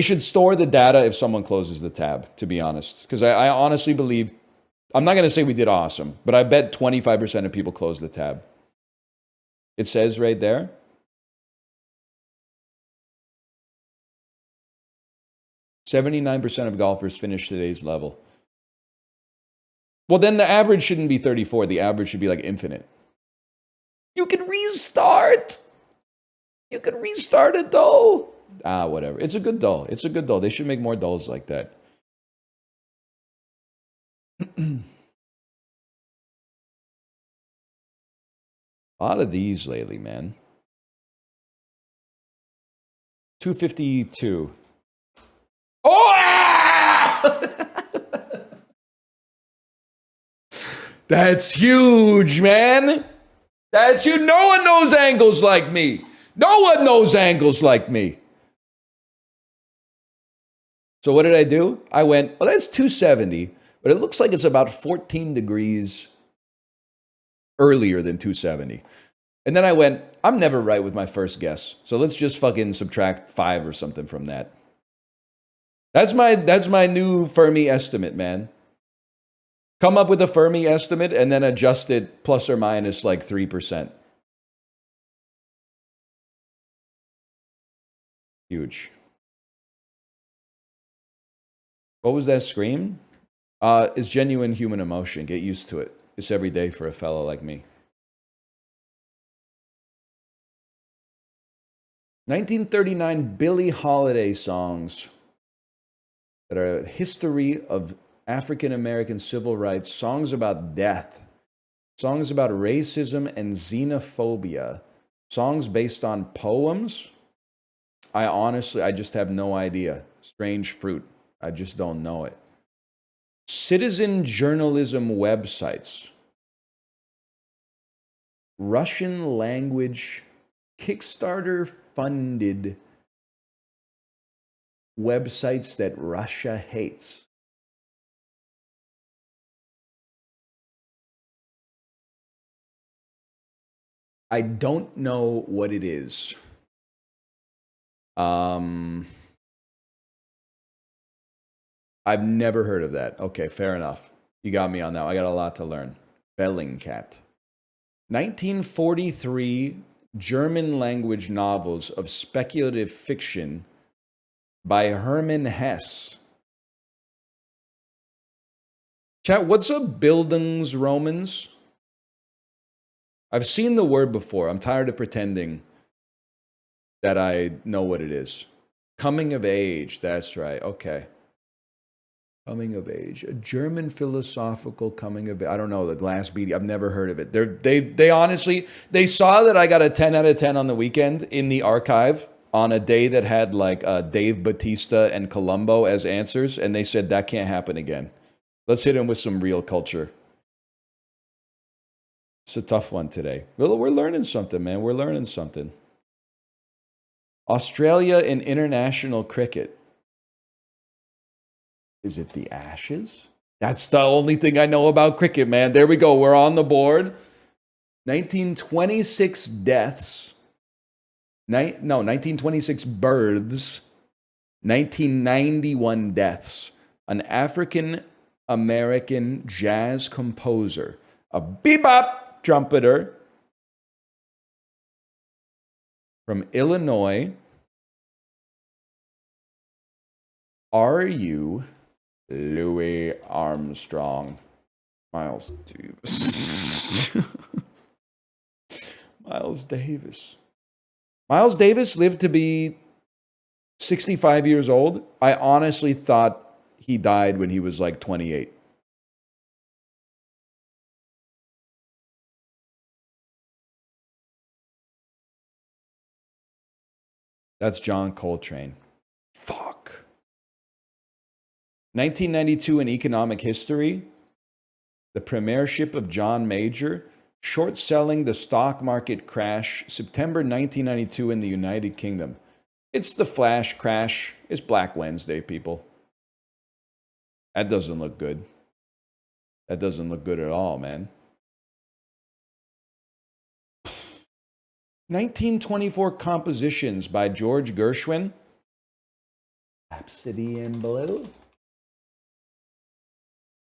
should store the data if someone closes the tab, to be honest. Because I honestly believe, I'm not going to say we did awesome, but I bet 25% of people closed the tab. It says right there. "79% of golfers finish today's level." Well, then the average shouldn't be 34. The average should be like infinite. You can restart. You can restart it though. Whatever. It's a good doll. It's a good doll. They should make more dolls like that. A lot of these lately, man. 252. Oh! That's huge, man. That's huge. No one knows angles like me. No one knows angles like me. So what did I do? I went, well, that's 270, but it looks like it's about 14 degrees earlier than 270. And then I went, I'm never right with my first guess. So let's just fucking subtract 5 or something from that. That's my new Fermi estimate, man. Come up with a Fermi estimate and then adjust it plus or minus like 3%. Huge. What was that scream? It's genuine human emotion. Get used to it. It's every day for a fellow like me. 1939 Billie Holiday songs that are a history of African American civil rights, songs about death, songs about racism and xenophobia, songs based on poems. I just have no idea. Strange fruit. I just don't know it. Citizen journalism websites. Russian language Kickstarter funded websites that Russia hates. I don't know what it is. I've never heard of that. Okay, fair enough. You got me on that. I got a lot to learn. Bellingcat. 1943 German language novels of speculative fiction by Hermann Hesse. Chat, what's up, Bildungsromans? I've seen the word before. I'm tired of pretending that I know what it is. Coming of age. That's right. Okay. Coming of age. A German philosophical coming of age. I don't know. The Glass Beady. I've never heard of it. They honestly, they saw that I got a 10 out of 10 on the weekend in the archive on a day that had like Dave Bautista and Columbo as answers. And they said that can't happen again. Let's hit him with some real culture. It's a tough one today. We're learning something, man. We're learning something. Australia in international cricket. Is it the Ashes? That's the only thing I know about cricket, man. There we go. We're on the board. 1926 deaths. 1926 births. 1991 deaths. An African American jazz composer, a bebop trumpeter from Illinois. Are you Louis Armstrong? Miles Davis. Miles Davis. Miles Davis lived to be 65 years old. I honestly thought he died when he was like 28. That's John Coltrane. Fuck. 1992 in economic history. The premiership of John Major. Short selling the stock market crash. September 1992 in the United Kingdom. It's the flash crash. It's Black Wednesday, people. That doesn't look good. That doesn't look good at all, man. 1924 compositions by George Gershwin. Rhapsody in Blue.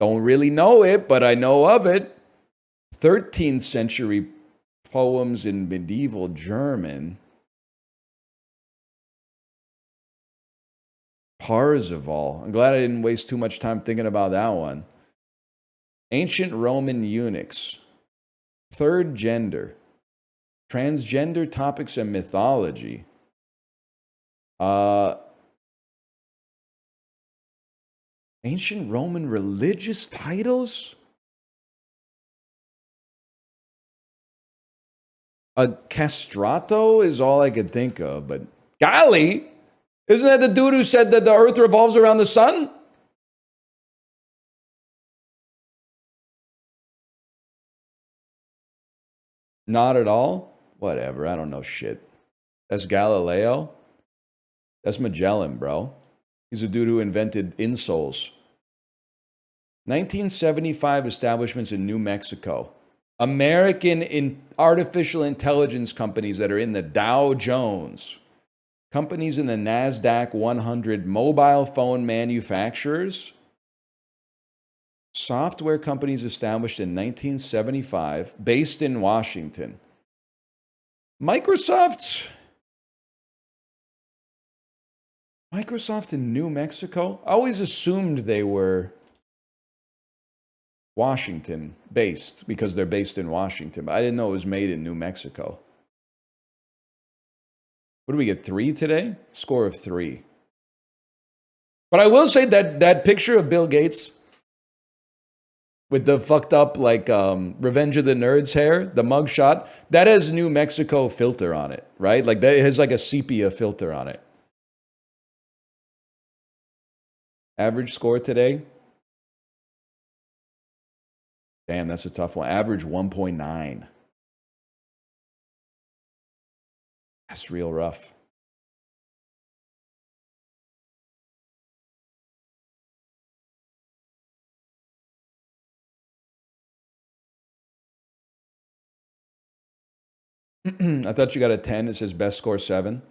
Don't really know it, but I know of it. 13th century poems in medieval German. Parzival. I'm glad I didn't waste too much time thinking about that one. Ancient Roman eunuchs. Third gender. Transgender topics and mythology. Ancient Roman religious titles? A castrato is all I could think of, but golly, isn't that the dude who said that the earth revolves around the sun? Not at all? Whatever, I don't know shit. That's Galileo. That's Magellan, bro. He's a dude who invented insoles. 1975 establishments in New Mexico. American artificial intelligence companies that are in the Dow Jones. Companies in the NASDAQ 100. Mobile phone manufacturers. Software companies established in 1975, based in Washington. Microsoft in New Mexico? I always assumed they were Washington based because they're based in Washington, but I didn't know it was made in New Mexico. What do we get, 3 today? Score of 3. But I will say that picture of Bill Gates with the fucked up like Revenge of the Nerds hair, the mugshot, that has New Mexico filter on it, right? Like that has like a sepia filter on it. Average score today? Damn, that's a tough one. Average 1.9. That's real rough. I thought you got a 10. It says best score 7.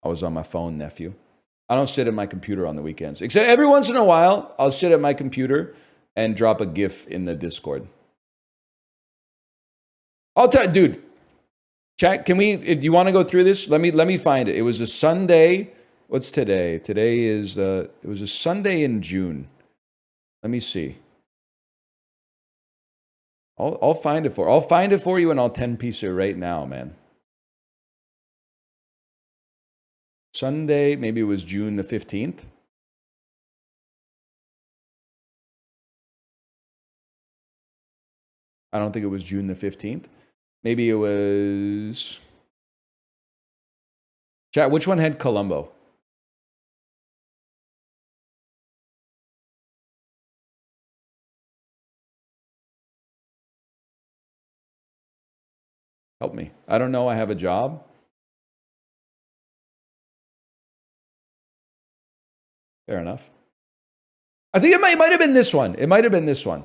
I was on my phone, nephew. I don't sit at my computer on the weekends. Except every once in a while, I'll sit at my computer and drop a GIF in the Discord. I'll tell you, dude. Chat, can we, if you want to go through this, let me find it. It was a Sunday. What's today? Today is, it was a Sunday in June. Let me see. I'll find it for you and I'll 10-piece it right now, man. Sunday, maybe it was June the 15th. I don't think it was June the 15th. Maybe it was... Chat, which one had Columbo? Help me. I don't know. I have a job. Fair enough. I think it might have been this one. It might have been this one.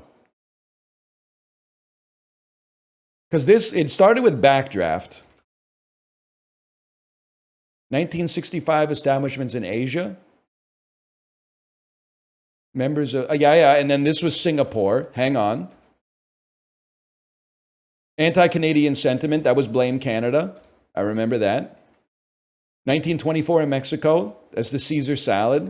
Because it started with Backdraft. 1965 establishments in Asia. Members of, yeah. And then this was Singapore. Hang on. Anti-Canadian sentiment. That was Blame Canada. I remember that. 1924 in Mexico. That's the Caesar salad.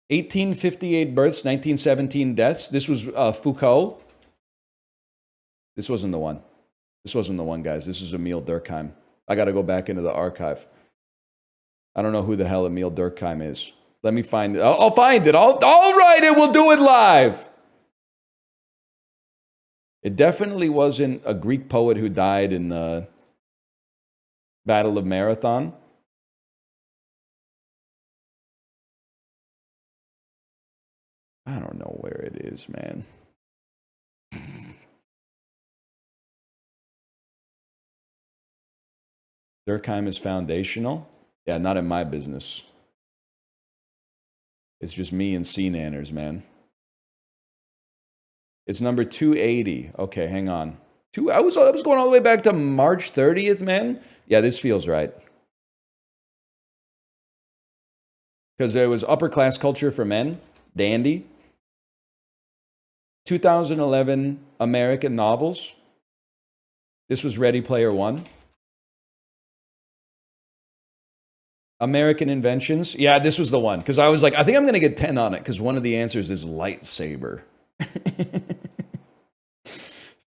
1858 births, 1917 deaths. This was Foucault. This wasn't the one. This wasn't the one, guys. This is Emile Durkheim. I got to go back into the archive. I don't know who the hell Emile Durkheim is. Let me find it. I'll find it. All right, it will do it live. It definitely wasn't a Greek poet who died in the Battle of Marathon. I don't know where it is, man. Durkheim is foundational. Yeah, not in my business. It's just me and C-nanners, man. It's number 280. Okay, hang on. I was going all the way back to March 30th, man. Yeah, this feels right. Because there was upper class culture for men. Dandy. 2011 American novels. This was Ready Player One. American inventions. Yeah, this was the one. Because I was like, I think I'm going to get 10 on it. Because one of the answers is lightsaber.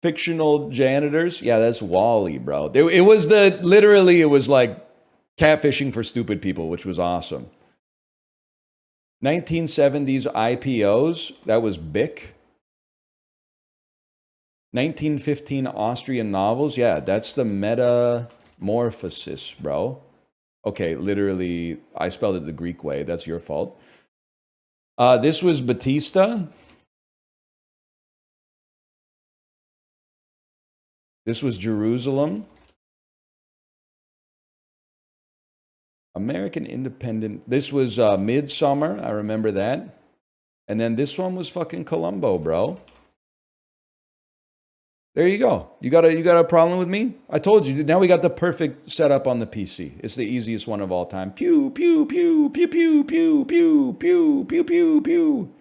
Fictional janitors. Yeah, that's Wall-E, bro. It was literally, it was like catfishing for stupid people, which was awesome. 1970s IPOs. That was Bic. 1915 Austrian novels. Yeah, that's the Metamorphosis, bro. Okay, literally, I spelled it the Greek way. That's your fault. This was Batista. This was Jerusalem. American Independent. This was Midsummer. I remember that. And then this one was fucking Columbo, bro. There you go. You got a problem with me? I told you. Now we got the perfect setup on the PC. It's the easiest one of all time. Pew, pew, pew, pew, pew, pew, pew, pew, pew, pew, pew.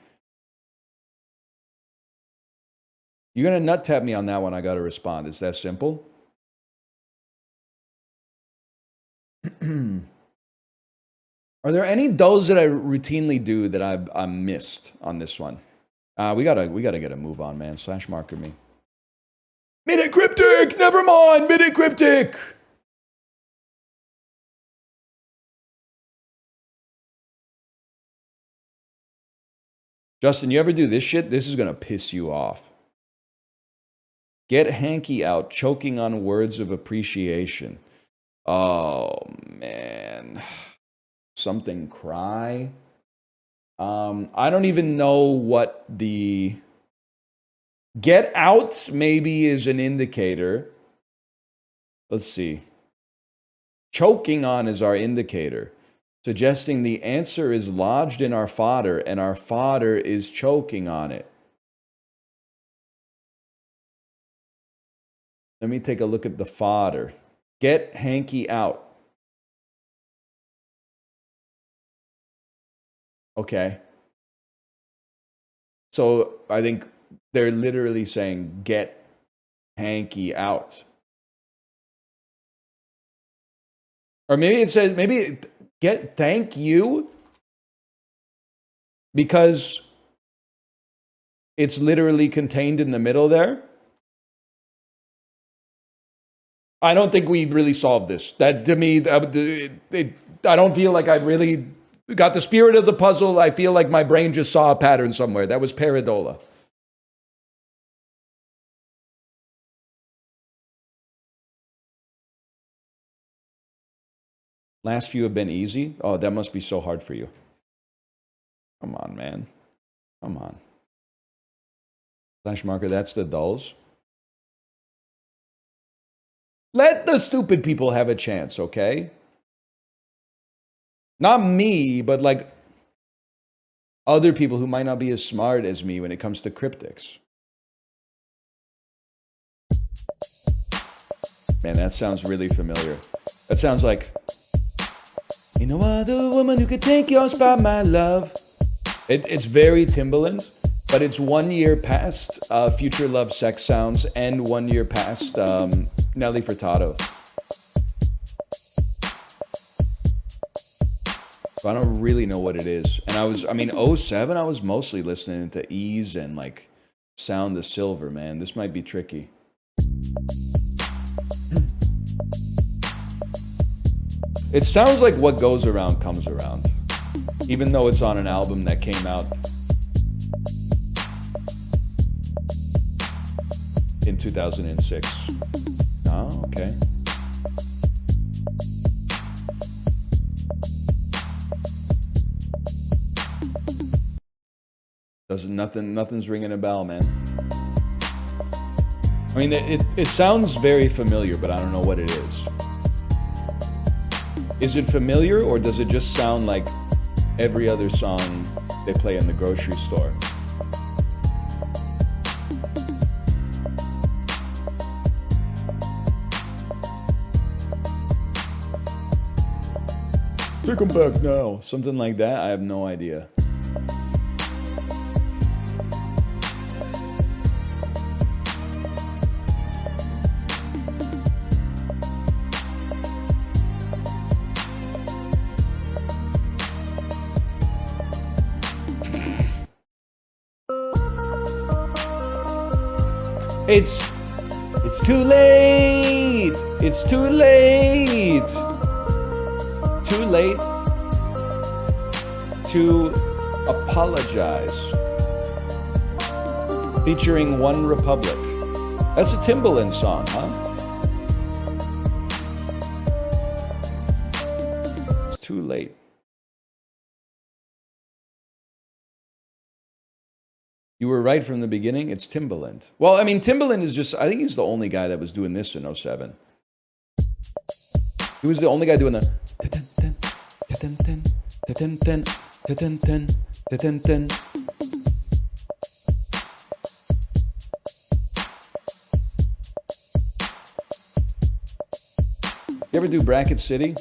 You're going to nut tap me on that one. I got to respond. It's that simple. Are there any dulls that I routinely do that I missed on this one? We gotta get a move on, man. Slash marker me. Minute Cryptic! Never mind! Minute Cryptic! Justin, you ever do this shit? This is gonna piss you off. Get hanky out, choking on words of appreciation. Oh, man. Something cry. I don't even know what the... Get out maybe is an indicator. Let's see. Choking on is our indicator, suggesting the answer is lodged in our fodder and our fodder is choking on it. Let me take a look at the fodder. Get hanky out. Okay. So I think they're literally saying, get hanky out. Or maybe it says, get thank you. Because it's literally contained in the middle there. I don't think we really solved this. That to me, I don't feel like I really got the spirit of the puzzle. I feel like my brain just saw a pattern somewhere. That was Paradola. Last few have been easy. Oh, that must be so hard for you. Come on, man. Come on. Slash marker, that's the dulls. Let the stupid people have a chance, okay? Not me, but like other people who might not be as smart as me when it comes to cryptics. Man, that sounds really familiar. That sounds like, ain't no other woman who could take your spot, my love. It's very Timbaland, but it's 1 year past Future Love Sex Sounds and 1 year past Nelly Furtado. So I don't really know what it is. And I mean, '07, I was mostly listening to Ease and like Sound of Silver, man. This might be tricky. It sounds like what goes around comes around, even though it's on an album that came out in 2006. Oh, okay. Nothing's ringing a bell, man. I mean, it sounds very familiar, but I don't know what it is. Is it familiar, or does it just sound like every other song they play in the grocery store? Take them back now. Something like that? I have no idea. It's too late. It's too late. Too late to apologize. Featuring One Republic. That's a Timbaland song, huh? It's too late. You were right from the beginning. It's Timbaland. Well, I mean, Timbaland is just, I think he's the only guy that was doing this in '07. He was the only guy doing the. You ever do Bracket City?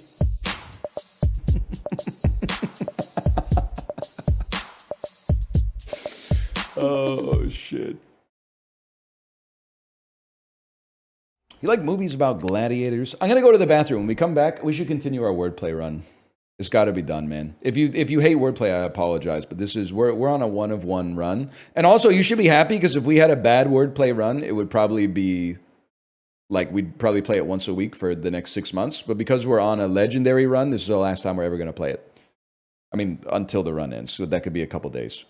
Oh, shit. You like movies about gladiators? I'm gonna go to the bathroom. When we come back, we should continue our wordplay run. It's got to be done, man. If you hate wordplay, I apologize, but this is we're on a 1 of 1 run. And also, you should be happy because if we had a bad wordplay run, it would probably be like we'd probably play it once a week for the next 6 months. But because we're on a legendary run, this is the last time we're ever gonna play it. I mean, until the run ends, so that could be a couple days.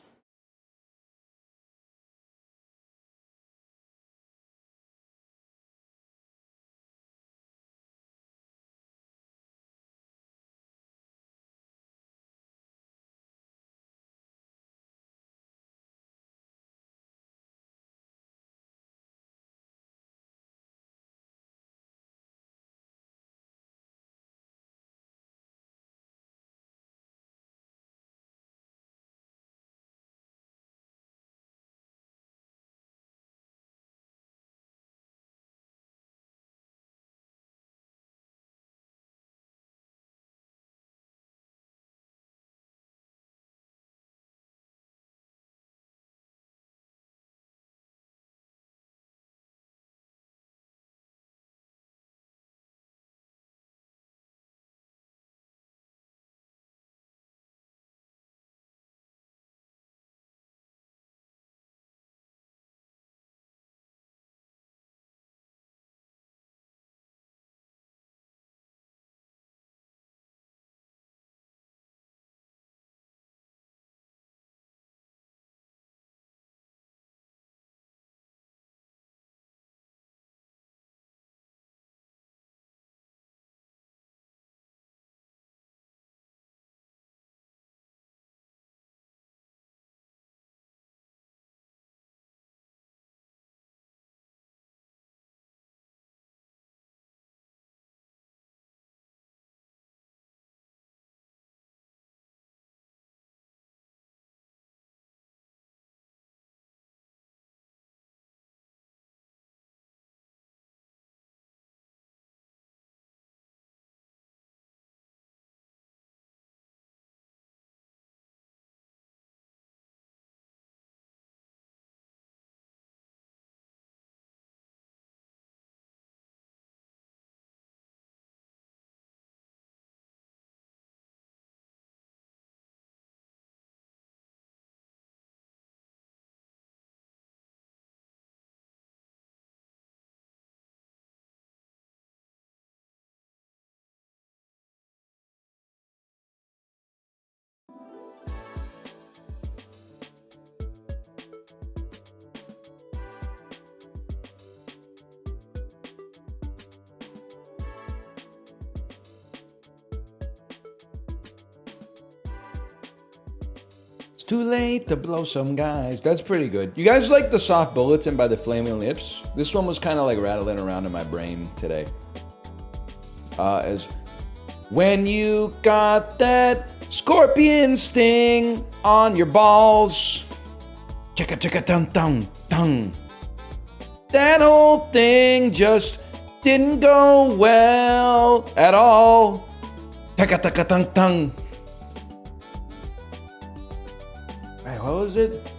too late to blow some guys. That's pretty good. You guys like the Soft Bulletin by the Flaming Lips? This one was kind of like rattling around in my brain today. As when you got that scorpion sting on your balls, chicka chicka tung tung tung. That whole thing just didn't go well at all. Chicka chicka tung tung. Hey, what was it?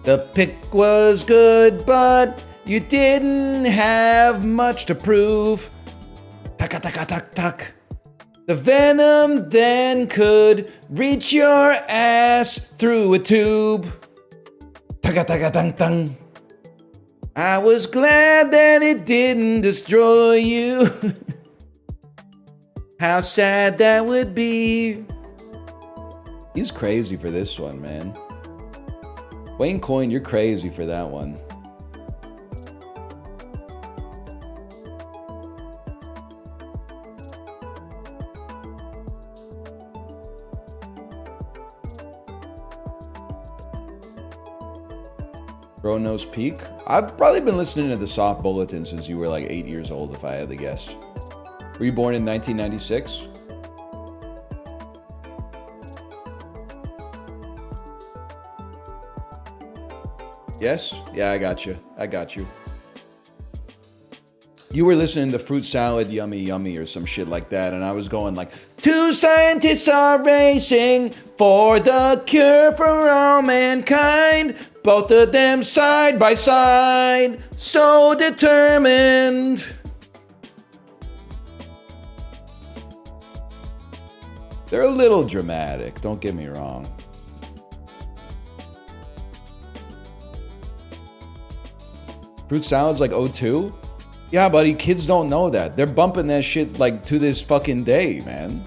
The pick was good, but you didn't have much to prove. Tuck, tuck, tuck, tuck. The venom then could reach your ass through a tube. Tuck, tuck, tuck, tuck. I was glad that it didn't destroy you. How sad that would be. He's crazy for this one, man. Wayne Coyne, you're crazy for that one. Bro knows Peak. I've probably been listening to the Soft Bulletin since you were like 8 years old, if I had to guess. Were you born in 1996? Yes? Yeah, I got you. I got you. You were listening to Fruit Salad Yummy Yummy or some shit like that, and I was going like, two scientists are racing for the cure for all mankind. Both of them side by side, so determined. They're a little dramatic, don't get me wrong. Fruit Salad's like 02? Yeah, buddy, kids don't know that. They're bumping that shit like to this fucking day, man.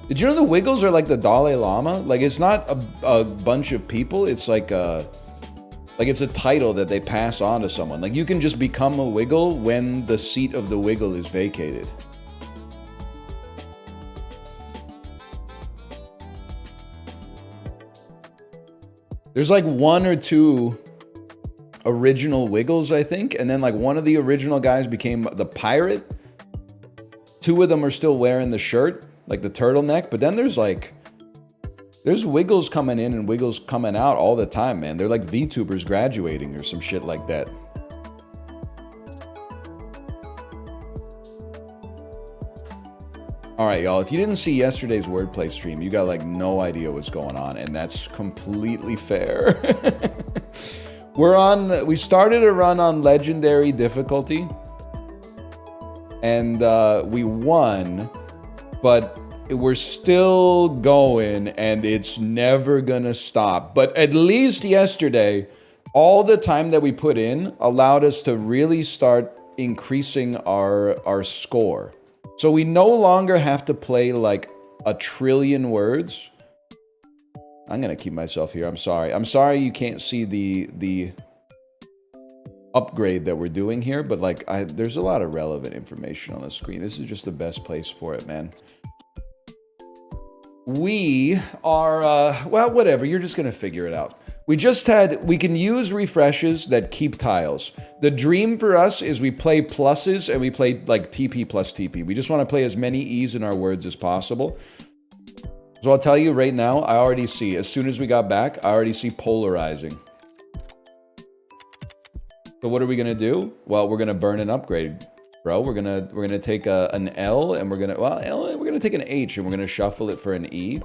Did you know the Wiggles are like the Dalai Lama? Like, it's not a bunch of people. It's like it's a title that they pass on to someone. Like, you can just become a Wiggle when the seat of the Wiggle is vacated. There's like one or two original Wiggles, I think. And then like one of the original guys became the pirate. Two of them are still wearing the shirt, like the turtleneck. But then there's Wiggles coming in and Wiggles coming out all the time, man. They're like VTubers graduating or some shit like that. All right, y'all, if you didn't see yesterday's wordplay stream, you got like no idea what's going on, and that's completely fair. We started a run on legendary difficulty, and we won, but we're still going, and it's never gonna stop. But at least yesterday, all the time that we put in allowed us to really start increasing our score. So we no longer have to play like 1 trillion words. I'm gonna keep myself here. I'm sorry you can't see the upgrade that we're doing here, but like there's a lot of relevant information on the screen. This is just the best place for it, man. We are well, whatever. You're just gonna figure it out. We can use refreshes that keep tiles. The dream for us is we play pluses and we play like TP plus TP. We just want to play as many E's in our words as possible. So I'll tell you right now, I already see, as soon as we got back, I already see polarizing. So what are we gonna do? Well, we're gonna burn an upgrade, bro. We're gonna take an L and we're gonna take an H and we're gonna shuffle it for an E.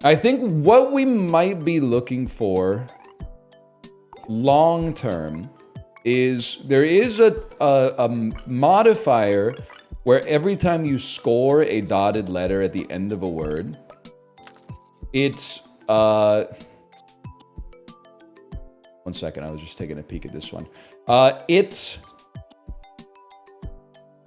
I think what we might be looking for long term is there is a modifier where every time you score a dotted letter at the end of a word, it's 1 second, I was just taking a peek at this one. It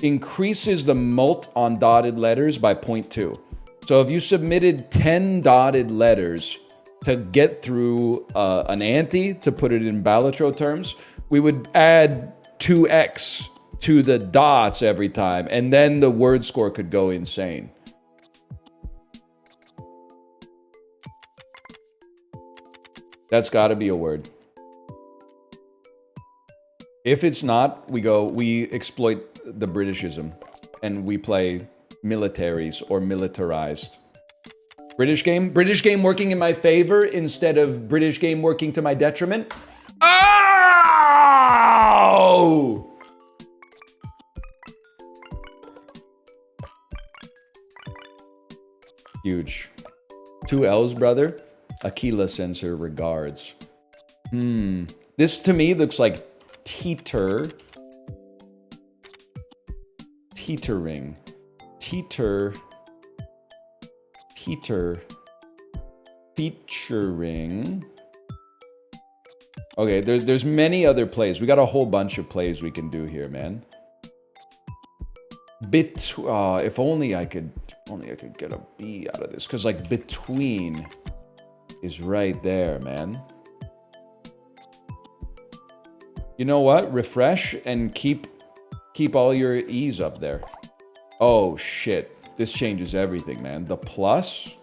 increases the mult on dotted letters by 0.2. So if you submitted 10 dotted letters to get through an ante, to put it in Balatro terms, we would add 2x to the dots every time, and then the word score could go insane. That's got to be a word. If it's not, we exploit the Britishism and we play militaries or militarized. British game working in my favor instead of British game working to my detriment. Oh! Huge. 2 L's, brother. Aquila sensor regards. This to me looks like teeter. Teetering. Teeter. Teeter. Featuring. Okay, there's many other plays. We got a whole bunch of plays we can do here, man. If only I could get a B out of this, because like between is right there, man. You know what? Refresh and keep all your E's up there. Oh shit. This changes everything, man. The plus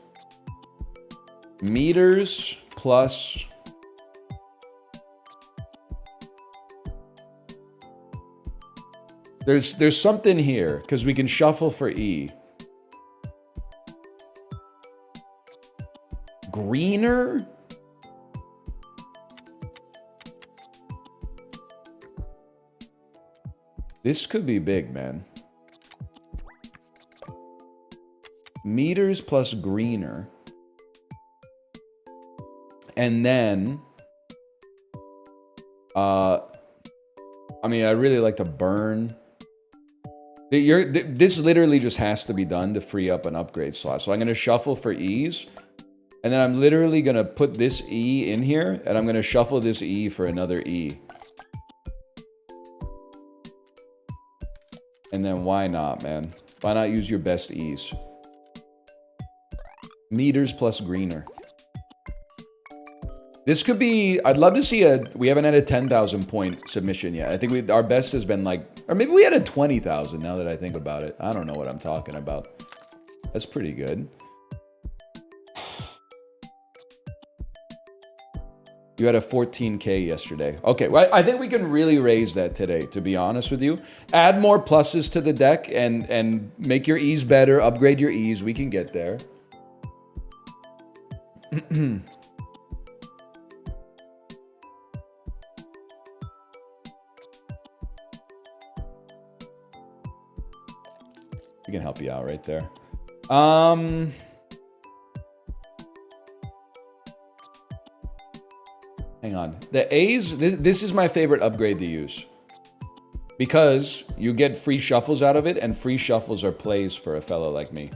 meters plus there's something here because we can shuffle for E. Greener? This could be big, man. Meters plus greener. And then I mean, I really like to burn. This literally just has to be done to free up an upgrade slot. So I'm going to shuffle for E's. And then I'm literally going to put this E in here. And I'm going to shuffle this E for another E. And then why not, man? Why not use your best E's? Meters plus greener. This could be... I'd love to see we haven't had a 10,000 point submission yet. I think our best has been like... Or maybe we had a 20,000 now that I think about it. I don't know what I'm talking about. That's pretty good. You had a 14K yesterday. Okay, well, I think we can really raise that today, to be honest with you. Add more pluses to the deck and make your E's better. Upgrade your E's. We can get there. We can help you out right there. Hang on. The A's, this is my favorite upgrade to use. Because you get free shuffles out of it, and free shuffles are plays for a fellow like me.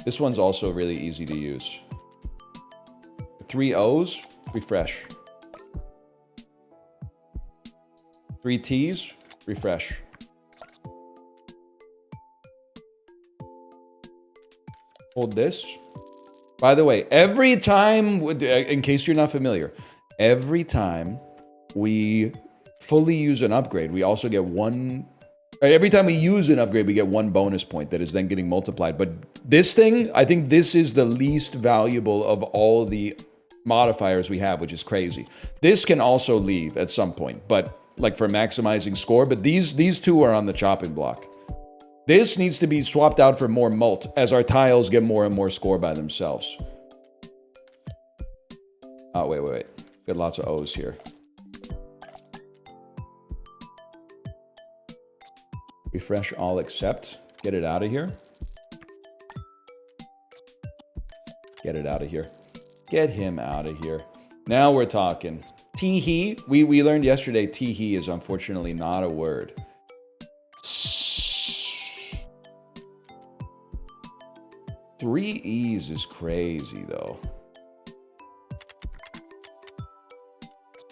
This one's also really easy to use. 3 O's, refresh. 3 T's, refresh. Hold this. By the way, every time, in case you're not familiar, every time we fully use an upgrade, we also get one... Every time we use an upgrade, we get 1 bonus point that is then getting multiplied. But this thing, I think this is the least valuable of all the modifiers we have, which is crazy. This can also leave at some point, but like for maximizing score. But these two are on the chopping block. This needs to be swapped out for more mult as our tiles get more and more score by themselves. Oh, wait. Got lots of O's here. Refresh all except. Get it out of here. Get it out of here. Get him out of here. Now we're talking. Tee-hee. We learned yesterday tee-hee is unfortunately not a word. 3 E's is crazy, though.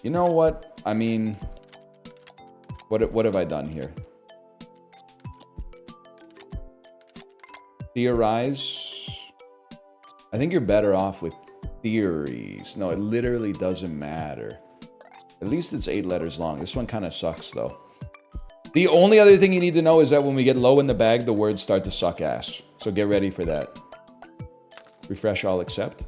You know what? I mean, what have I done here? Theorize. I think you're better off with theories. No, it literally doesn't matter. At least it's 8 letters long. This one kind of sucks, though. The only other thing you need to know is that when we get low in the bag, the words start to suck ass. So get ready for that. Refresh all except.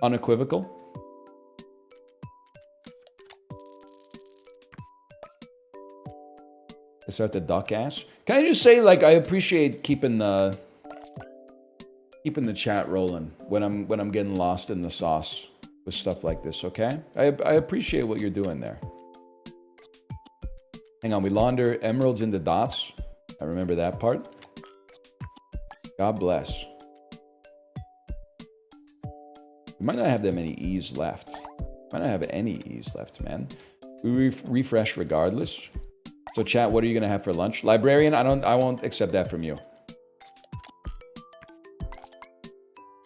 Unequivocal. I start the duck ass. Can I just say, like, I appreciate keeping the chat rolling when I'm getting lost in the sauce with stuff like this, okay? I appreciate what you're doing there. Hang on, we launder emeralds into dots. I remember that part. God bless. We might not have that many E's left. Might not have any E's left, man. We refresh regardless. So chat, what are you gonna have for lunch? Librarian, I won't accept that from you.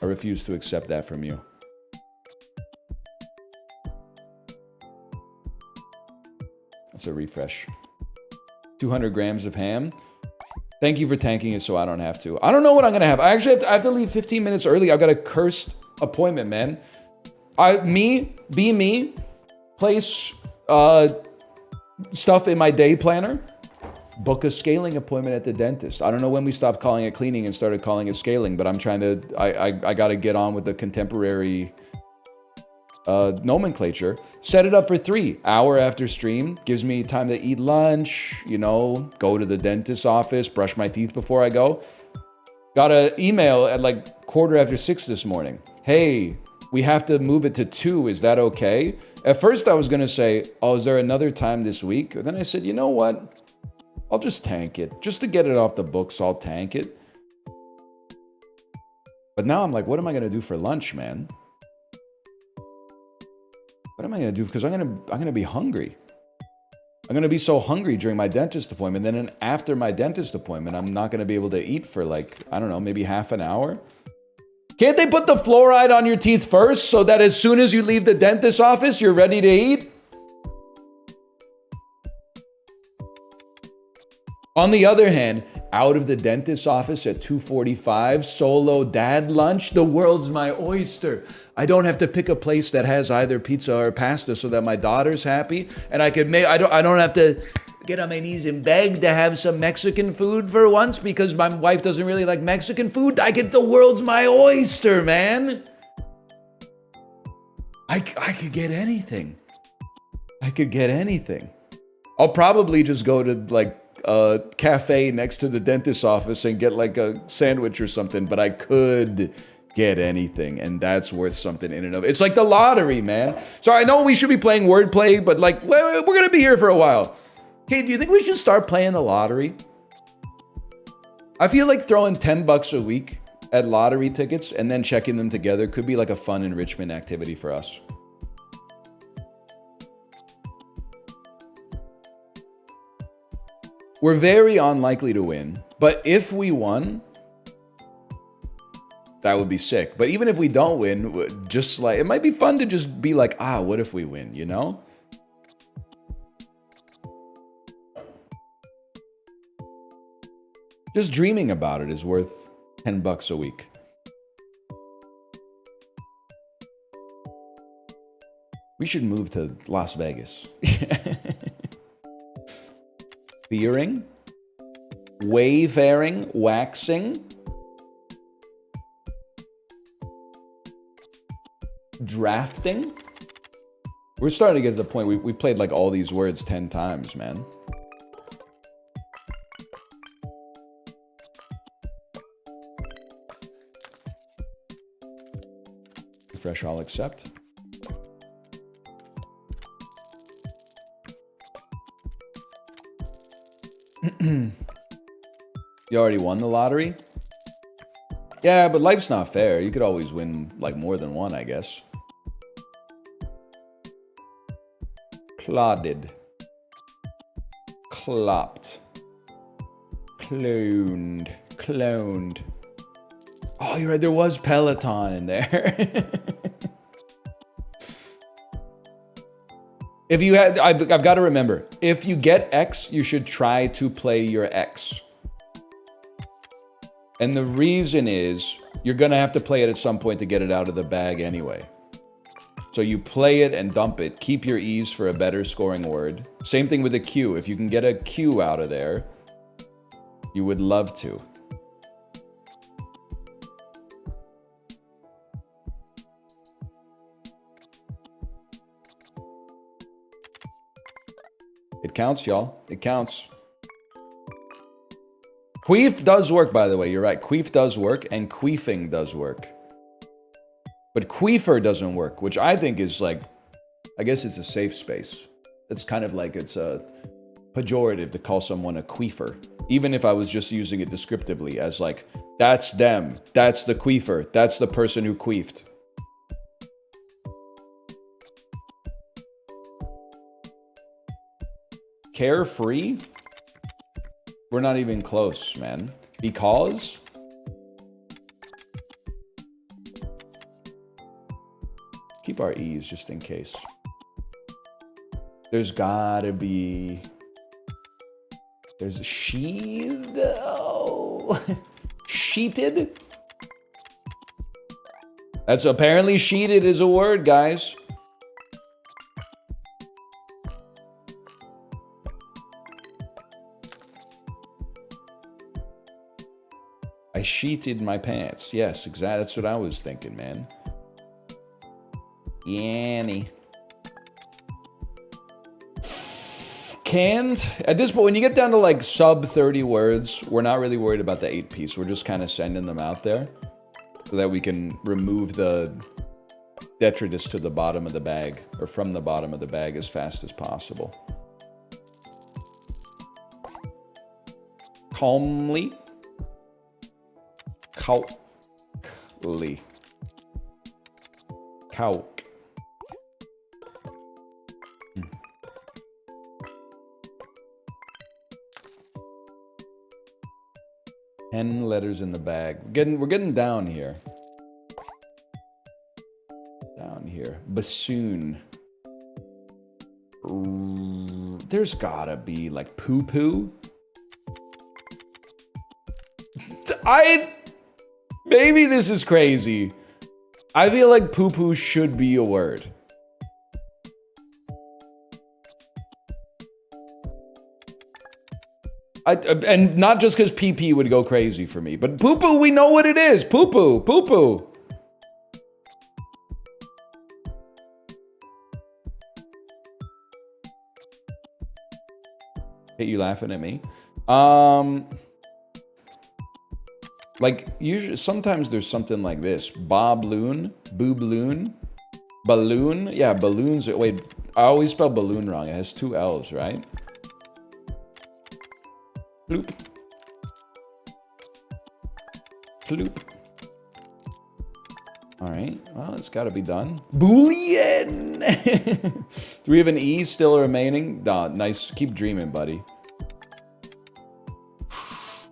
I refuse to accept that from you. That's a refresh. 200 grams of ham. Thank you for tanking it so I don't have to. I don't know what I'm gonna have. I have to leave 15 minutes early. I've got a cursed appointment, man. Be me, place stuff in my day planner, book a scaling appointment at the dentist. I don't know when we stopped calling it cleaning and started calling it scaling, but I'm trying to, I got to get on with the contemporary nomenclature. Set it up for 3 hour after stream. Gives me time to eat lunch, you know, go to the dentist's office, brush my teeth before I go. Got an email at like 6:15 this morning. Hey, we have to move it to 2. Is that okay? At first I was going to say, oh, is there another time this week? But then I said, you know what? I'll just tank it. Just to get it off the books, I'll tank it. But now I'm like, what am I going to do for lunch, man? What am I going to do? Because I'm going to be hungry. I'm going to be so hungry during my dentist appointment. Then after my dentist appointment, I'm not going to be able to eat for like, I don't know, maybe half an hour. Can't they put the fluoride on your teeth first so that as soon as you leave the dentist's office, you're ready to eat? On the other hand, out of the dentist's office at 2:45, solo dad lunch, the world's my oyster. I don't have to pick a place that has either pizza or pasta so that my daughter's happy, and I could make, I don't have to get on my knees and beg to have some Mexican food for once because my wife doesn't really like Mexican food. I get the world's my oyster, man. I could get anything. I could get anything. I'll probably just go to like a cafe next to the dentist's office and get like a sandwich or something, but I could get anything, and that's worth something in and of it. It's like the lottery, man. So I know we should be playing wordplay, but like we're gonna be here for a while. Okay, do you think we should start playing the lottery? I feel like throwing $10 a week at lottery tickets and then checking them together could be like a fun enrichment activity for us. We're very unlikely to win, but if we won, that would be sick. But even if we don't win, just like, it might be fun to just be like, what if we win, you know? Just dreaming about it is worth $10 a week. We should move to Las Vegas. Fearing, wayfaring, waxing, drafting. We're starting to get to the point we've played like all these words 10 times, man. Refresh, I'll accept. You already won the lottery? Yeah, but life's not fair. You could always win like more than one, I guess. Clodded. Clopped. Cloned. Cloned. Oh, you're right. There was Peloton in there. If you had, I've got to remember, if you get X, you should try to play your X. And the reason is, you're going to have to play it at some point to get it out of the bag anyway. So you play it and dump it. Keep your E's for a better scoring word. Same thing with a Q. If you can get a Q out of there, you would love to. It counts, y'all. It counts. Queef does work, by the way. You're right. Queef does work, and queefing does work. But queefer doesn't work, which I think is like, I guess it's a safe space. It's kind of like it's a pejorative to call someone a queefer. Even if I was just using it descriptively as like, that's them. That's the queefer. That's the person who queefed. Carefree? We're not even close, man. Because? Keep our E's just in case. There's gotta be... There's a sheathed? Oh. Sheeted? That's apparently sheeted is a word, guys. I sheeted my pants. Yes, exactly. That's what I was thinking, man. Yanny. Canned. At this point, when you get down to like sub 30 words, we're not really worried about the 8-piece. We're just kind of sending them out there so that we can remove the detritus to the bottom of the bag or from the bottom of the bag as fast as possible. Calmly. Calcly. Calc. 10 letters in the bag. We're getting down here. Down here. Bassoon. There's gotta be like poo-poo. Maybe this is crazy. I feel like poo-poo should be a word. And not just because PP would go crazy for me, but poo-poo, we know what it is. Poo-poo, poo-poo. Hey, you laughing at me? Like, usually, sometimes there's something like this. Bobloon, boobloon, balloon. Yeah, balloons. Wait, I always spell balloon wrong. It has 2 L's, right? Floop. Floop. All right. Well, it's got to be done. Boolean. Do we have an E still remaining? Nah, nice. Keep dreaming, buddy.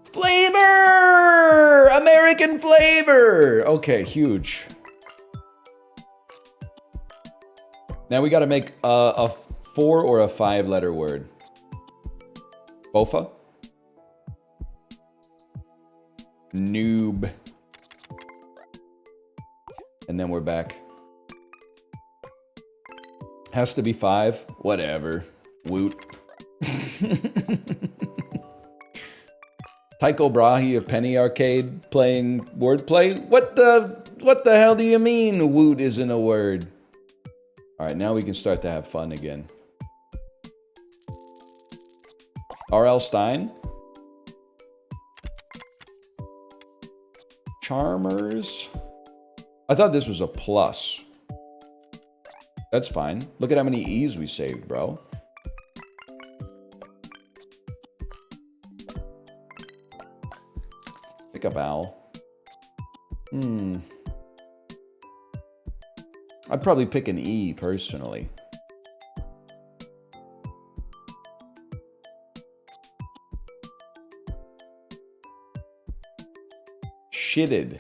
Flavor! American flavor! Okay, huge. Now we got to make a 4 or a 5-letter word. Bofa? Noob. And then we're back. Has to be 5. Whatever. Woot. Tycho Brahe of Penny Arcade playing wordplay? What the hell do you mean woot isn't a word? Alright, now we can start to have fun again. R.L. Stein? Charmers? I thought this was a plus. That's fine. Look at how many E's we saved, bro. Pick a vowel. I'd probably pick an E, personally. Shitted.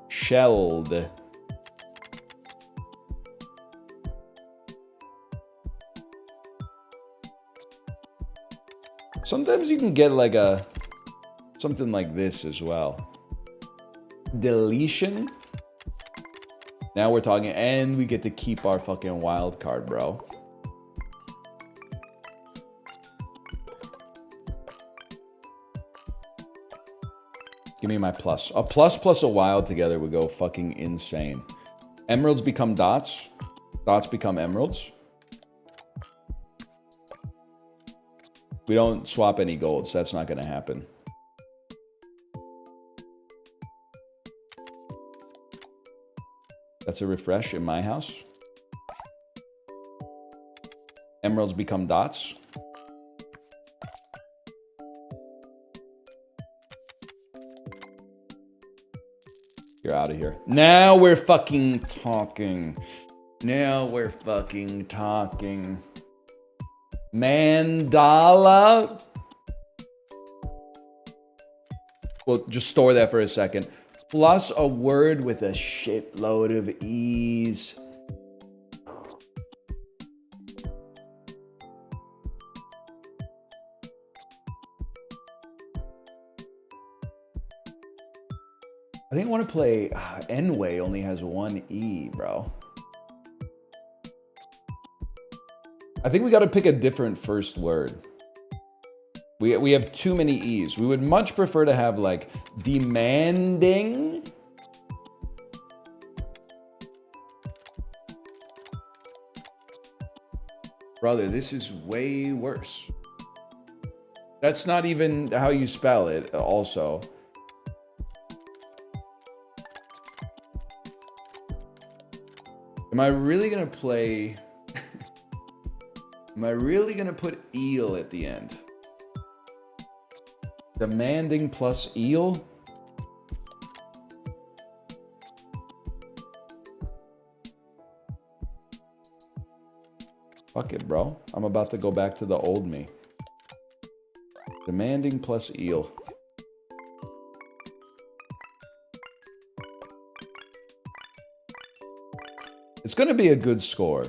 Shelled. Sometimes you can get like something like this as well. Deletion. Now we're talking, and we get to keep our fucking wild card, bro. Give me my plus. A plus plus a wild together would go fucking insane. Emeralds become dots. Dots become emeralds. We don't swap any golds. That's not going to happen. That's a refresh in my house. Emeralds become dots. You're out of here. Now we're fucking talking. Now we're fucking talking. Mandala. Well, just store that for a second. Plus a word with a shitload of ease. I think I want to play N-Way only has one E, bro. I think we got to pick a different first word. We have too many E's. We would much prefer to have like demanding. Brother, this is way worse. That's not even how you spell it also. Am I really gonna play? Am I really gonna put eel at the end? Demanding plus eel? Fuck it, bro. I'm about to go back to the old me. Demanding plus eel. It's gonna be a good score.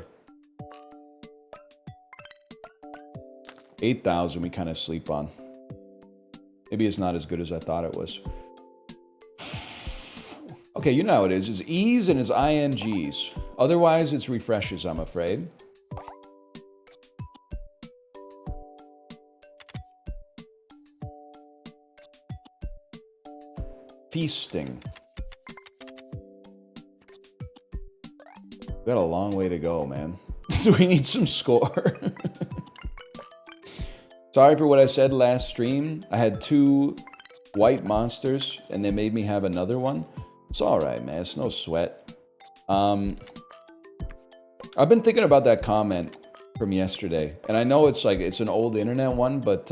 8,000 we kind of sleep on. Maybe it's not as good as I thought it was. Okay, you know how it is. It's E's and it's INGs. Otherwise, it's refreshes, I'm afraid. Feasting. We got a long way to go, man. Do we need some score? Sorry for what I said last stream. I had 2 white monsters and they made me have another one. It's all right, man. It's no sweat. I've been thinking about that comment from yesterday. And I know it's like, it's an old internet one, but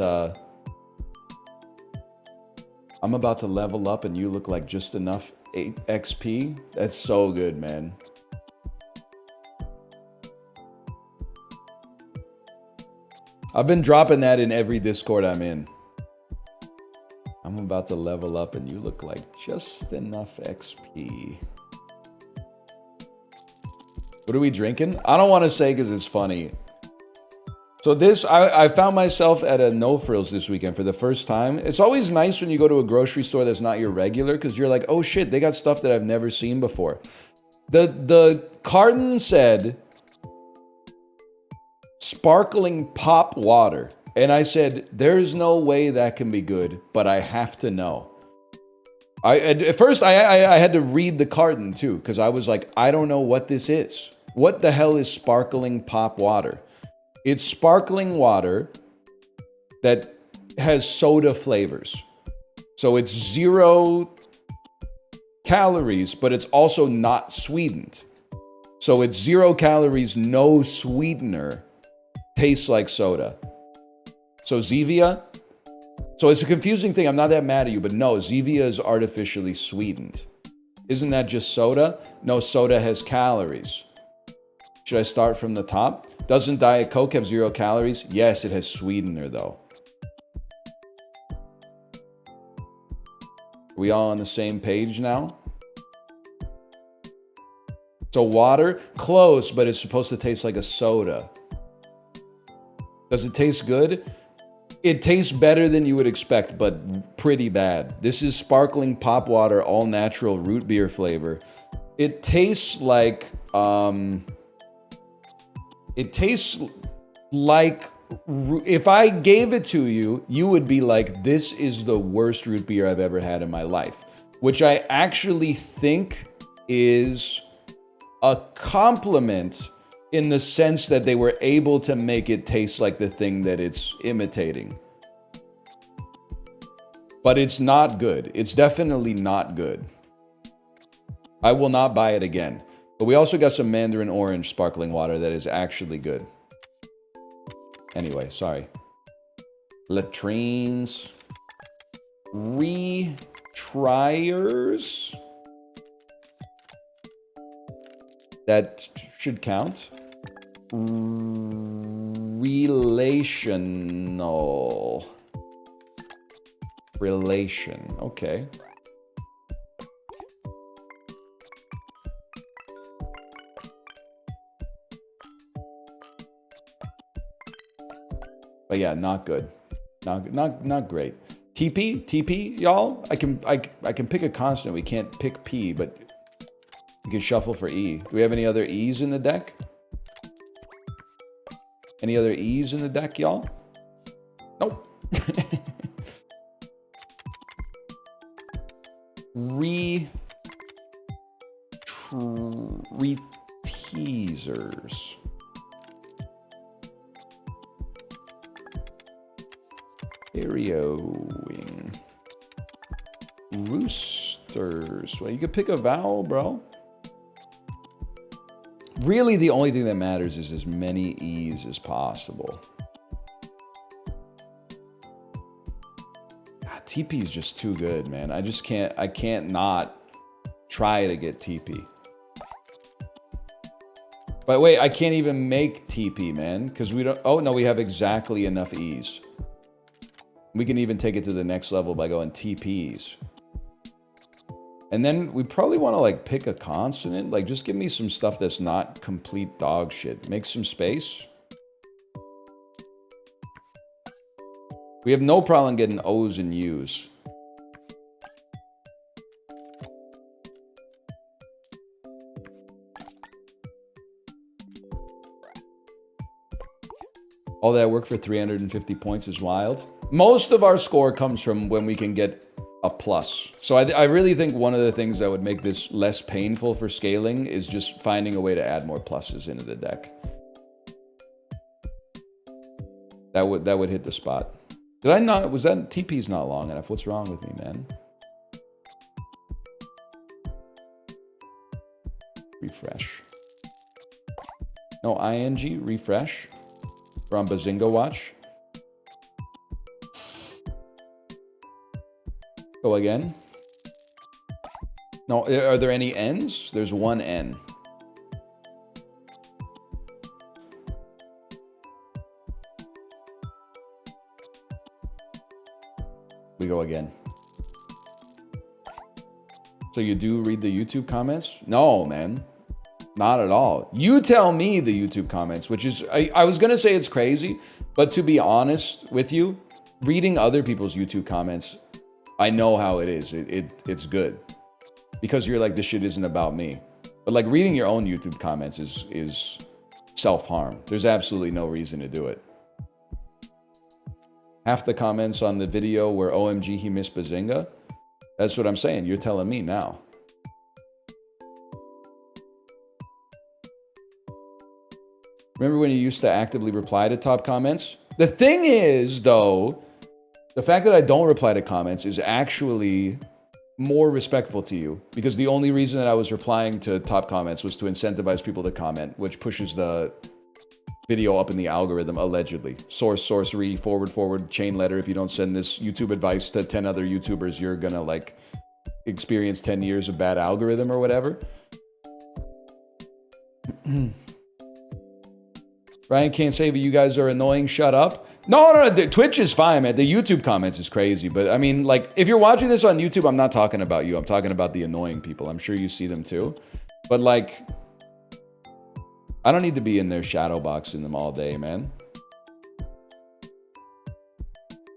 I'm about to level up and you look like just enough 8 XP. That's so good, man. I've been dropping that in every Discord I'm in. I'm about to level up and you look like just enough XP. What are we drinking? I don't want to say because it's funny. So this, I found myself at a No Frills this weekend for the first time. It's always nice when you go to a grocery store that's not your regular because you're like, oh shit, they got stuff that I've never seen before. The carton said sparkling pop water. And I said, there's no way that can be good, but I have to know. At first, I had to read the carton too, because I was like, I don't know what this is. What the hell is sparkling pop water? It's sparkling water that has soda flavors. So it's 0 calories, but it's also not sweetened. So it's 0 calories, no sweetener. Tastes like soda. So Zevia. So it's a confusing thing. I'm not that mad at you, but no, Zevia is artificially sweetened. Isn't that just soda? No, soda has calories. Should I start from the top? Doesn't Diet Coke have 0 calories? Yes, it has sweetener though. Are we all on the same page now? So water, close, but it's supposed to taste like a soda. Does it taste good? It tastes better than you would expect, but pretty bad. This is sparkling pop water, all natural root beer flavor. It tastes like, if I gave it to you, you would be like, this is the worst root beer I've ever had in my life. Which I actually think is a compliment in the sense that they were able to make it taste like the thing that it's imitating. But it's not good. It's definitely not good. I will not buy it again. But we also got some mandarin orange sparkling water that is actually good. Anyway, sorry. Latrines. Retriers. That should count. Relational. Relation. Okay. But yeah, not good. Not great. TP, y'all. I can pick a consonant. We can't pick P, but we can shuffle for E. Do we have any other E's in the deck? Any other E's in the deck, y'all? Nope. Teasers. Areoing. Roosters. Well, you could pick a vowel, bro. Really, the only thing that matters is as many E's as possible. God, TP is just too good, man. I can't not try to get TP. But wait, I can't even make TP, man, because we don't, oh no, we have exactly enough E's. We can even take it to the next level by going TPs. And then we probably want to like pick a consonant. Like just give me some stuff that's not complete dog shit. Make some space. We have no problem getting O's and U's. All that work for 350 points is wild. Most of our score comes from when we can get a plus. So I really think one of the things that would make this less painful for scaling is just finding a way to add more pluses into the deck. That would hit the spot. Did I not? Was that TP's not long enough? What's wrong with me, man? Refresh. No ing. Refresh. We're on Bazinga watch. Go again. No, are there any N's? There's one N. We go again. So you do read the YouTube comments? No, man. Not at all. You tell me the YouTube comments, which is, I was going to say it's crazy, but to be honest with you, reading other people's YouTube comments, I know how it is. It's good. Because you're like, this shit isn't about me. But like reading your own YouTube comments is self-harm. There's absolutely no reason to do it. Half the comments on the video were, OMG, he missed Bazinga. That's what I'm saying. You're telling me now. Remember when you used to actively reply to top comments? The thing is, though, the fact that I don't reply to comments is actually more respectful to you, because the only reason that I was replying to top comments was to incentivize people to comment, which pushes the video up in the algorithm, allegedly. Sorcery, forward, chain letter. If you don't send this YouTube advice to 10 other YouTubers, you're gonna like experience 10 years of bad algorithm or whatever. Brian can't say, but you guys are annoying. Shut up. No, the Twitch is fine, man. The YouTube comments is crazy. But I mean, like, if you're watching this on YouTube, I'm not talking about you. I'm talking about the annoying people. I'm sure you see them too. But like, I don't need to be in there shadow boxing them all day, man.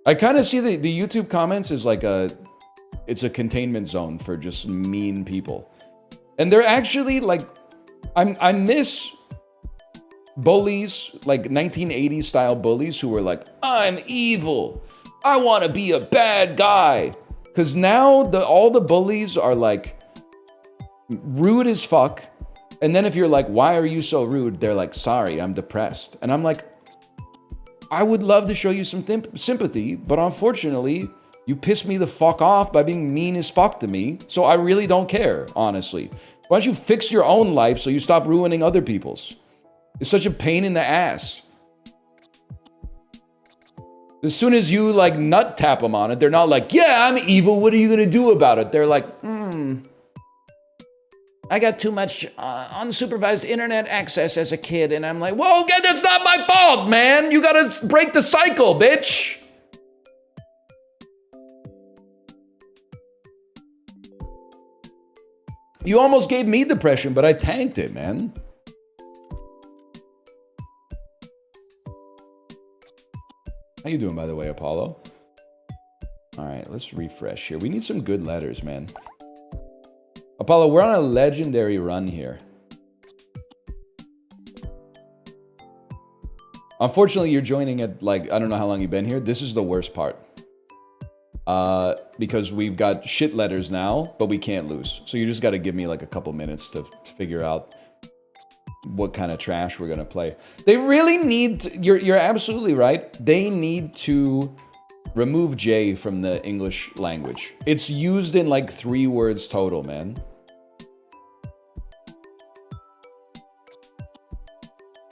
I kind of see the YouTube comments as like it's a containment zone for just mean people. And they're actually like, I miss bullies, like 1980s style bullies who were like, I'm evil. I want to be a bad guy. Because now all the bullies are like rude as fuck, And then if you're like, why are you so rude? They're like, sorry, I'm depressed. And I'm like, I would love to show you some sympathy, but unfortunately, you piss me the fuck off by being mean as fuck to me. So I really don't care, honestly. Why don't you fix your own life so you stop ruining other people's? It's such a pain in the ass. As soon as you like nut tap them on it, they're not like, yeah, I'm evil. What are you going to do about it? They're like, I got too much unsupervised internet access as a kid. And I'm like, well, okay, that's not my fault, man. You got to break the cycle, bitch. You almost gave me depression, but I tanked it, man. How you doing, by the way, Apollo? All right, let's refresh here. We need some good letters, man. Apollo, we're on a legendary run here. Unfortunately, you're joining at, like, I don't know how long you've been here. This is the worst part. Because we've got shit letters now, but we can't lose. So you just got to give me, like, a couple minutes to figure out what kind of trash we're going to play. They really need to, you're absolutely right. They need to remove J from the English language. It's used in like 3 words total, man.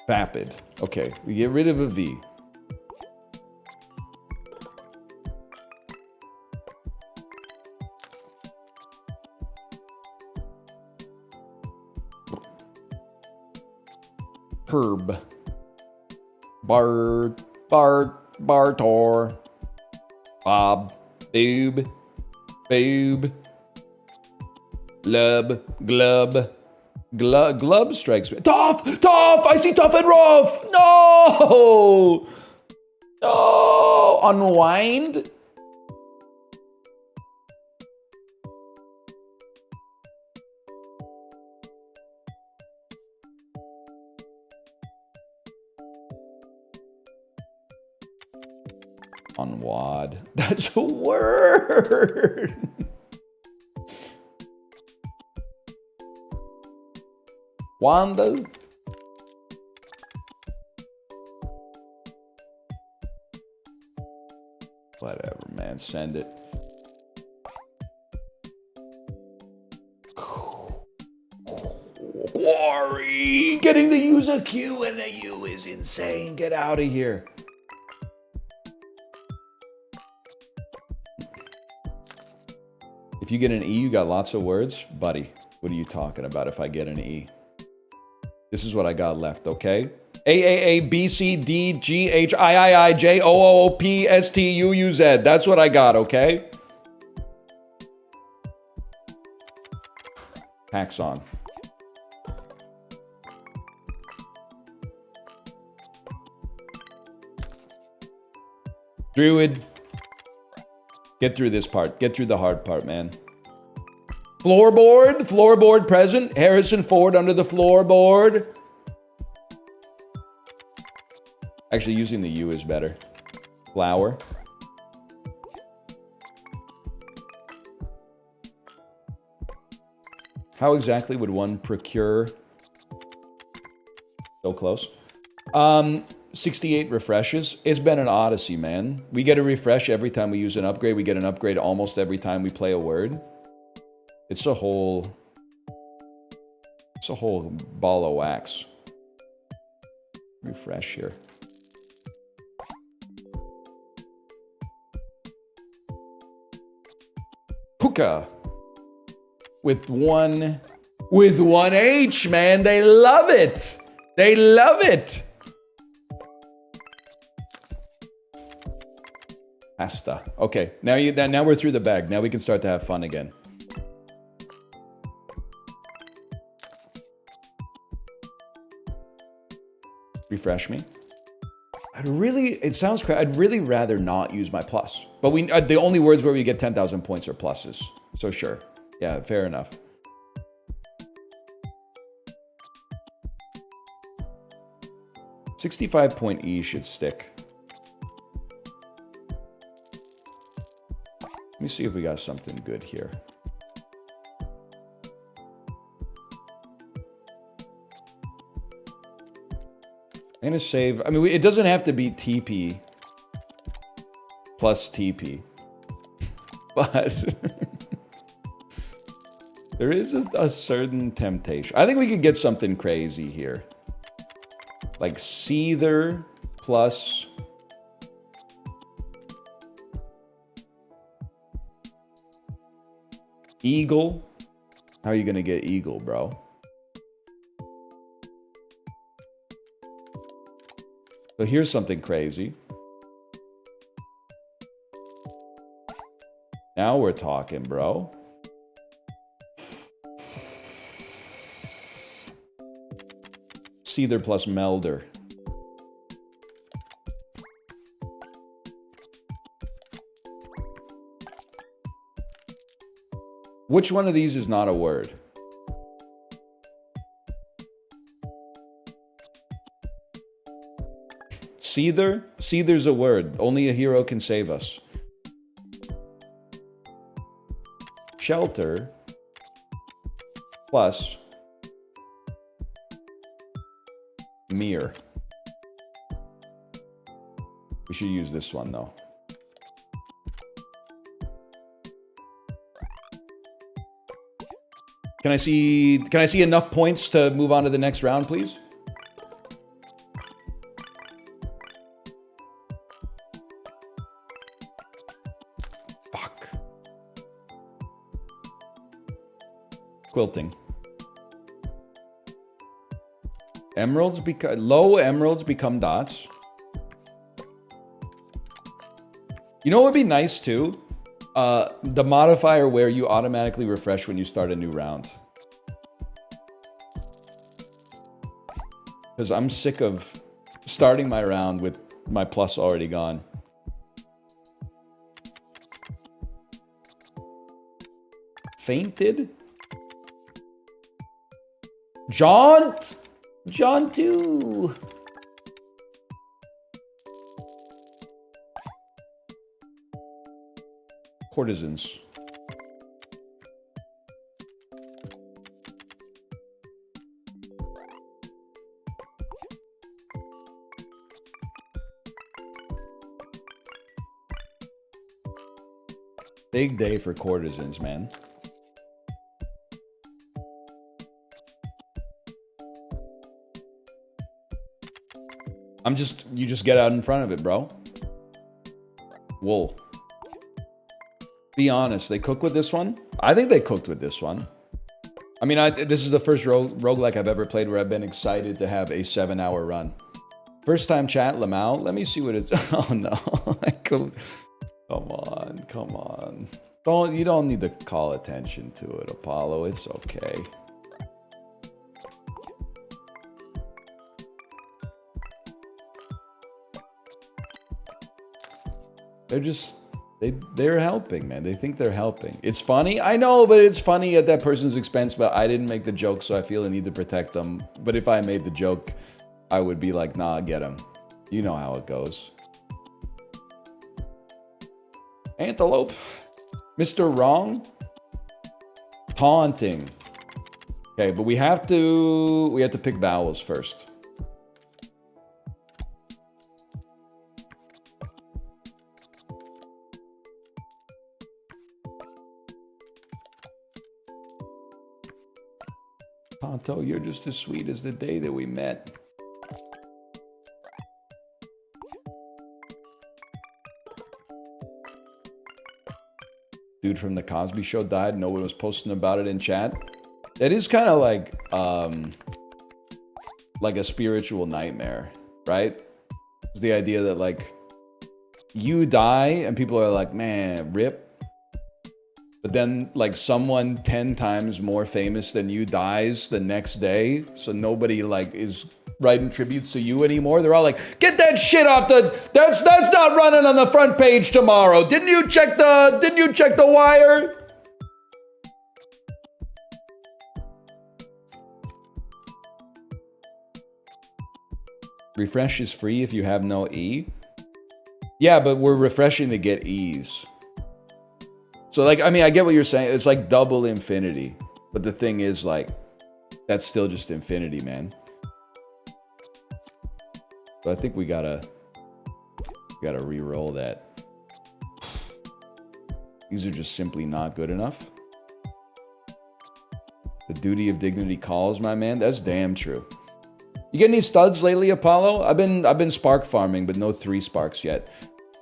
Vapid. Okay, we get rid of a V. Herb. Bartor. Bob. Boob. Glub. Glub strikes me. Tough! I see tough and rough! No! Unwind? Unwad. That's a word! Wanda? Whatever, man. Send it. Quarry! Getting to use a Q and a U is insane. Get out of here. If you get an E, you got lots of words? Buddy, what are you talking about if I get an E? This is what I got left, okay? A, B, C, D, G, H, I, J, O, P, S, T, U, U, Z. That's what I got, okay? Taxon. Druid. Get through this part. Get through the hard part, man. Floorboard. Floorboard present. Harrison Ford under the floorboard. Actually, using the U is better. Flower. How exactly would one procure? So close. 68 refreshes. It's been an odyssey, man. We get a refresh every time we use an upgrade. We get an upgrade almost every time we play a word. It's a whole ball of wax. Refresh here. Puka. With one H, man. They love it. They love it. Pasta. Okay, now we're through the bag. Now we can start to have fun again. Refresh me. I'd really rather not use my plus. But the only words where we get 10,000 points are pluses. So sure. Yeah, fair enough. .65 E should stick. Let me see if we got something good here. I'm gonna save. I mean, it doesn't have to be TP plus TP, but there is a certain temptation. I think we could get something crazy here, like Seether plus Eagle. How are you gonna get Eagle, bro? So here's something crazy. Now we're talking, bro. Seether plus Melder. Which one of these is not a word? Seether? Seether's a word. Only a hero can save us. Shelter plus Mirror. We should use this one though. Can I see enough points to move on to the next round, please? Fuck. Quilting. Emeralds become low emeralds become dots. You know what would be nice too? The modifier where you automatically refresh when you start a new round. Because I'm sick of starting my round with my plus already gone. Fainted? Jaunt? Jaunt 2. Courtesans. Big day for courtesans, man. You just get out in front of it, bro. Wool. Be honest, they cook with this one? I think they cooked with this one. I mean, this is the first roguelike I've ever played where I've been excited to have a 7-hour run. First time chat, Lamau. Let me see what it's... Oh, no. Come on, come on. You don't need to call attention to it, Apollo. It's okay. They're helping, man. They think they're helping. It's funny. I know, but it's funny at that person's expense, but I didn't make the joke, so I feel I need to protect them. But if I made the joke, I would be like, nah, get him. You know how it goes. Antelope. Mr. Wrong. Taunting. Okay, but we have to pick vowels first. Tonto, you're just as sweet as the day that we met. Dude from the Cosby Show died. No one was posting about it in chat. It is kind of like a spiritual nightmare, right? It's the idea that like you die and people are like, man, rip. But then like someone 10 times more famous than you dies the next day. So nobody like is writing tributes to you anymore. They're all like, get that shit off that's not running on the front page tomorrow. Didn't you check the wire? Refresh is free if you have no E. Yeah, but we're refreshing to get E's. So like, I mean, I get what you're saying. It's like double infinity. But the thing is like, that's still just infinity, man. So I think we gotta re-roll that. These are just simply not good enough. The duty of dignity calls, my man. That's damn true. You get any studs lately, Apollo? I've been spark farming, but no 3 sparks yet.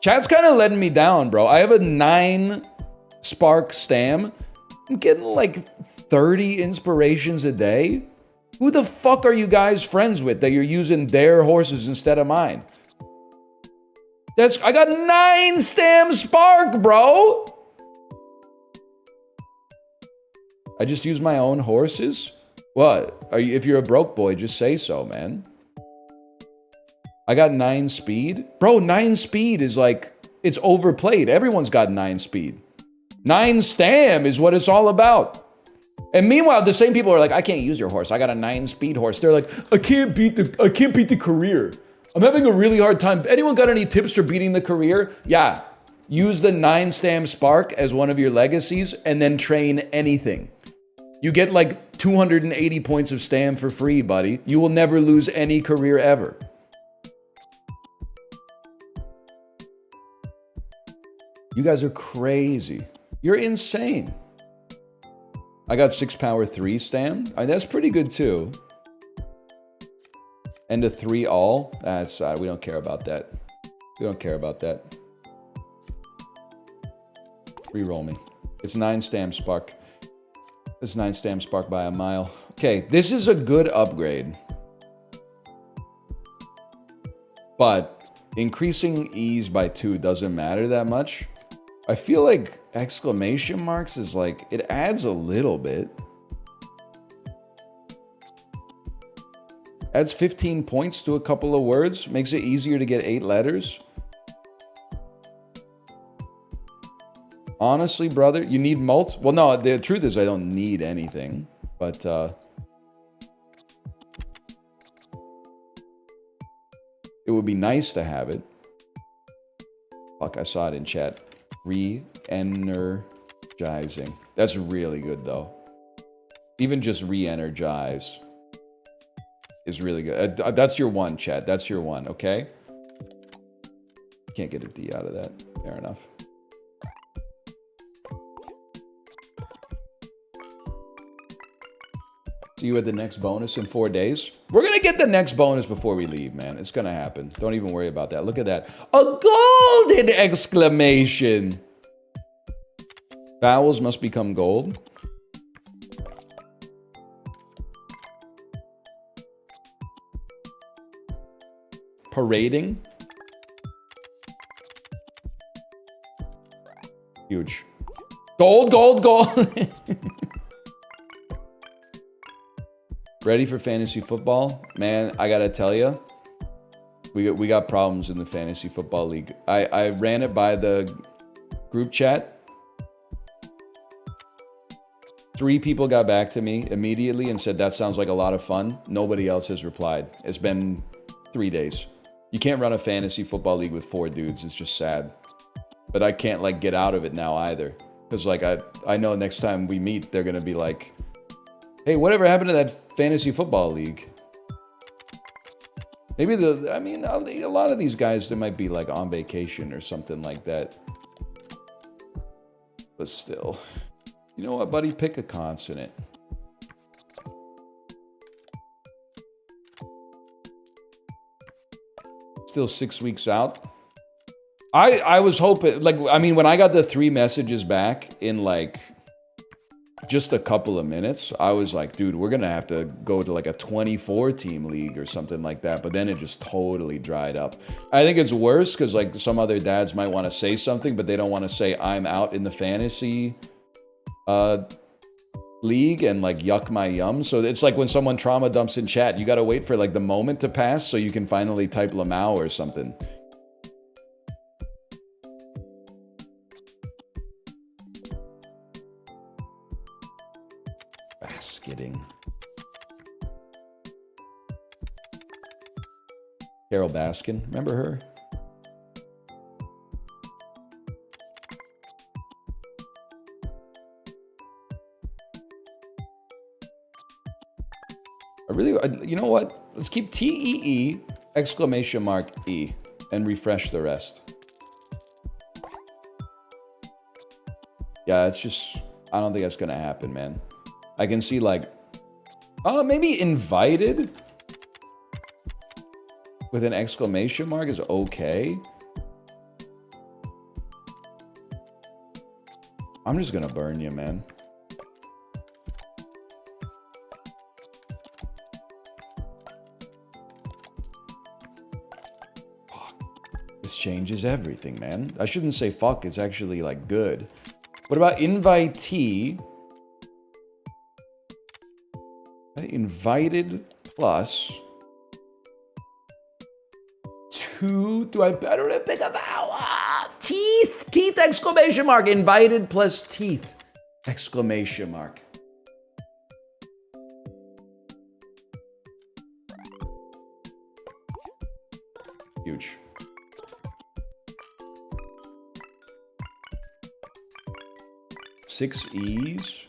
Chat's kind of letting me down, bro. I have a 9 spark stam. I'm getting like 30 inspirations a day. Who the fuck are you guys friends with that you're using their horses instead of mine? I got 9 stam spark, bro. I just use my own horses? What? If you're a broke boy, just say so, man. I got 9 speed. Bro, 9 speed is like, it's overplayed. Everyone's got 9 speed. 9 stam is what it's all about. And meanwhile, the same people are like, I can't use your horse. I got a 9 speed horse. They're like, I can't beat the career. I'm having a really hard time. Anyone got any tips for beating the career? Yeah. Use the 9 stam spark as one of your legacies and then train anything. You get like 280 points of stam for free, buddy. You will never lose any career ever. You guys are crazy. You're insane. I got 6 power 3 stam. That's pretty good too. And a 3 all. That's we don't care about that. We don't care about that. Reroll me. It's 9 stam spark. It's 9 stam spark by a mile. Okay, this is a good upgrade. But increasing ease by 2 doesn't matter that much. I feel like exclamation marks is like, it adds a little bit. Adds 15 points to a couple of words. Makes it easier to get 8 letters. Honestly, brother, you need mult? Well, no, the truth is I don't need anything. But, it would be nice to have it. Fuck, I saw it in chat. Re-energizing. That's really good, though. Even just re-energize is really good. That's your one, chat. That's your one, okay? Can't get a D out of that. Fair enough. See you at the next bonus in 4 days. We're gonna get the next bonus before we leave, man. It's gonna happen. Don't even worry about that. Look at that. A golden exclamation. Vowels must become gold. Parading. Huge. Gold, gold, gold. Ready for fantasy football? Man, I gotta tell you, we got problems in the fantasy football league. I ran it by the group chat. 3 people got back to me immediately and said, that sounds like a lot of fun. Nobody else has replied. It's been 3 days. You can't run a fantasy football league with 4 dudes. It's just sad. But I can't like get out of it now either. Because like I know next time we meet, they're gonna be like, hey, whatever happened to that fantasy football league? Maybe a lot of these guys, they might be like on vacation or something like that. But still, you know what, buddy? Pick a consonant. Still 6 weeks out. I was hoping, like, I mean, when I got the 3 messages back in like just a couple of minutes, I was like, dude, we're gonna have to go to like a 24 team league or something like that. But then it just totally dried up. I think it's worse because like some other dads might want to say something, but they don't want to say I'm out in the fantasy league and like yuck my yum. So it's like when someone trauma dumps in chat, you gotta wait for like the moment to pass so you can finally type Lamau or something. Basketing. Carol Baskin, remember her? You know what? Let's keep TEE exclamation mark E, and refresh the rest. Yeah, it's just, I don't think that's gonna happen, man. I can see like, maybe invited with an exclamation mark is okay. I'm just gonna burn you, man. This changes everything, man. I shouldn't say fuck, it's actually like good. What about invitee? Invited plus 2. Do I better pick a vowel? Teeth! Teeth! Exclamation mark. Invited plus teeth! Exclamation mark. Huge. Six E's.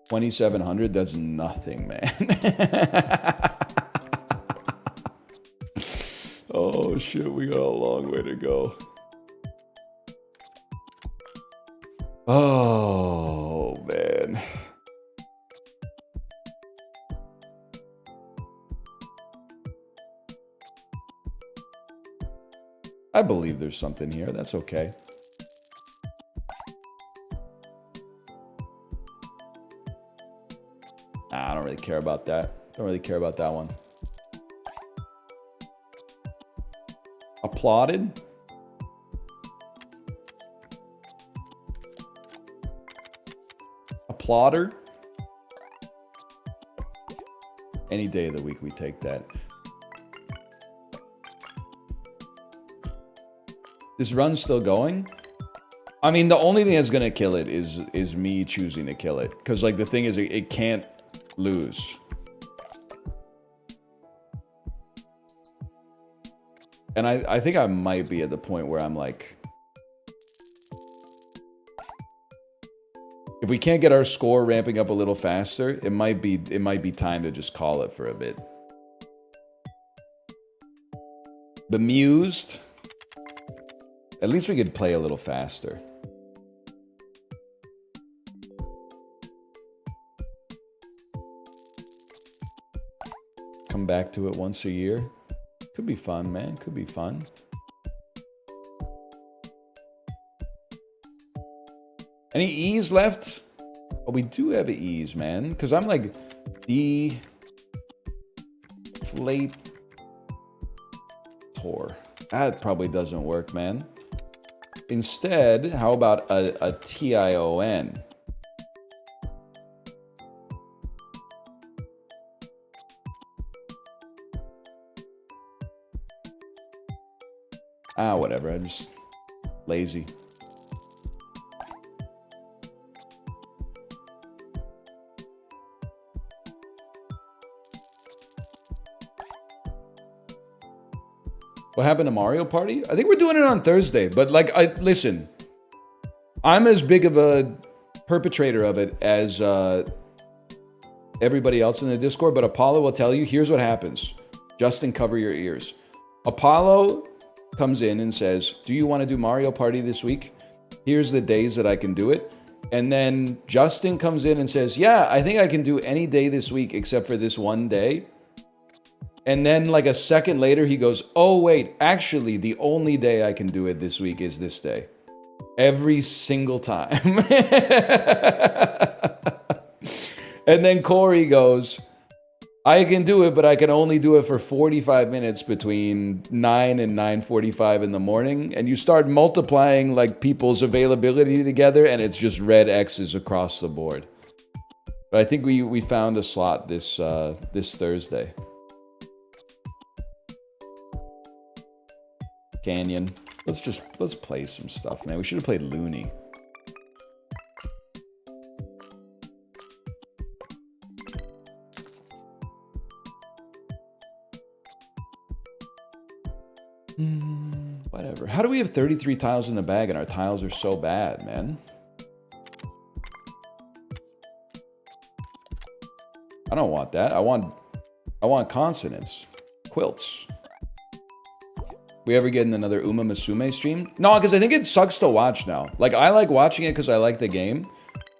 2,700, that's nothing, man. Oh shit, we got a long way to go. Oh man. I believe there's something here, that's okay. I don't really care about that. Don't really care about that one. Applauded. Applauder. Any day of the week we take that. This run's still going? I mean, the only thing that's gonna kill it is me choosing to kill it. Because, like, the thing is, it can't lose. And I think I might be at the point where I'm like, if we can't get our score ramping up a little faster, it might be time to just call it for a bit. Bemused. At least we could play a little faster. Come back to it once a year. Could be fun, man. Could be fun. Any E's left? Oh, we do have E's, man. Because I'm like, deflator. That probably doesn't work, man. Instead, how about a TION? Ah, whatever. I'm just lazy. What happened to Mario Party? I think we're doing it on Thursday, but like, listen, I'm as big of a perpetrator of it as everybody else in the Discord, but Apollo will tell you, here's what happens. Justin, cover your ears. Apollo comes in and says, do you want to do Mario Party this week? Here's the days that I can do it. And then Justin comes in and says, yeah, I think I can do any day this week except for this one day. And then like a second later, he goes, oh, wait, actually, the only day I can do it this week is this day. Every single time. And then Corey goes, I can do it, but I can only do it for 45 minutes between 9 and 9:45 in the morning. And you start multiplying like people's availability together, and it's just red X's across the board. But I think we found a slot this Thursday. Canyon. Let's play some stuff, man. We should have played Looney. Whatever. How do we have 33 tiles in the bag and our tiles are so bad, man? I don't want that. I want I want consonants. Quilts. We ever get in another Uma Musume stream? No, because I think it sucks to watch now. Like, I like watching it because I like the game.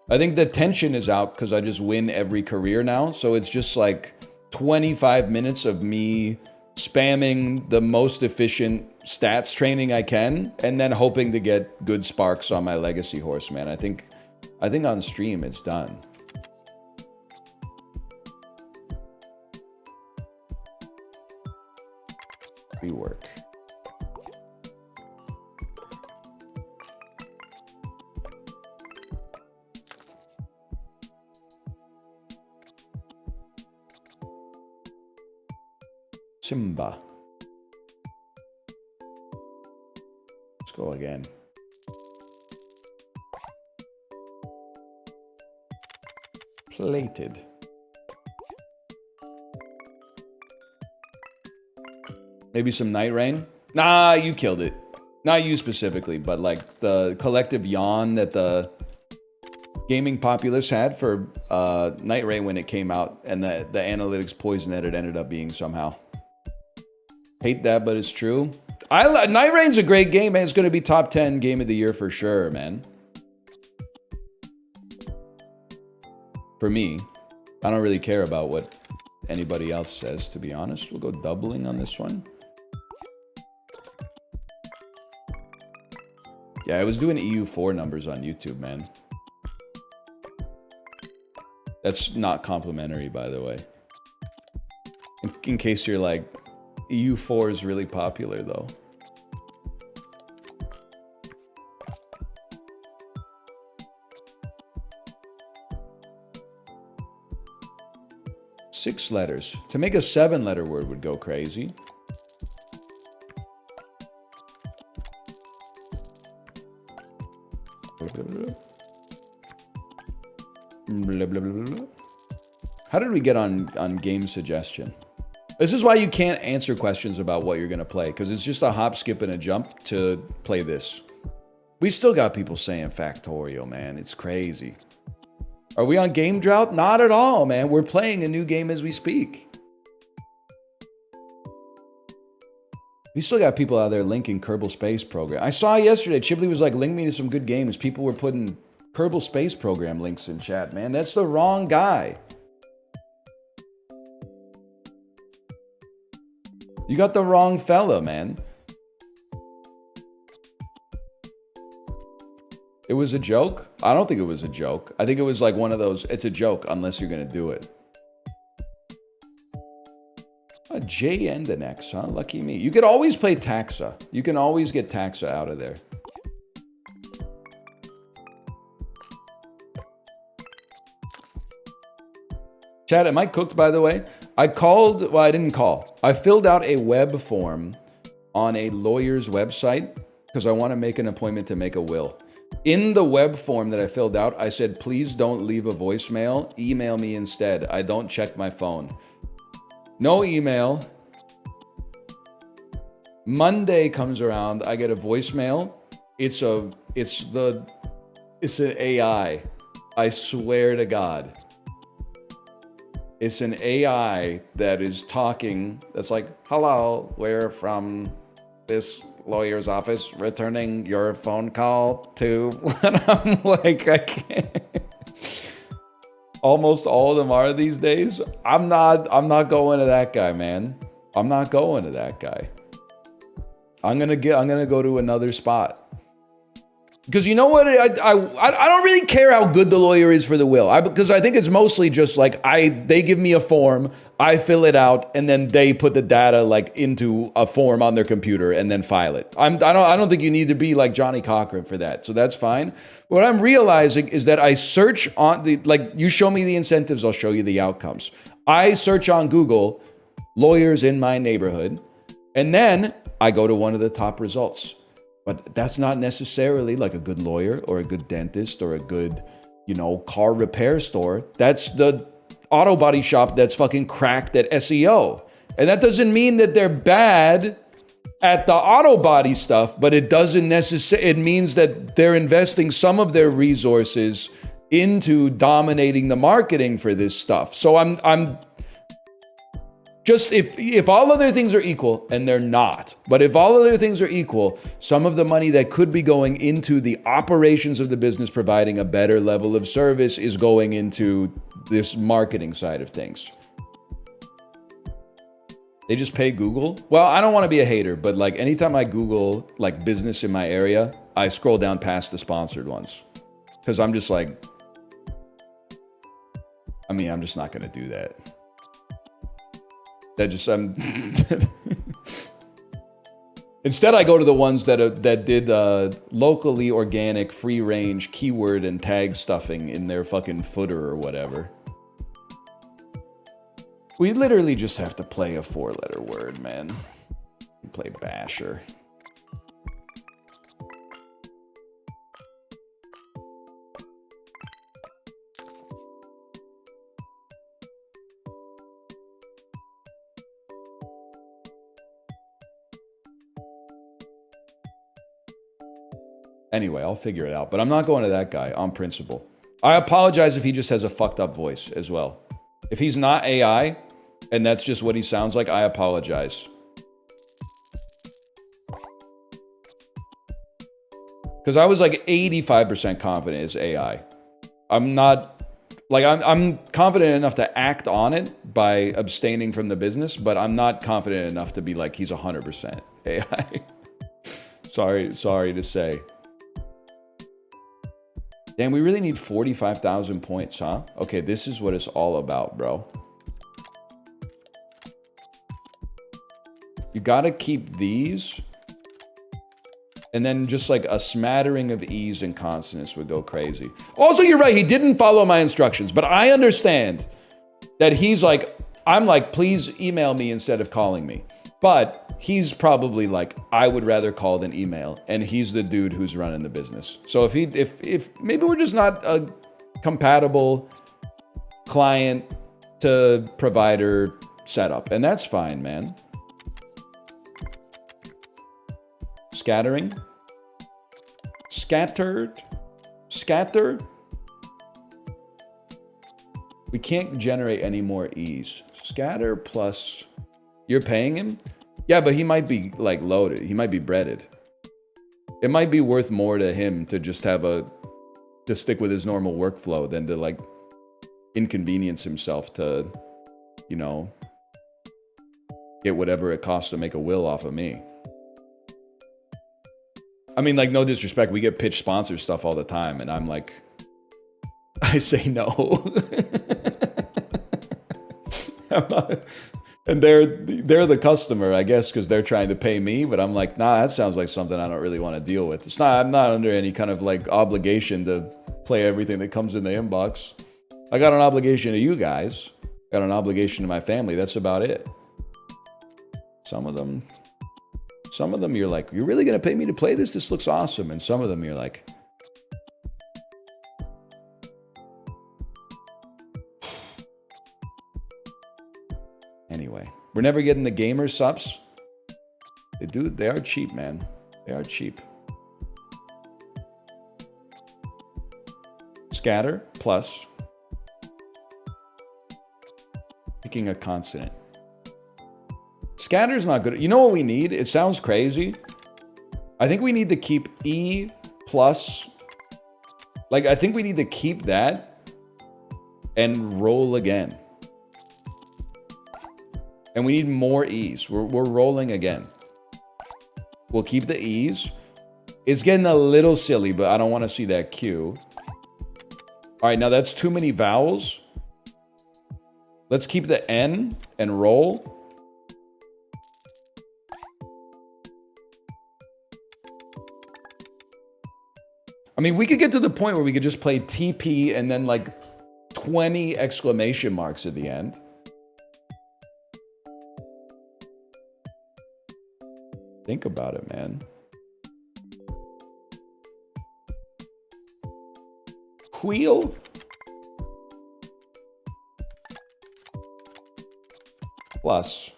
I think the tension is out because I just win every career now. So it's just like 25 minutes of me spamming the most efficient stats training I can, and then hoping to get good sparks on my legacy horse, man. I think on stream it's done. Rework. Simba. Let's go again. Plated. Maybe some Night Rain? Nah, you killed it. Not you specifically, but like the collective yawn that the gaming populace had for Night Rain when it came out, and the analytics poison that it ended up being somehow. Hate that, but it's true. Night Rain's a great game, man. It's going to be top 10 game of the year for sure, man. For me, I don't really care about what anybody else says, to be honest. We'll go doubling on this one. Yeah, I was doing EU4 numbers on YouTube, man. That's not complimentary, by the way. In case you're like, EU4 is really popular, though. Six letters. To make a 7-letter word would go crazy. How did we get on game suggestion? This is why you can't answer questions about what you're going to play, because it's just a hop, skip, and a jump to play this. We still got people saying Factorio, man. It's crazy. Are we on game drought? Not at all, man. We're playing a new game as we speak. We still got people out there linking Kerbal Space Program. I saw yesterday, Chibley was like, link me to some good games. People were putting Kerbal Space Program links in chat, man. That's the wrong guy. You got the wrong fella, man. It was a joke? I don't think it was a joke. I think it was like one of those, it's a joke unless you're going to do it. A J and an X, huh? Lucky me. You could always play Taxa. You can always get Taxa out of there. Chat, am I cooked, by the way? I called, well, I didn't call. I filled out a web form on a lawyer's website because I want to make an appointment to make a will. In the web form that I filled out, I said, please don't leave a voicemail. Email me instead. I don't check my phone. No email. Monday comes around. I get a voicemail. It's an AI. I swear to God. It's an AI that is talking. That's like, hello, we're from this lawyer's office returning your phone call to. And I'm like, I can't. Almost all of them are these days. I'm not going to that guy, man. I'm not going to that guy. I'm gonna go to another spot. Because you know what? I don't really care how good the lawyer is for the will. Because I think it's mostly just like they give me a form, I fill it out, and then they put the data like into a form on their computer and then file it. I don't think you need to be like Johnny Cochran for that. So that's fine. What I'm realizing is that I search on you show me the incentives, I'll show you the outcomes. I search on Google lawyers in my neighborhood, and then I go to one of the top results. But that's not necessarily like a good lawyer or a good dentist or a good, car repair store. That's the auto body shop that's fucking cracked at SEO. And that doesn't mean that they're bad at the auto body stuff, but it doesn't necessarily, it means that they're investing some of their resources into dominating the marketing for this stuff. So Just if all other things are equal, and they're not, but if all other things are equal, some of the money that could be going into the operations of the business providing a better level of service is going into this marketing side of things. They just pay Google? Well, I don't want to be a hater, but like anytime I Google like business in my area, I scroll down past the sponsored ones. Because I'm just like, I mean, I'm just not going to do that. That just instead I go to the ones that did locally organic, free range keyword and tag stuffing in their fucking footer or whatever. We literally just have to play a 4-letter word, man. Play basher. Anyway, I'll figure it out. But I'm not going to that guy on principle. I apologize if he just has a fucked up voice as well. If he's not AI, and that's just what he sounds like, I apologize. Because I was like 85% confident it's AI. I'm not, like, I'm confident enough to act on it by abstaining from the business, but I'm not confident enough to be like, he's 100% AI. Sorry to say. Damn, we really need 45,000 points, huh? Okay, this is what it's all about, bro. You gotta keep these. And then just like a smattering of E's and consonants would go crazy. Also, you're right, he didn't follow my instructions, but I understand that he's like, I'm like, please email me instead of calling me. But he's probably like, I would rather call than email. And he's the dude who's running the business. So if maybe we're just not a compatible client to provider setup, and that's fine, man. Scattering. Scattered. Scatter. We can't generate any more E's. Scatter plus... You're paying him? Yeah, but he might be like loaded. He might be breaded. It might be worth more to him to just have to stick with his normal workflow than to like inconvenience himself to, you know, get whatever it costs to make a will off of me. I mean, like, no disrespect. We get pitch sponsor stuff all the time. And I'm like, I say no. And they're the customer, I guess, because they're trying to pay me. But I'm like, nah, that sounds like something I don't really want to deal with. It's not. I'm not under any kind of like obligation to play everything that comes in the inbox. I got an obligation to you guys. I got an obligation to my family. That's about it. Some of them you're like, you're really gonna pay me to play this? This looks awesome. And some of them you're like, anyway, we're never getting the gamer subs. They are cheap, man. They are cheap. Scatter plus picking a consonant. Scatter's not good. You know what we need? It sounds crazy. I think we need to keep E plus. Like, I think we need to keep that and roll again. And we need more E's. We're rolling again. We'll keep the E's. It's getting a little silly, but I don't want to see that Q. All right, now that's too many vowels. Let's keep the N and roll. I mean, we could get to the point where we could just play TP and then like 20 exclamation marks at the end. Think about it, man. Wheel. Plus.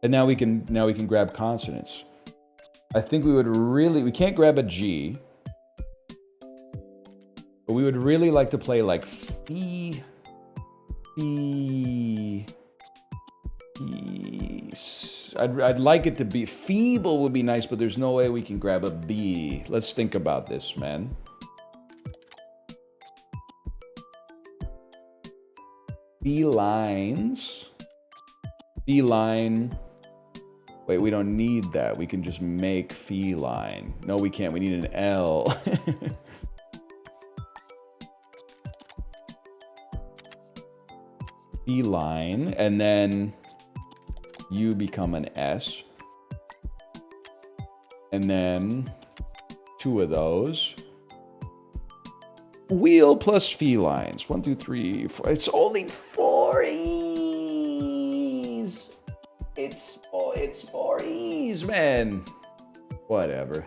And now we can grab consonants. I think we can't grab a G. But we would really like to play like fee, I'd like it to be feeble would be nice, but there's no way we can grab a B. Let's think about this, man. Felines. Feline. Wait, we don't need that. We can just make feline. No, we can't. We need an L. Feline. And then you become an S. And then 2 of those. Wheel plus felines. 1, 2, 3, 4. It's only 4 E's. It's 4 E's, man. Whatever.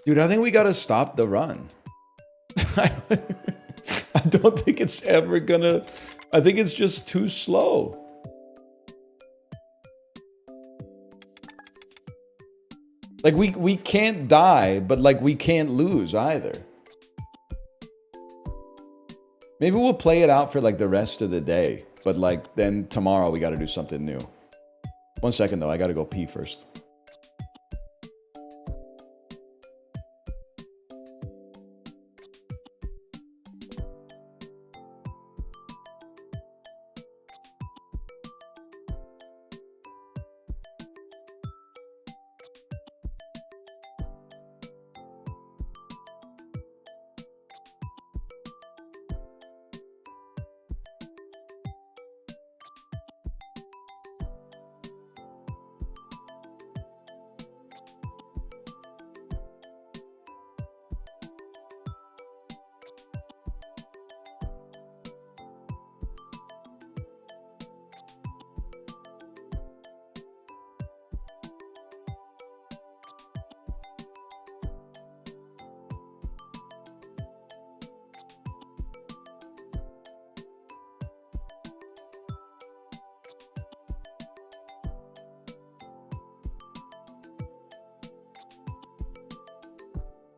Dude, I think we gotta stop the run. I don't think it's ever gonna... I think it's just too slow. Like, we can't die, but, like, we can't lose either. Maybe we'll play it out for, like, the rest of the day. But, like, then tomorrow we gotta do something new. 1 second, though. I gotta go pee first.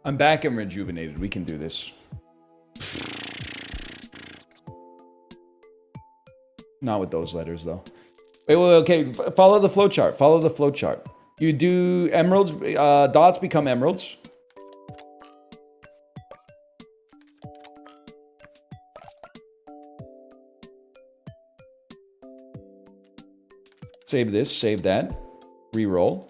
I'm back and rejuvenated. We can do this. Not with those letters, though. Wait, okay. Follow the flowchart. Follow the flowchart. You do emeralds. Dots become emeralds. Save this. Save that. Reroll.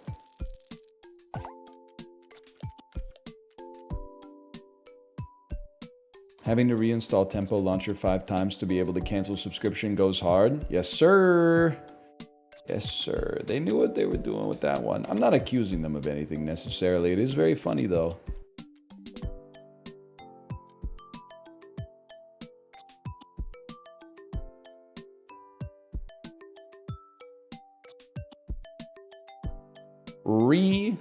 Having to reinstall Tempo Launcher 5 times to be able to cancel subscription goes hard. Yes, sir. Yes, sir. They knew what they were doing with that one. I'm not accusing them of anything necessarily. It is very funny, though. Re-quoting.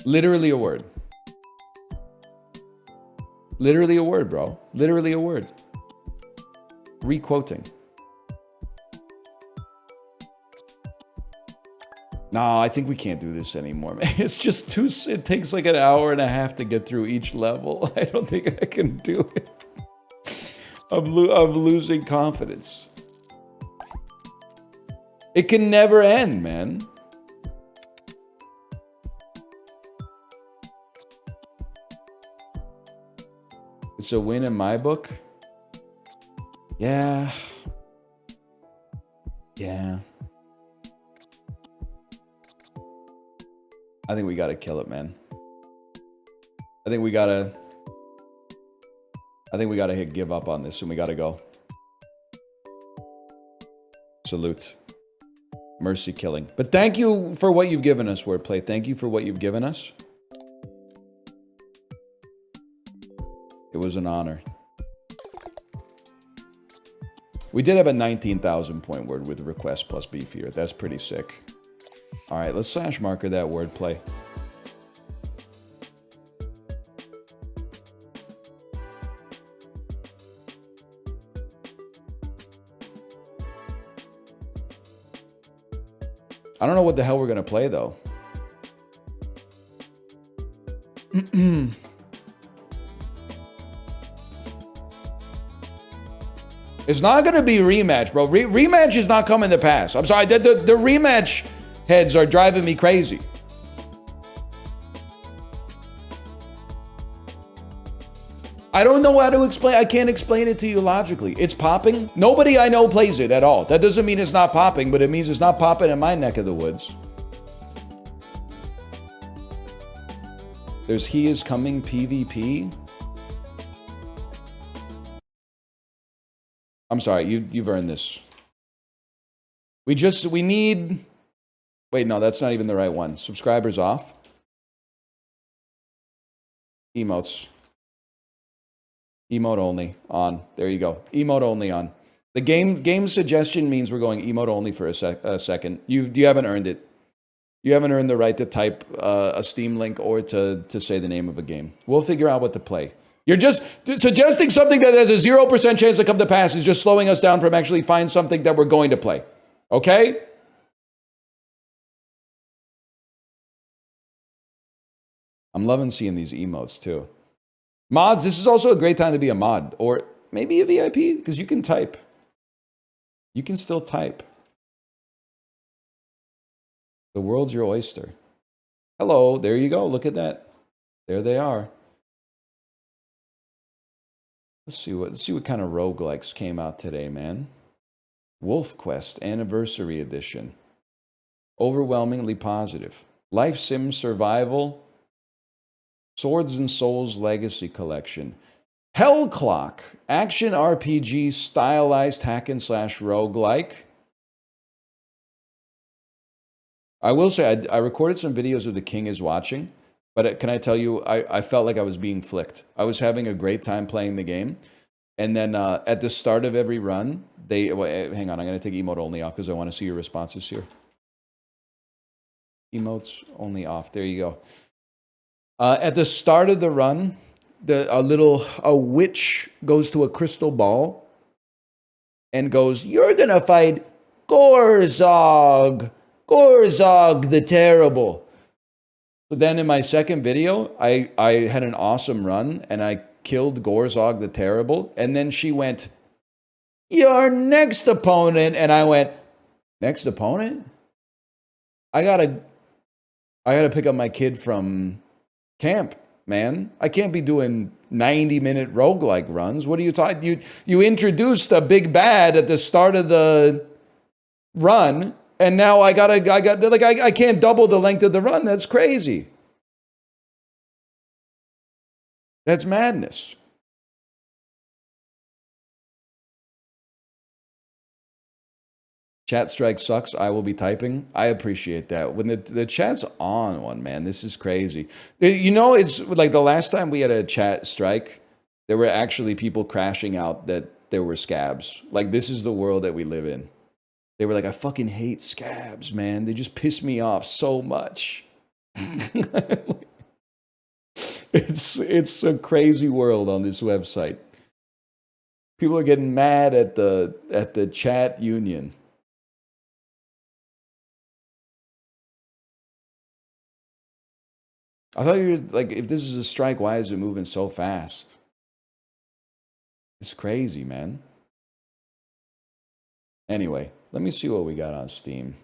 Literally a word. Literally a word, bro. Literally a word. Re-quoting. Nah, I think we can't do this anymore, man. It's just too... It takes like an hour and a half to get through each level. I don't think I can do it. I'm losing confidence. It can never end, man. It's a win in my book. Yeah. Yeah. I think we gotta kill it, man. I think we gotta hit give up on this and we gotta go. Salute. Mercy killing. But thank you for what you've given us, Wordplay. Thank you for what you've given us. It was an honor. We did have a 19,000 point word with request plus beef here. That's pretty sick. All right, let's slash marker that wordplay. I don't know what the hell we're going to play, though. It's not going to be rematch, bro. Rematch is not coming to pass. I'm sorry. The rematch heads are driving me crazy. I don't know how to explain. I can't explain it to you logically. It's popping. Nobody I know plays it at all. That doesn't mean it's not popping, but it means it's not popping in my neck of the woods. There's He Is Coming PvP. I'm sorry, you've earned this. We need... Wait, no, that's not even the right one. Subscribers off. Emotes. Emote only on. There you go. Emote only on. The game suggestion means we're going emote only for a second. You haven't earned it. You haven't earned the right to type a Steam link or to say the name of a game. We'll figure out what to play. You're just suggesting something that has a 0% chance to come to pass is just slowing us down from actually find something that we're going to play. Okay? I'm loving seeing these emotes too. Mods, this is also a great time to be a mod or maybe a VIP because you can type. You can still type. The world's your oyster. Hello, there you go. Look at that. There they are. Let's see what kind of roguelikes came out today, man. Wolf Quest Anniversary Edition. Overwhelmingly positive. Life Sim Survival. Swords and Souls Legacy Collection. Hell Clock. Action RPG stylized hack and slash roguelike. I will say, I recorded some videos of The King is Watching, but can I tell you, I felt like I was being flicked. I was having a great time playing the game, and then at the start of every run, hang on, I'm going to take emote only off because I want to see your responses here. Emotes only off. There you go. At the start of the run, a witch goes to a crystal ball and goes, "You're going to fight Gorzog. Gorzog the Terrible." But then in my second video, I had an awesome run and I killed Gorzog the Terrible. And then she went, "Your next opponent." And I went, "Next opponent? I gotta pick up my kid from camp, man. I can't be doing 90-minute roguelike runs. What are you talking? You introduced a big bad at the start of the run. And now I can't double the length of the run. That's crazy. That's madness. Chat strike sucks. I will be typing. I appreciate that. When the chat's on one, man, this is crazy. You know, it's like the last time we had a chat strike, there were actually people crashing out that there were scabs. Like, this is the world that we live in. They were like, "I fucking hate scabs, man. They just piss me off so much." It's a crazy world on this website. People are getting mad at the chat union. I thought you were like, if this is a strike, why is it moving so fast? It's crazy, man. Anyway, let me see what we got on Steam.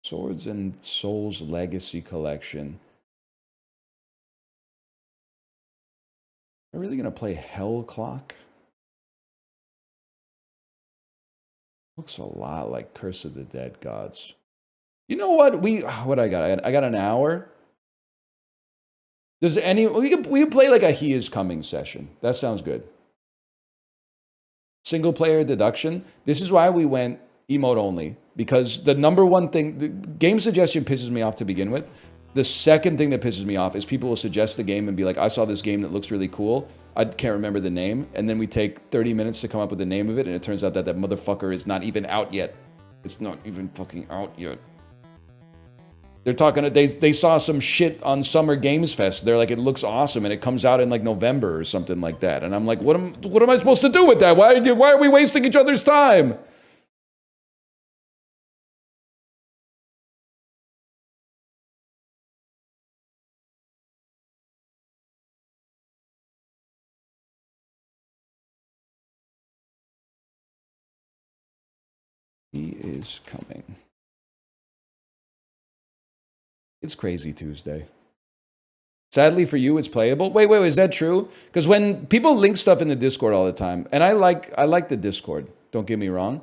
Swords and Souls Legacy Collection. Am I really going to play Hell Clock? Looks a lot like Curse of the Dead Gods. You know what? What I got? I got an hour. We can play like a He Is Coming session. That sounds good. Single player deduction. This is why we went emote only, because the number one thing, the game suggestion pisses me off to begin with. The second thing that pisses me off is people will suggest the game and be like, "I saw this game that looks really cool. I can't remember the name." And then we take 30 minutes to come up with the name of it, and it turns out that motherfucker is not even out yet. It's not even fucking out yet. They're talking, they saw some shit on Summer Games Fest. They're like, "It looks awesome," and it comes out in like November or something like that. And I'm like, what am I supposed to do with that? Why are we wasting each other's time? He is coming. It's Crazy Tuesday. Sadly for you, it's playable. Wait, is that true? Because when people link stuff in the Discord all the time, and I like the Discord, don't get me wrong,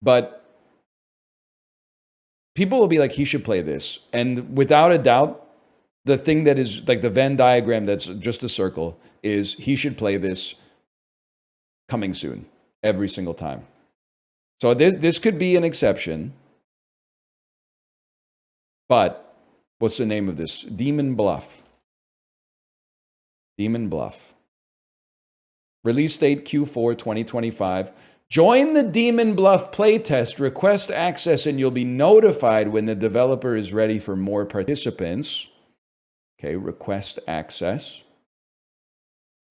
but people will be like, he should play this. And without a doubt, the thing that is like the Venn diagram that's just a circle is he should play this coming soon, every single time. So this could be an exception. But what's the name of this? Demon Bluff. Demon Bluff. Release date Q4 2025. Join the Demon Bluff playtest. Request access and you'll be notified when the developer is ready for more participants. Okay, request access.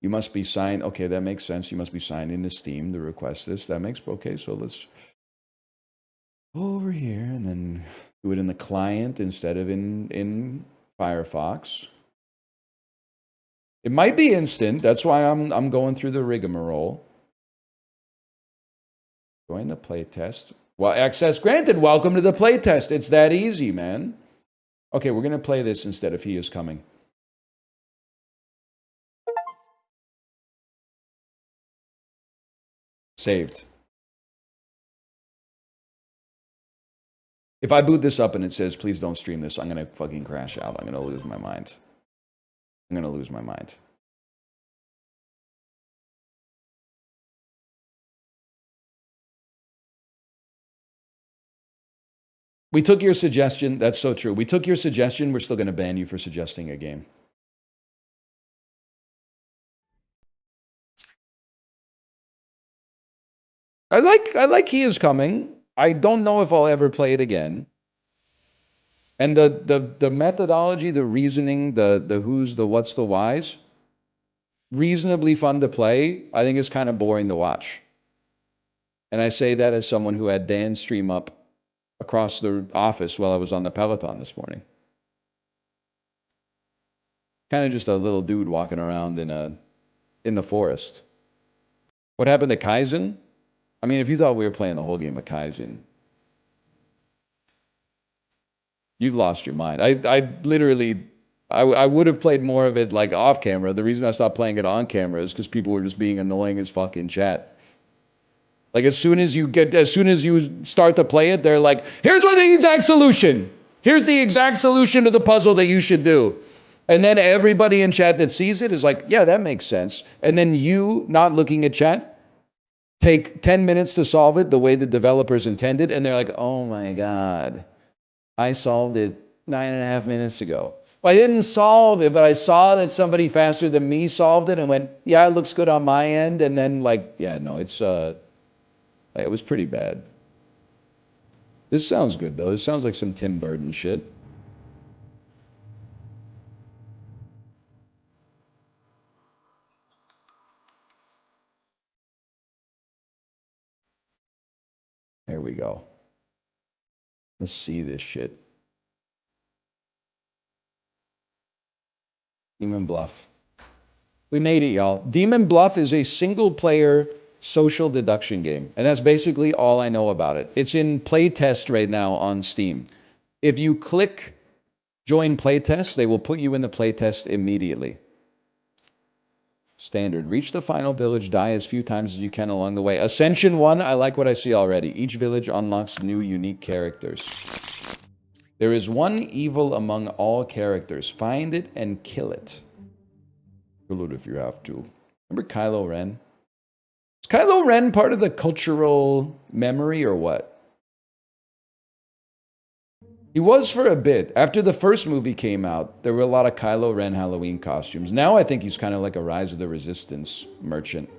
You must be signed. Okay, that makes sense. You must be signed into Steam to request this. That makes, okay, so let's go over here and then do it in the client instead of in Firefox. It might be instant. That's why I'm going through the rigmarole. Join the playtest. Well, access granted. Welcome to the playtest. It's that easy, man. Okay, we're going to play this instead of He Is Coming. Saved. If I boot this up and it says, please don't stream this, I'm going to fucking crash out. I'm going to lose my mind. I'm going to lose my mind. We took your suggestion. That's so true. We took your suggestion. We're still going to ban you for suggesting a game. I like He Is Coming. I don't know if I'll ever play it again. And the methodology, the reasoning, the who's, the what's, the whys, reasonably fun to play. I think it's kind of boring to watch. And I say that as someone who had Dan stream up across the office while I was on the Peloton this morning. Kind of just a little dude walking around in the forest. What happened to Kaizen? I mean, if you thought we were playing the whole game of Kaizen, you've lost your mind. I literally, I would have played more of it like off camera. The reason I stopped playing it on camera is because people were just being annoying as fuck in chat. Like as soon as you start to play it, they're like, here's what the exact solution. Here's the exact solution to the puzzle that you should do. And then everybody in chat that sees it is like, yeah, that makes sense. And then you, not looking at chat, take 10 minutes to solve it the way the developers intended. And they're like, oh my God, I solved it 9.5 minutes ago. Well, I didn't solve it, but I saw that somebody faster than me solved it and went, yeah, it looks good on my end. And then like, yeah, no, it was pretty bad. This sounds good, though. This sounds like some Tim Burton shit. There we go. Let's see this shit. Demon Bluff. We made it, y'all. Demon Bluff is a single-player social deduction game, and that's basically all I know about it. It's in playtest right now on Steam. If you click join playtest, they will put you in the playtest immediately. Standard. Reach the final village, die as few times as you can along the way. Ascension 1, I like what I see already. Each village unlocks new unique characters. There is one evil among all characters. Find it and kill it. Kill it if you have to. Remember Kylo Ren? Is Kylo Ren part of the cultural memory or what? He was for a bit. After the first movie came out, there were a lot of Kylo Ren Halloween costumes. Now I think he's kind of like a Rise of the Resistance merchant.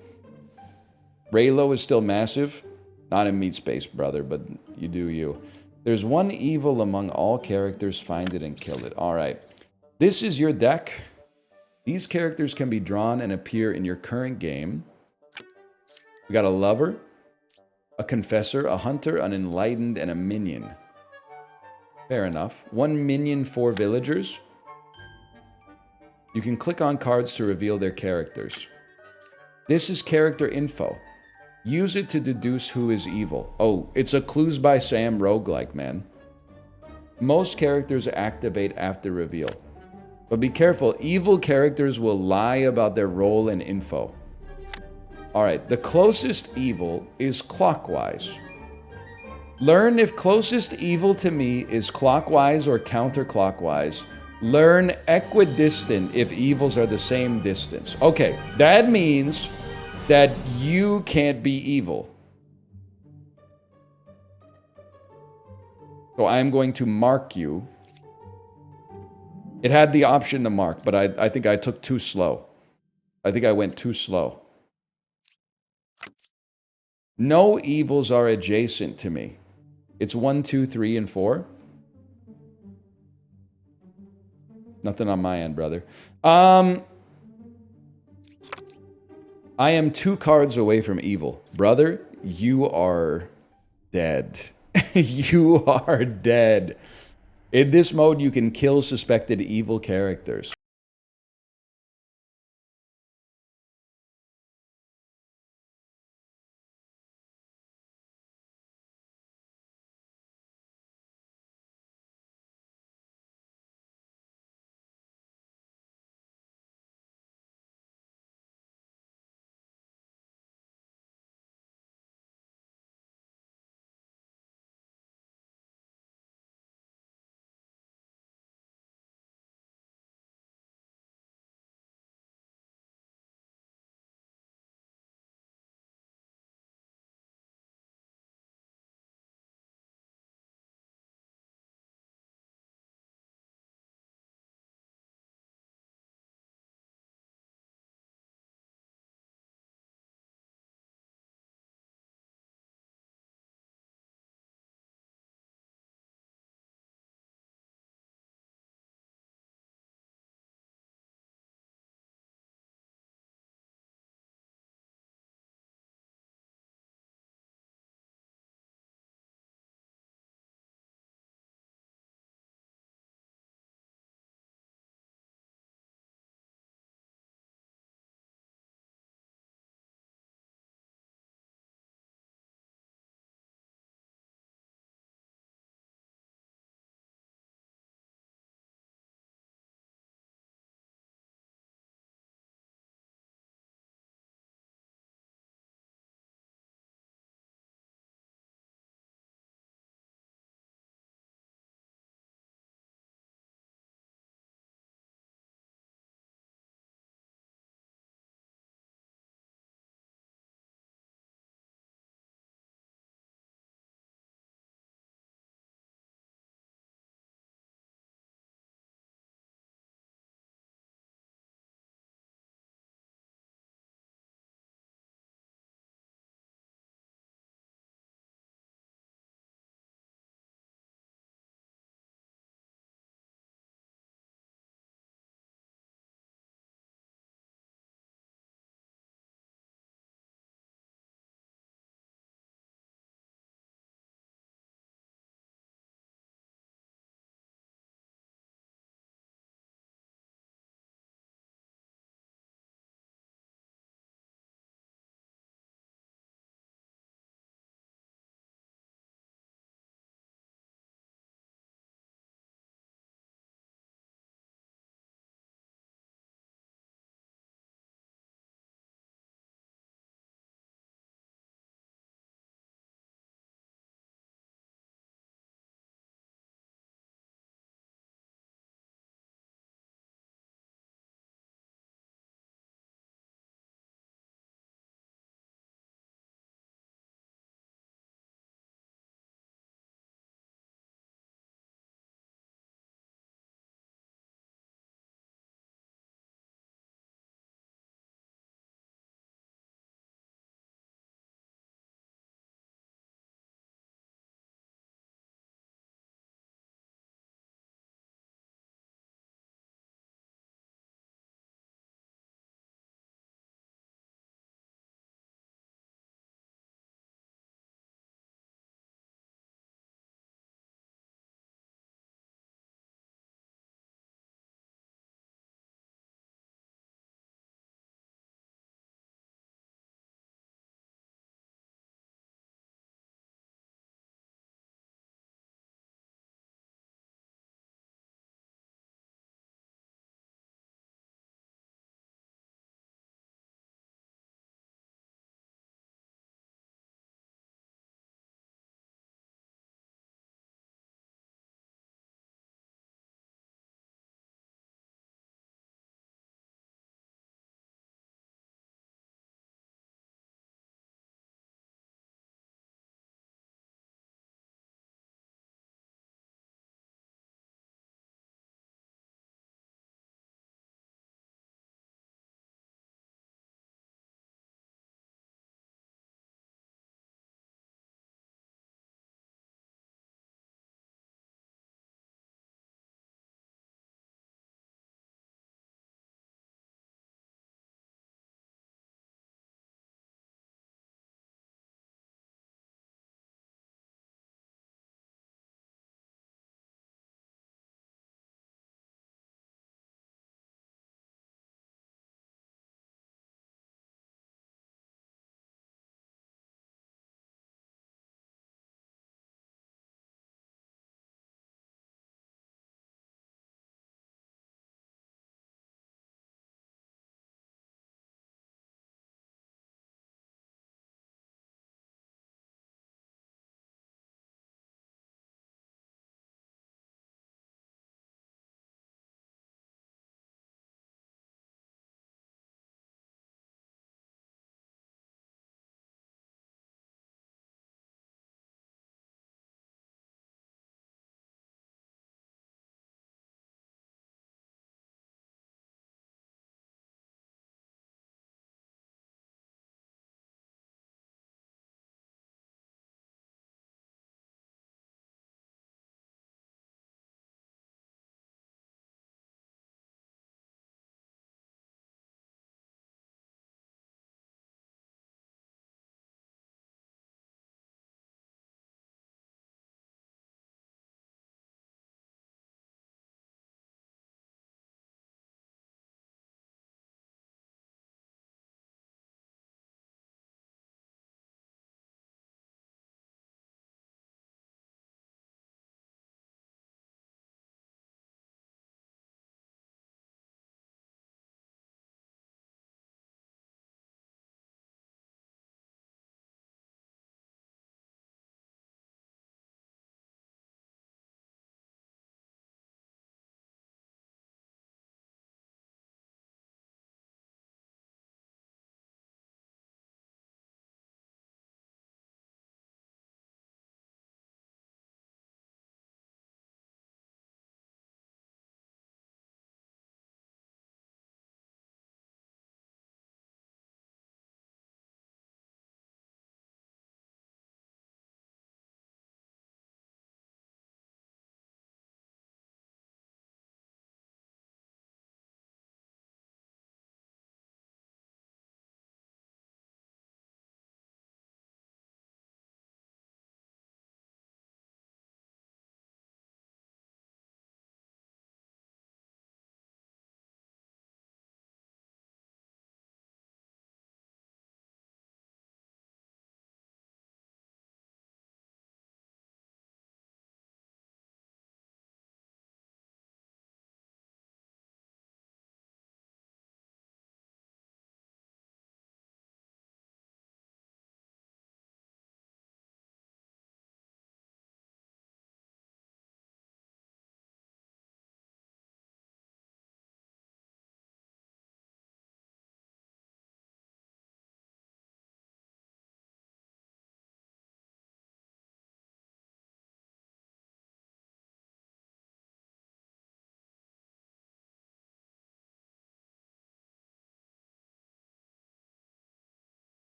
Raylo is still massive. Not in Meat Space, brother, but you do you. There's one evil among all characters. Find it and kill it. All right. This is your deck. These characters can be drawn and appear in your current game. We got a lover, a confessor, a hunter, an enlightened, and a minion. Fair enough. One minion, 4 villagers. You can click on cards to reveal their characters. This is character info. Use it to deduce who is evil. Oh, it's a Clues by Sam roguelike, man. Most characters activate after reveal. But be careful, evil characters will lie about their role and info. Alright, the closest evil is clockwise. Learn if closest evil to me is clockwise or counterclockwise. Learn equidistant if evils are the same distance. Okay, that means that you can't be evil. So I'm going to mark you. It had the option to mark, but I think I took too slow. I think I went too slow. No evils are adjacent to me. It's 1, 2, 3, and 4. Nothing on my end, brother. I am 2 cards away from evil. Brother, you are dead. You are dead. In this mode, you can kill suspected evil characters.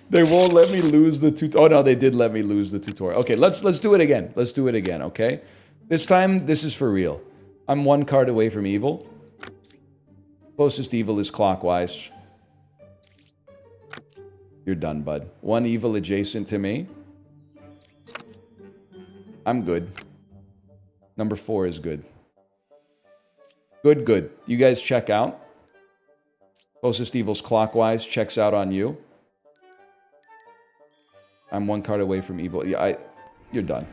They won't let me lose the tutorial. Oh no, they did let me lose the tutorial. Okay, let's do it again. Let's do it again, okay? This time, this is for real. I'm one card away from evil. Closest evil is clockwise. You're done, bud. One evil adjacent to me. I'm good. Number 4 is good. Good, good. You guys check out. Closest evil's clockwise. Checks out on you. I'm one card away from evil. Yeah, you're done.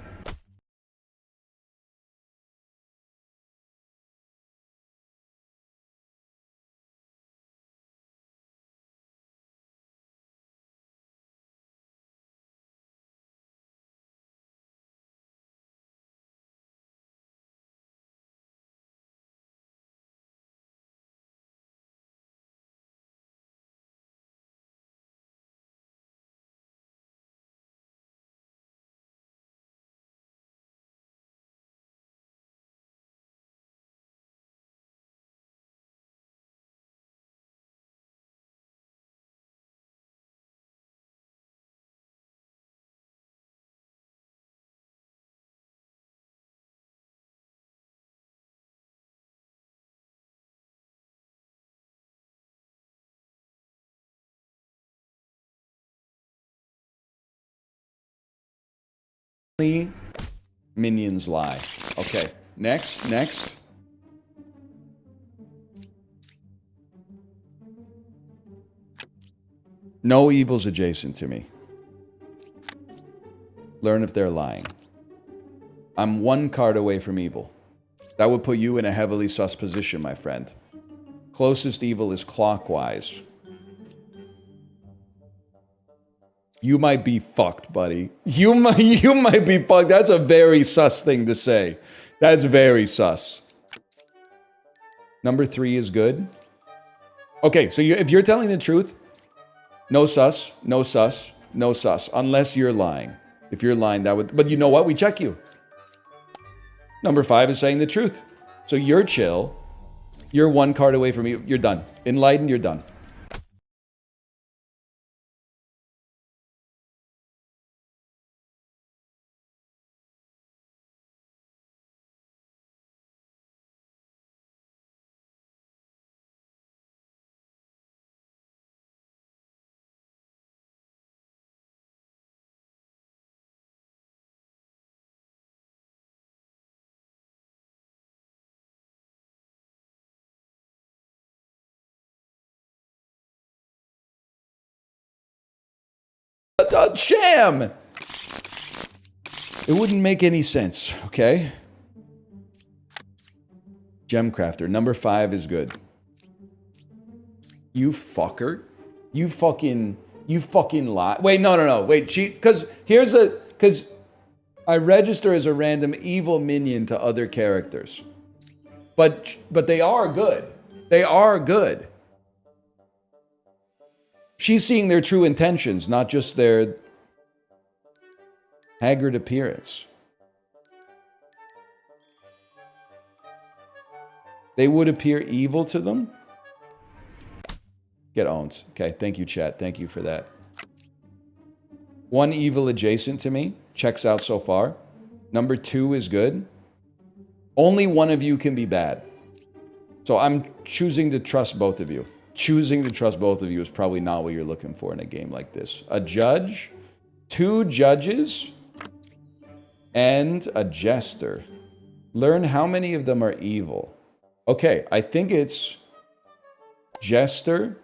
Only minions lie. Okay, next. No evils adjacent to me. Learn if they're lying. I'm one card away from evil. That would put you in a heavily sus position, my friend. Closest evil is clockwise. You might be fucked, buddy. You might be fucked. That's a very sus thing to say. That's very sus. Number 3 is good. Okay, so if you're telling the truth, no sus, no sus, no sus. Unless you're lying. If you're lying, that would... But you know what? We check you. Number 5 is saying the truth. So you're chill. You're one card away from you. You're done. Enlightened, you're done. A sham! It wouldn't make any sense, okay? Gemcrafter. Number 5 is good. You fucker. You fucking lie. Wait, no. Wait, cheat. Because I register as a random evil minion to other characters. But they are good. They are good. She's seeing their true intentions, not just their haggard appearance. They would appear evil to them. Get owned. Okay, thank you, chat. Thank you for that. One evil adjacent to me. Checks out so far. Number 2 is good. Only one of you can be bad. So I'm choosing to trust both of you. Choosing to trust both of you is probably not what you're looking for in a game like this. A judge, 2 judges, and a jester. Learn how many of them are evil. Okay, I think it's jester,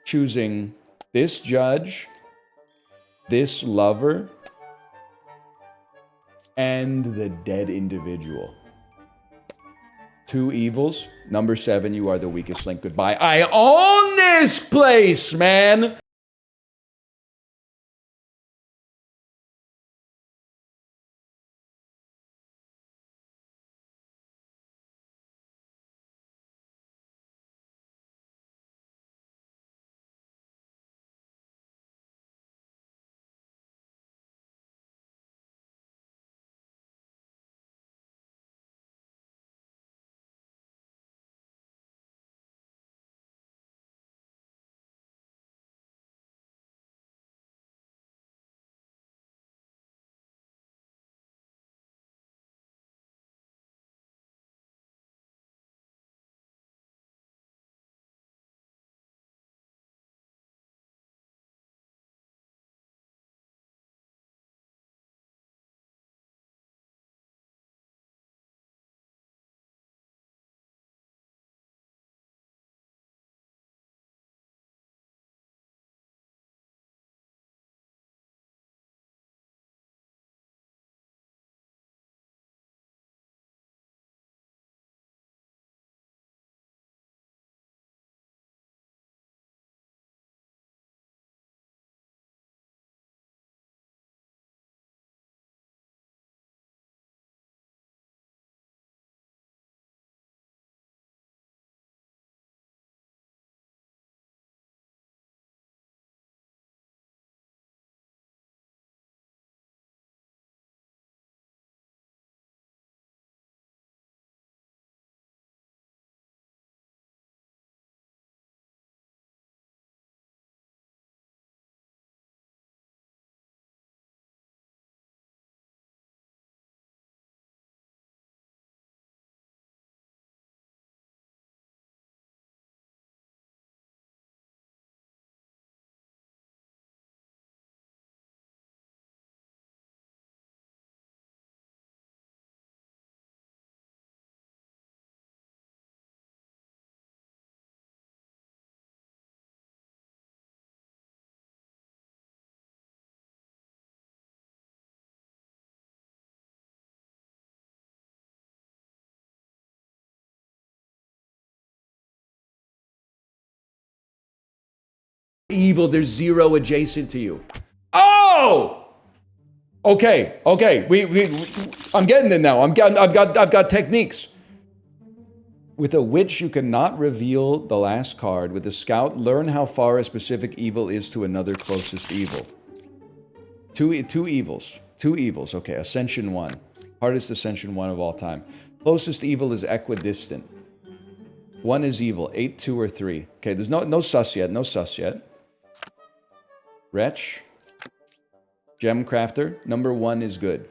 choosing this judge, this lover, and the dead individual. 2 evils. Number 7, you are the weakest link. Goodbye. I own this place, man! Evil, there's 0 adjacent to you. Oh! Okay. I'm getting it now. I've got techniques. With a witch, you cannot reveal the last card. With a scout, learn how far a specific evil is to another closest evil. Two evils. Okay, Ascension 1. Hardest Ascension 1 of all time. Closest evil is equidistant. 1 is evil. 8, 2, or 3. Okay, there's no sus yet. Wretch. Gem crafter. Number 1 is good.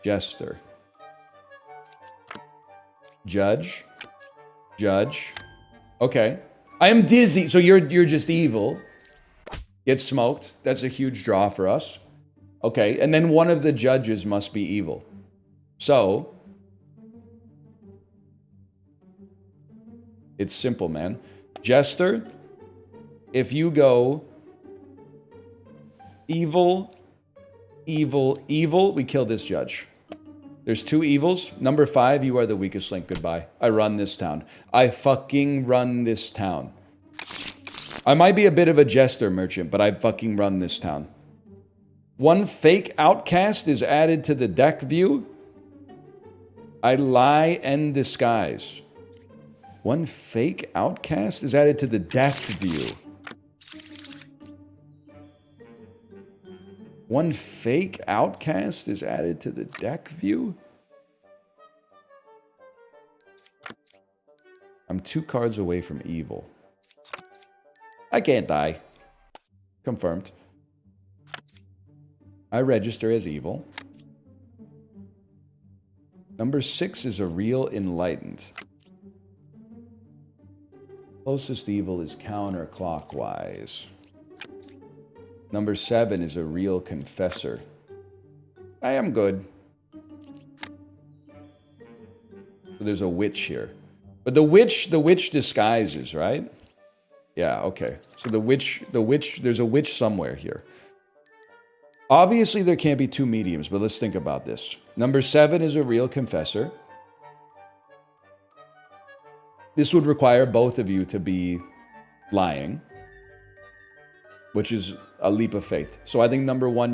Jester. Judge. Okay. I am dizzy, so you're just evil. Get smoked. That's a huge draw for us. Okay, and then one of the judges must be evil. So, it's simple, man. Jester, if you go evil, we kill this judge. There's 2 evils. Number 5, you are the weakest link. Goodbye. I run this town. I fucking run this town. I might be a bit of a jester merchant, but I fucking run this town. 1 fake outcast is added to the deck view. I lie and disguise. 1 fake outcast is added to the deck view. 1 fake outcast is added to the deck view? I'm 2 cards away from evil. I can't die. Confirmed. I register as evil. Number 6 is a real enlightened. Closest evil is counterclockwise. Number 7 is a real confessor. I am good. So there's a witch here. But the witch disguises, right? Yeah, okay. So the witch, there's a witch somewhere here. Obviously, there can't be 2 mediums, but let's think about this. Number 7 is a real confessor. This would require both of you to be lying, which is a leap of faith. So I think number 1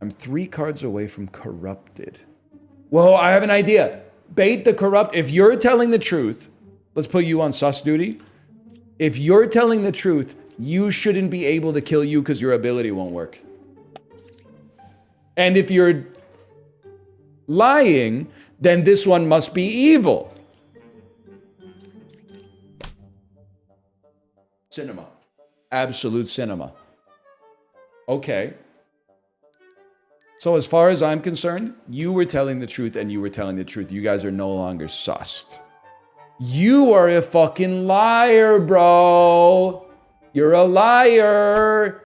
I'm 3 cards away from corrupted. Well, I have an idea. Bait the corrupt. If you're telling the truth, let's put you on sus duty. If you're telling the truth, you shouldn't be able to kill you because your ability won't work. And if you're lying, then this one must be evil. Cinema. Absolute cinema. Okay. So as far as I'm concerned, you were telling the truth and you were telling the truth. You guys are no longer sussed. You are a fucking liar, bro. You're a liar.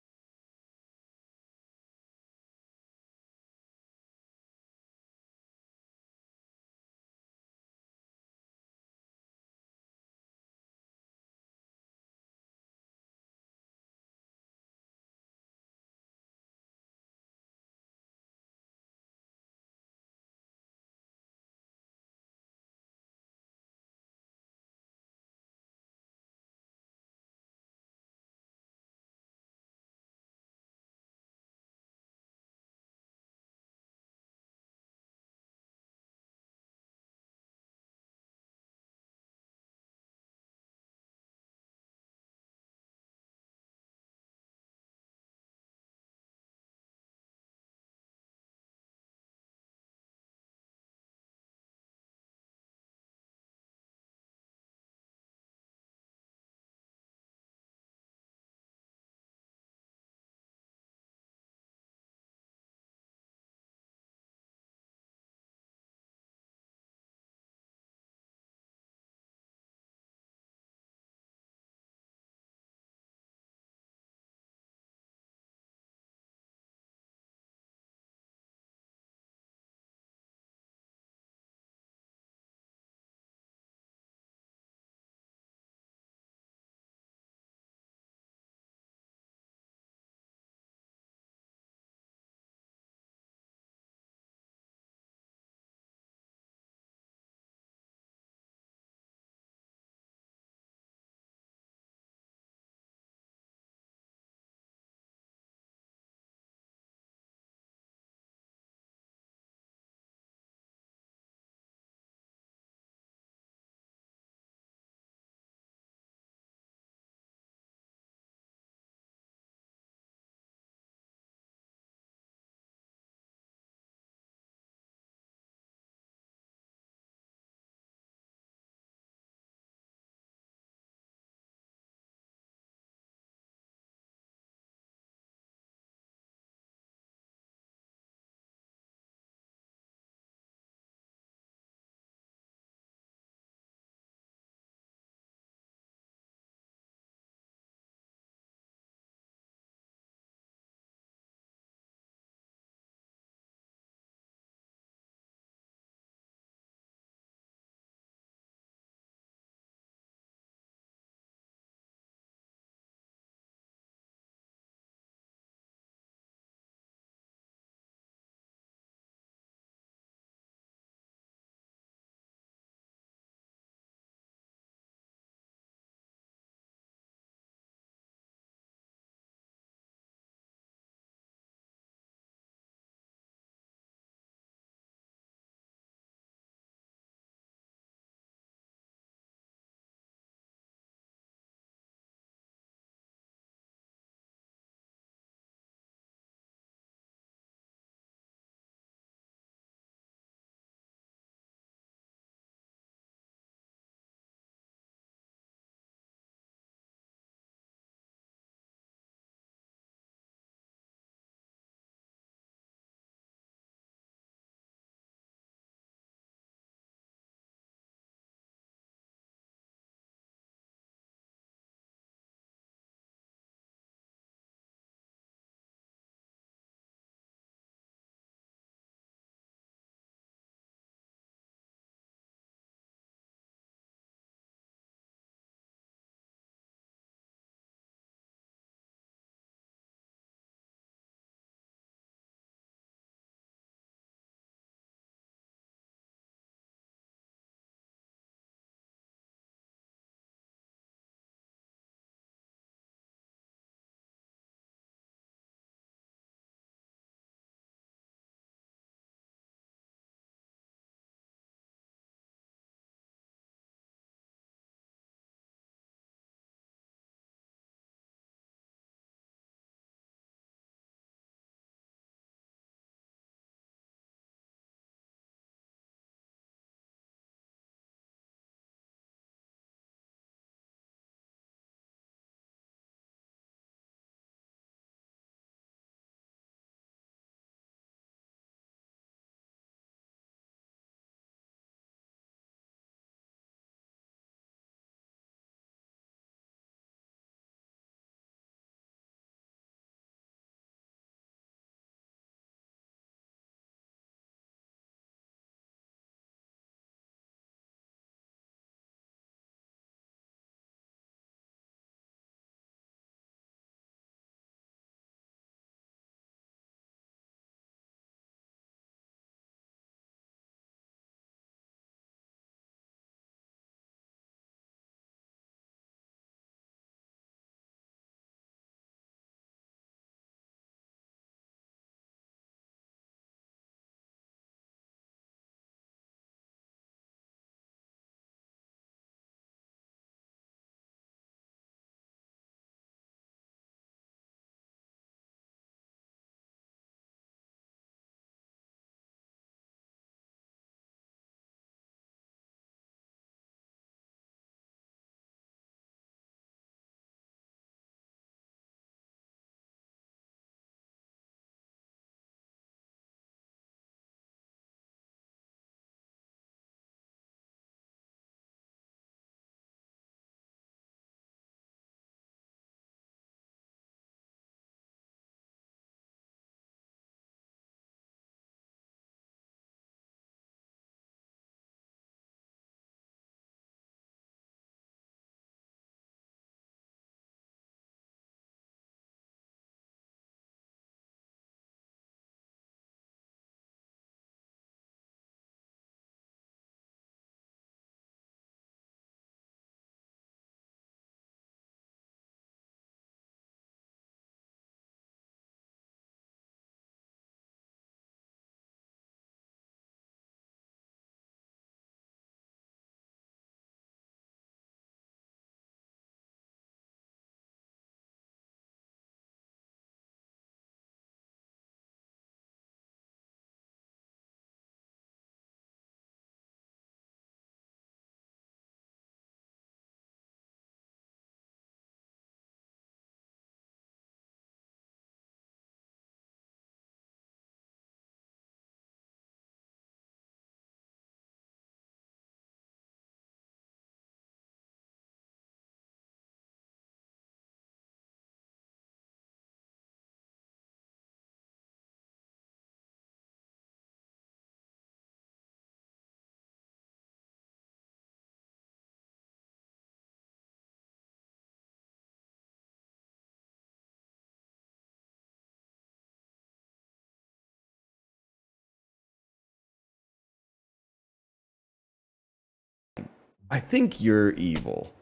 I think you're evil.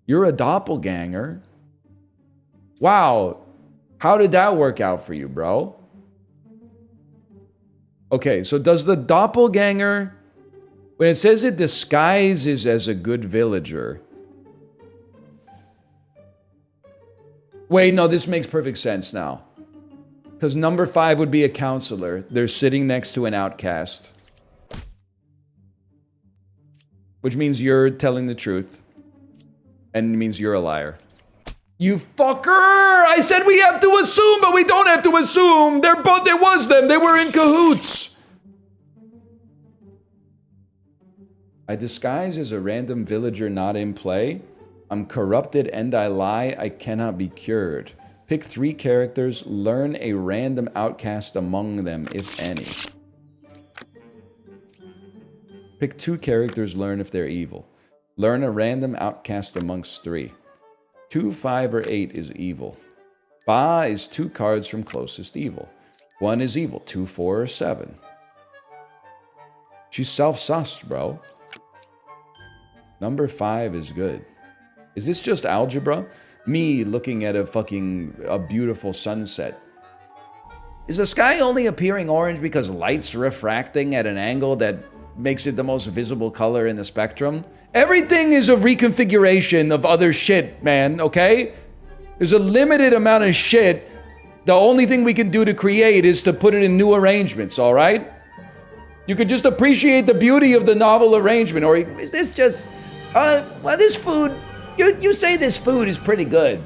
You're a doppelganger. Wow. How did that work out for you, bro? Okay, so does the doppelganger, when it says it disguises as a good villager... Wait, no, this makes perfect sense now. Because number 5 would be a counselor. They're sitting next to an outcast. Which means you're telling the truth. And it means you're a liar. You fucker! I said we have to assume, but we don't have to assume! They're both, it was them! They were in cahoots! I disguise as a random villager not in play. I'm corrupted and I lie. I cannot be cured. Pick 3 characters. Learn a random outcast among them, if any. Pick 2 characters. Learn if they're evil. Learn a random outcast amongst 3. 2, 5, or 8 is evil. Ba is 2 cards from closest evil. 1 is evil. 2, 4, or 7. She's self-sussed, bro. Number 5 is good. Is this just algebra? Me looking at a beautiful sunset. Is the sky only appearing orange because light's refracting at an angle that makes it the most visible color in the spectrum? Everything is a reconfiguration of other shit, man, okay? There's a limited amount of shit. The only thing we can do to create is to put it in new arrangements, all right? You could just appreciate the beauty of the novel arrangement, or is this just... well, this food... You say this food is pretty good.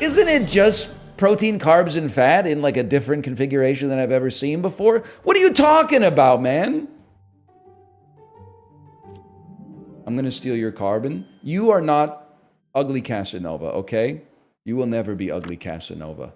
Isn't it just protein, carbs, and fat in like a different configuration than I've ever seen before? What are you talking about, man? I'm gonna steal your carbon. You are not ugly Casanova, okay? You will never be ugly Casanova.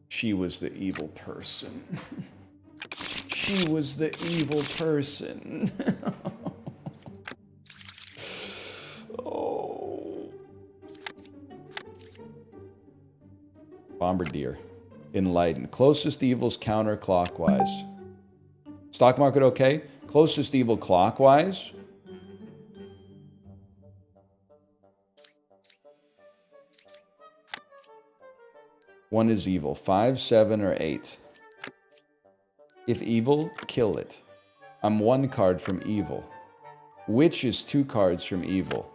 She was the evil person. She was the evil person. Oh. Bombardier. Enlightened. Closest evils counterclockwise. Stock market okay. Closest evil clockwise. One is evil. 5, 7, or 8. If evil, kill it. I'm 1 card from evil. Witch is 2 cards from evil.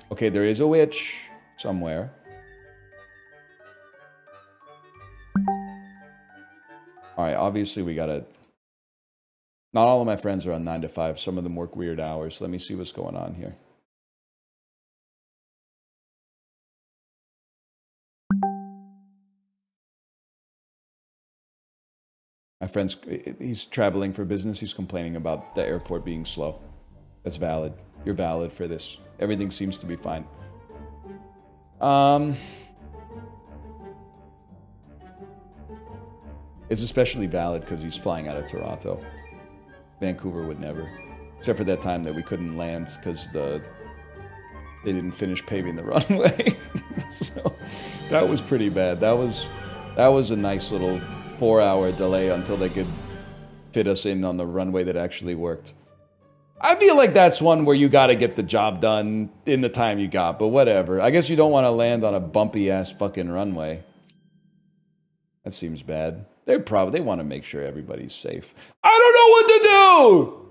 Okay, there is a witch somewhere. Alright, obviously we gotta... Not all of my friends are on 9 to 5. Some of them work weird hours. Let me see what's going on here. My friend's... He's traveling for business. He's complaining about the airport being slow. That's valid. You're valid for this. Everything seems to be fine. It's especially valid because he's flying out of Toronto. Vancouver would never. Except for that time that we couldn't land because they didn't finish paving the runway. So that was pretty bad. That was a nice little 4-hour delay until they could fit us in on the runway that actually worked. I feel like that's one where you gotta get the job done in the time you got, but whatever. I guess you don't want to land on a bumpy ass fucking runway. That seems bad. They want to make sure everybody's safe. I don't know what to do!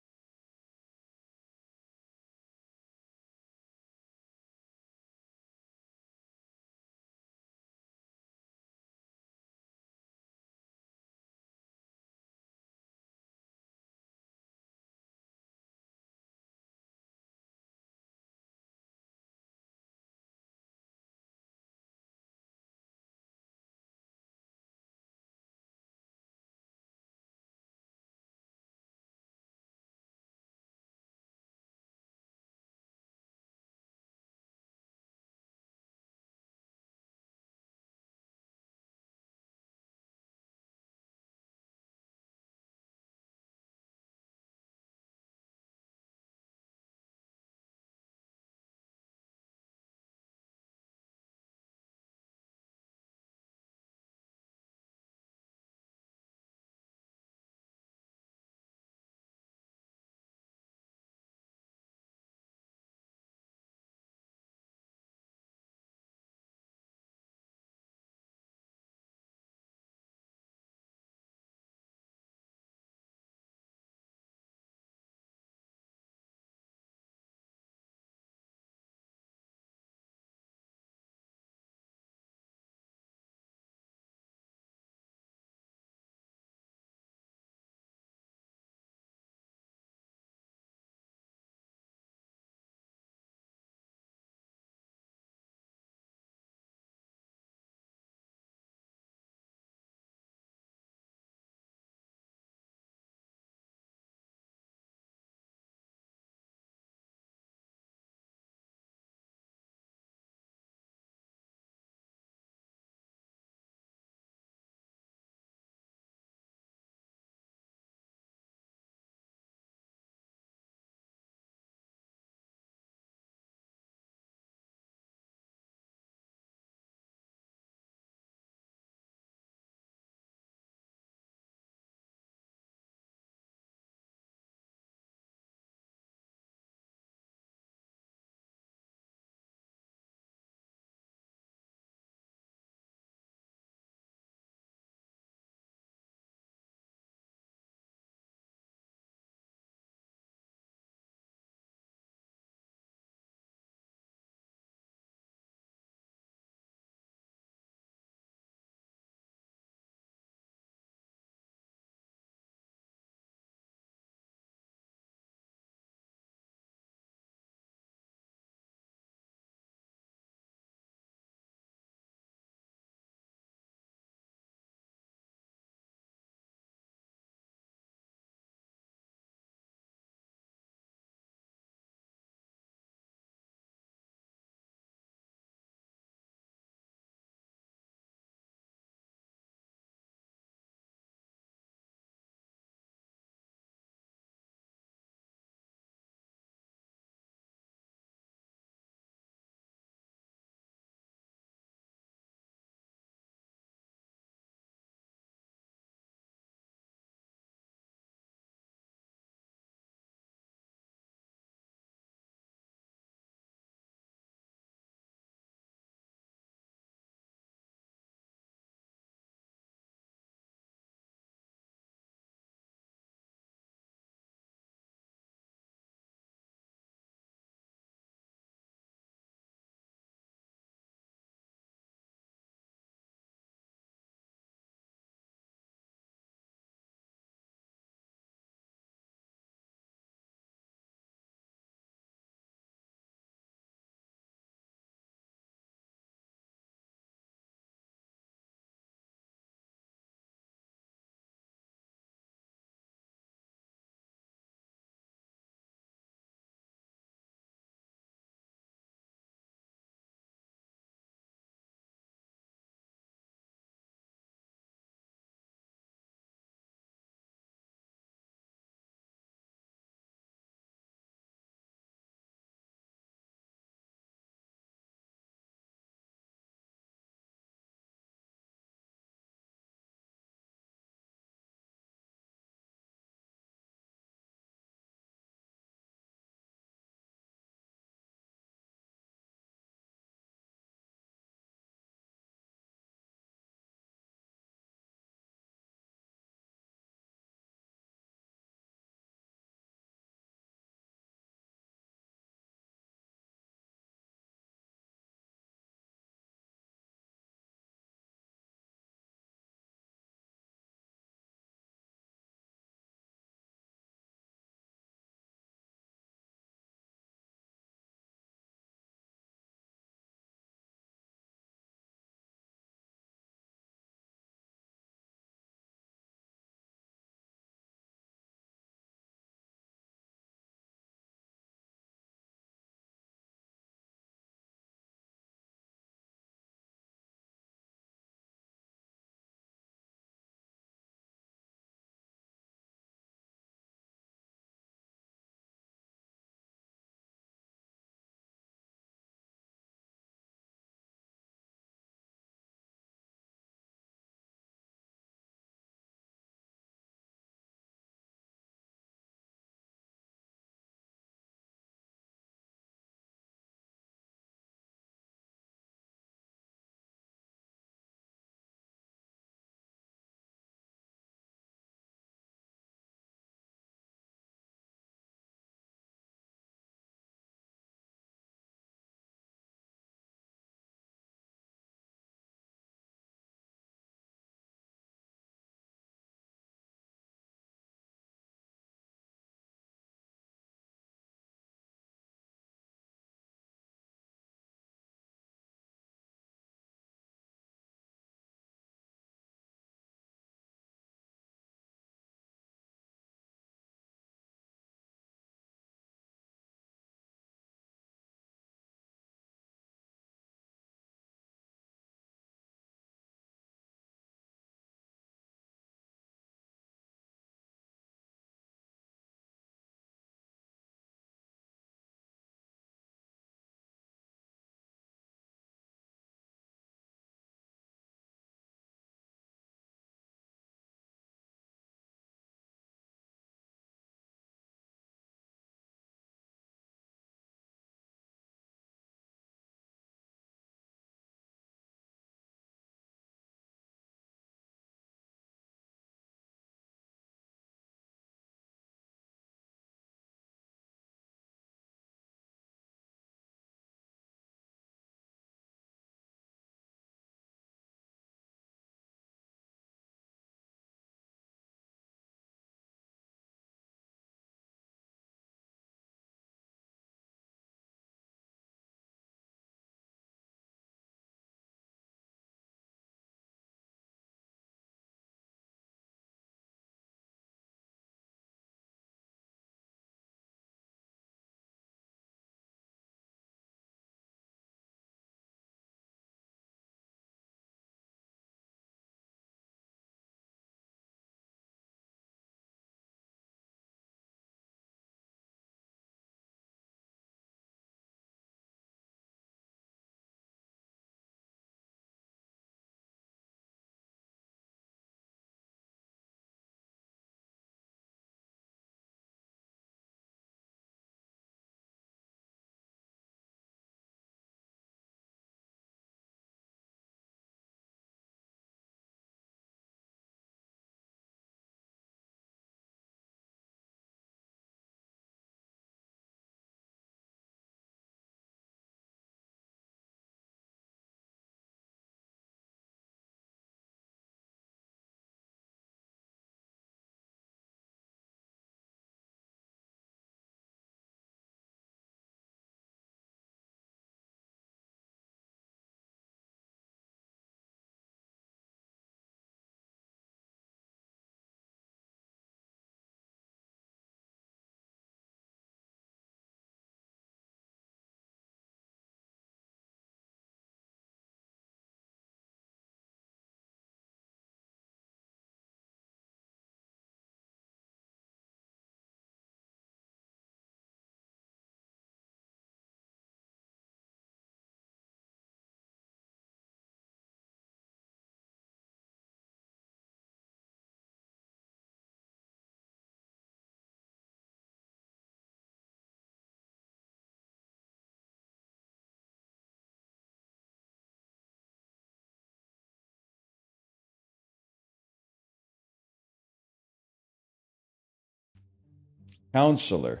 Counselor.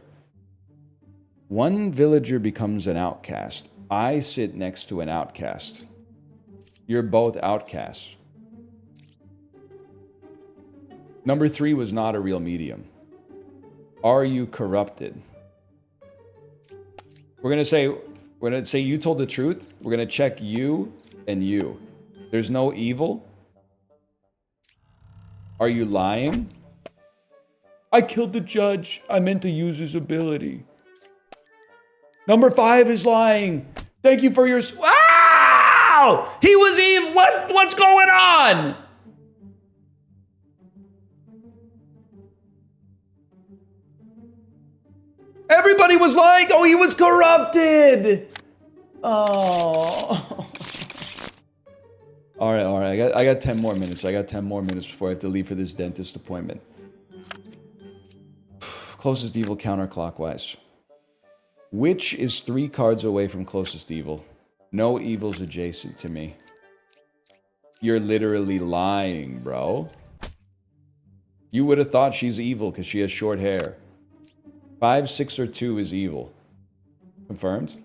One villager becomes an outcast. I sit next to an outcast. You're both outcasts. Number 3 was not a real medium. Are you corrupted? We're gonna say you told the truth. We're gonna check you and you. There's no evil. Are you lying? I killed the judge. I meant to use his ability. Number 5 is lying. Thank you for your... Wow! He was evil. What's going on? Everybody was lying. Oh, he was corrupted. Oh. All right. I got 10 more minutes. I got 10 more minutes before I have to leave for this dentist appointment. Closest evil counterclockwise. Which is 3 cards away from closest evil? No evil's adjacent to me. You're literally lying, bro. You would have thought she's evil because she has short hair. 5, 6, or 2 is evil. Confirmed?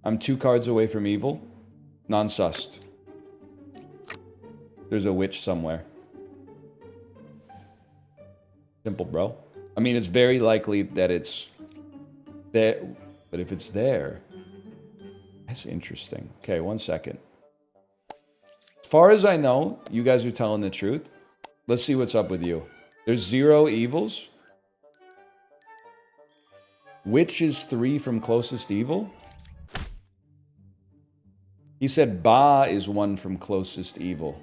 I'm 2 cards away from evil. Non-sussed. There's a witch somewhere. Simple, bro. I mean, it's very likely that it's there, but if it's there, that's interesting. Okay, 1 second. As far as I know, you guys are telling the truth. Let's see what's up with you. There's 0 evils. Which is 3 from closest evil? He said Ba is 1 from closest evil.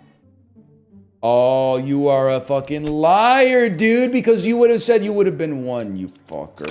Oh, you are a fucking liar, dude, because you would have said you would have been 1, you fucker.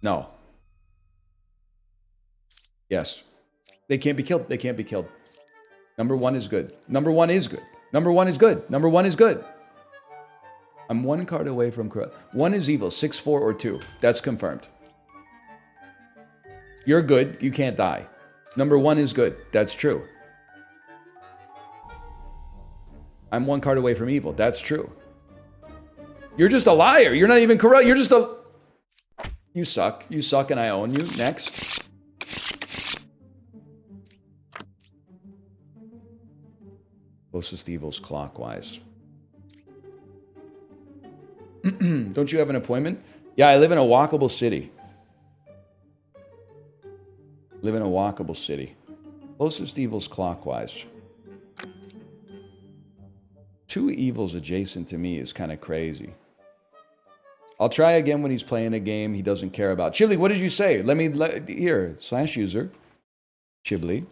No. Yes. They can't be killed. They can't be killed. Number 1 is good. Number 1 is good. Number 1 is good. Number 1 is good. I'm 1 card away from corrupt. 1 is evil. 6, 4, or 2. That's confirmed. You're good. You can't die. Number 1 is good. That's true. I'm one card away from evil. That's true. You're just a liar. You're not even corrupt. You're just a... You suck. You suck and I own you. Next. Closest evil's clockwise. Don't you have an appointment? Yeah, I live in a walkable city. Live in a walkable city. Closest evil's clockwise. 2 evils adjacent to me is kind of crazy. I'll try again when he's playing a game he doesn't care about. Chibli, what did you say? Here, /user. Chibli.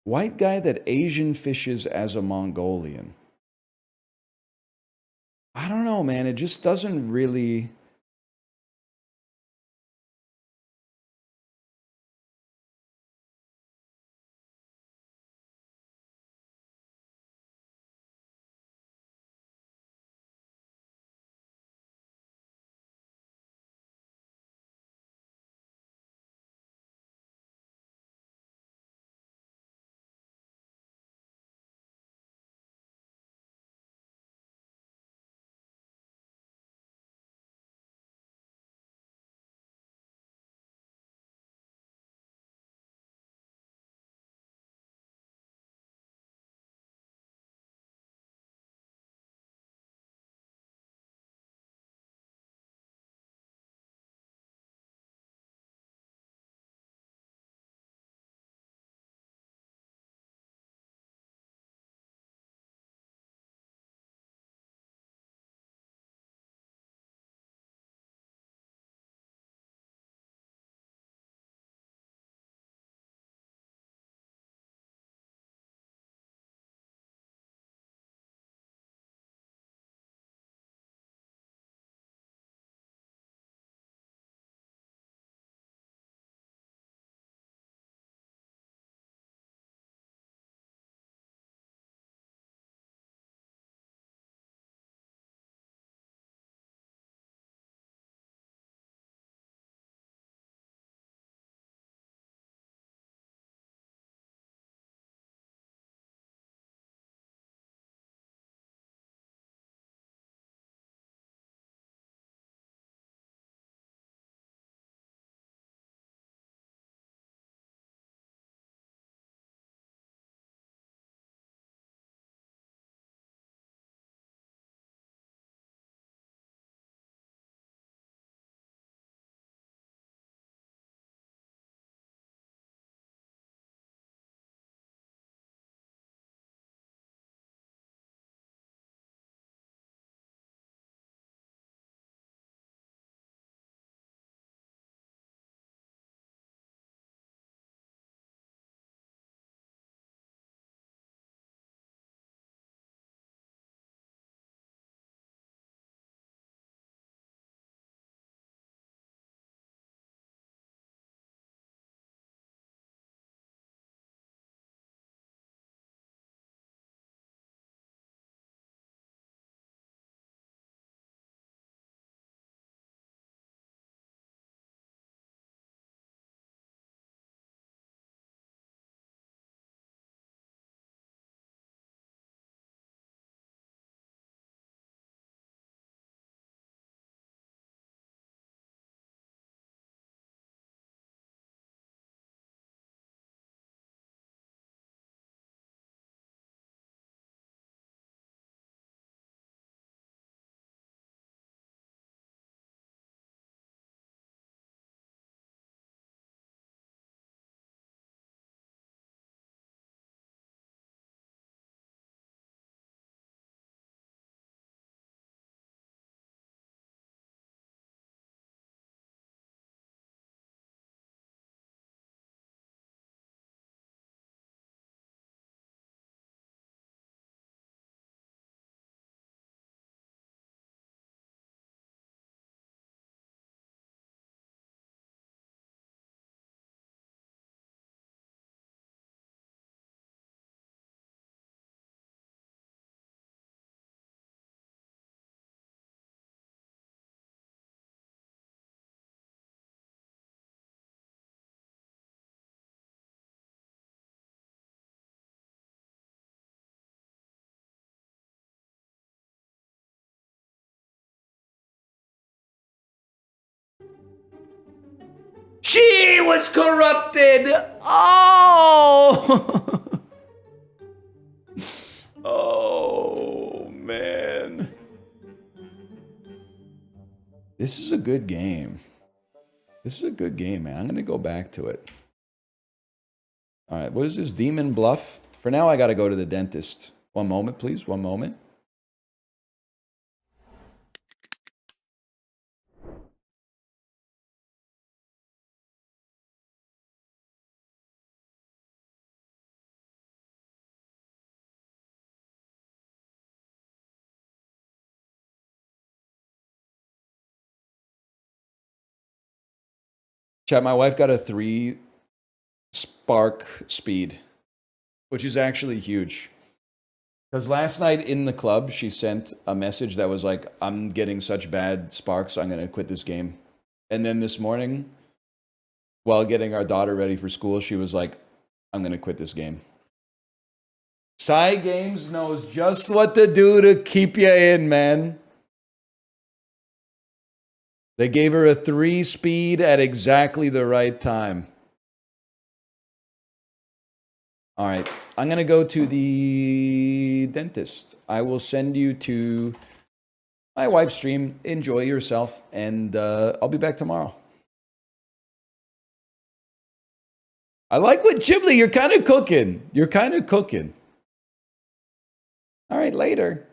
White guy that Asian fishes as a Mongolian. I don't know, man. It just doesn't really... She was corrupted. Oh. Oh, man. This is a good game. This is a good game, man. I'm going to go back to it. All right, what is this? Demon Bluff? For now, I got to go to the dentist. One moment, please. One moment. Chat, my wife got a 3 spark speed, which is actually huge. Because last night in the club, she sent a message that was like, I'm getting such bad sparks, I'm going to quit this game. And then this morning, while getting our daughter ready for school, she was like, I'm going to quit this game. Psy Games knows just what to do to keep you in, man. They gave her a 3 speed at exactly the right time. All right, I'm going to go to the dentist. I will send you to my wife's stream. Enjoy yourself, and I'll be back tomorrow. I like what Ghibli, you're kind of cooking. You're kind of cooking. All right, later.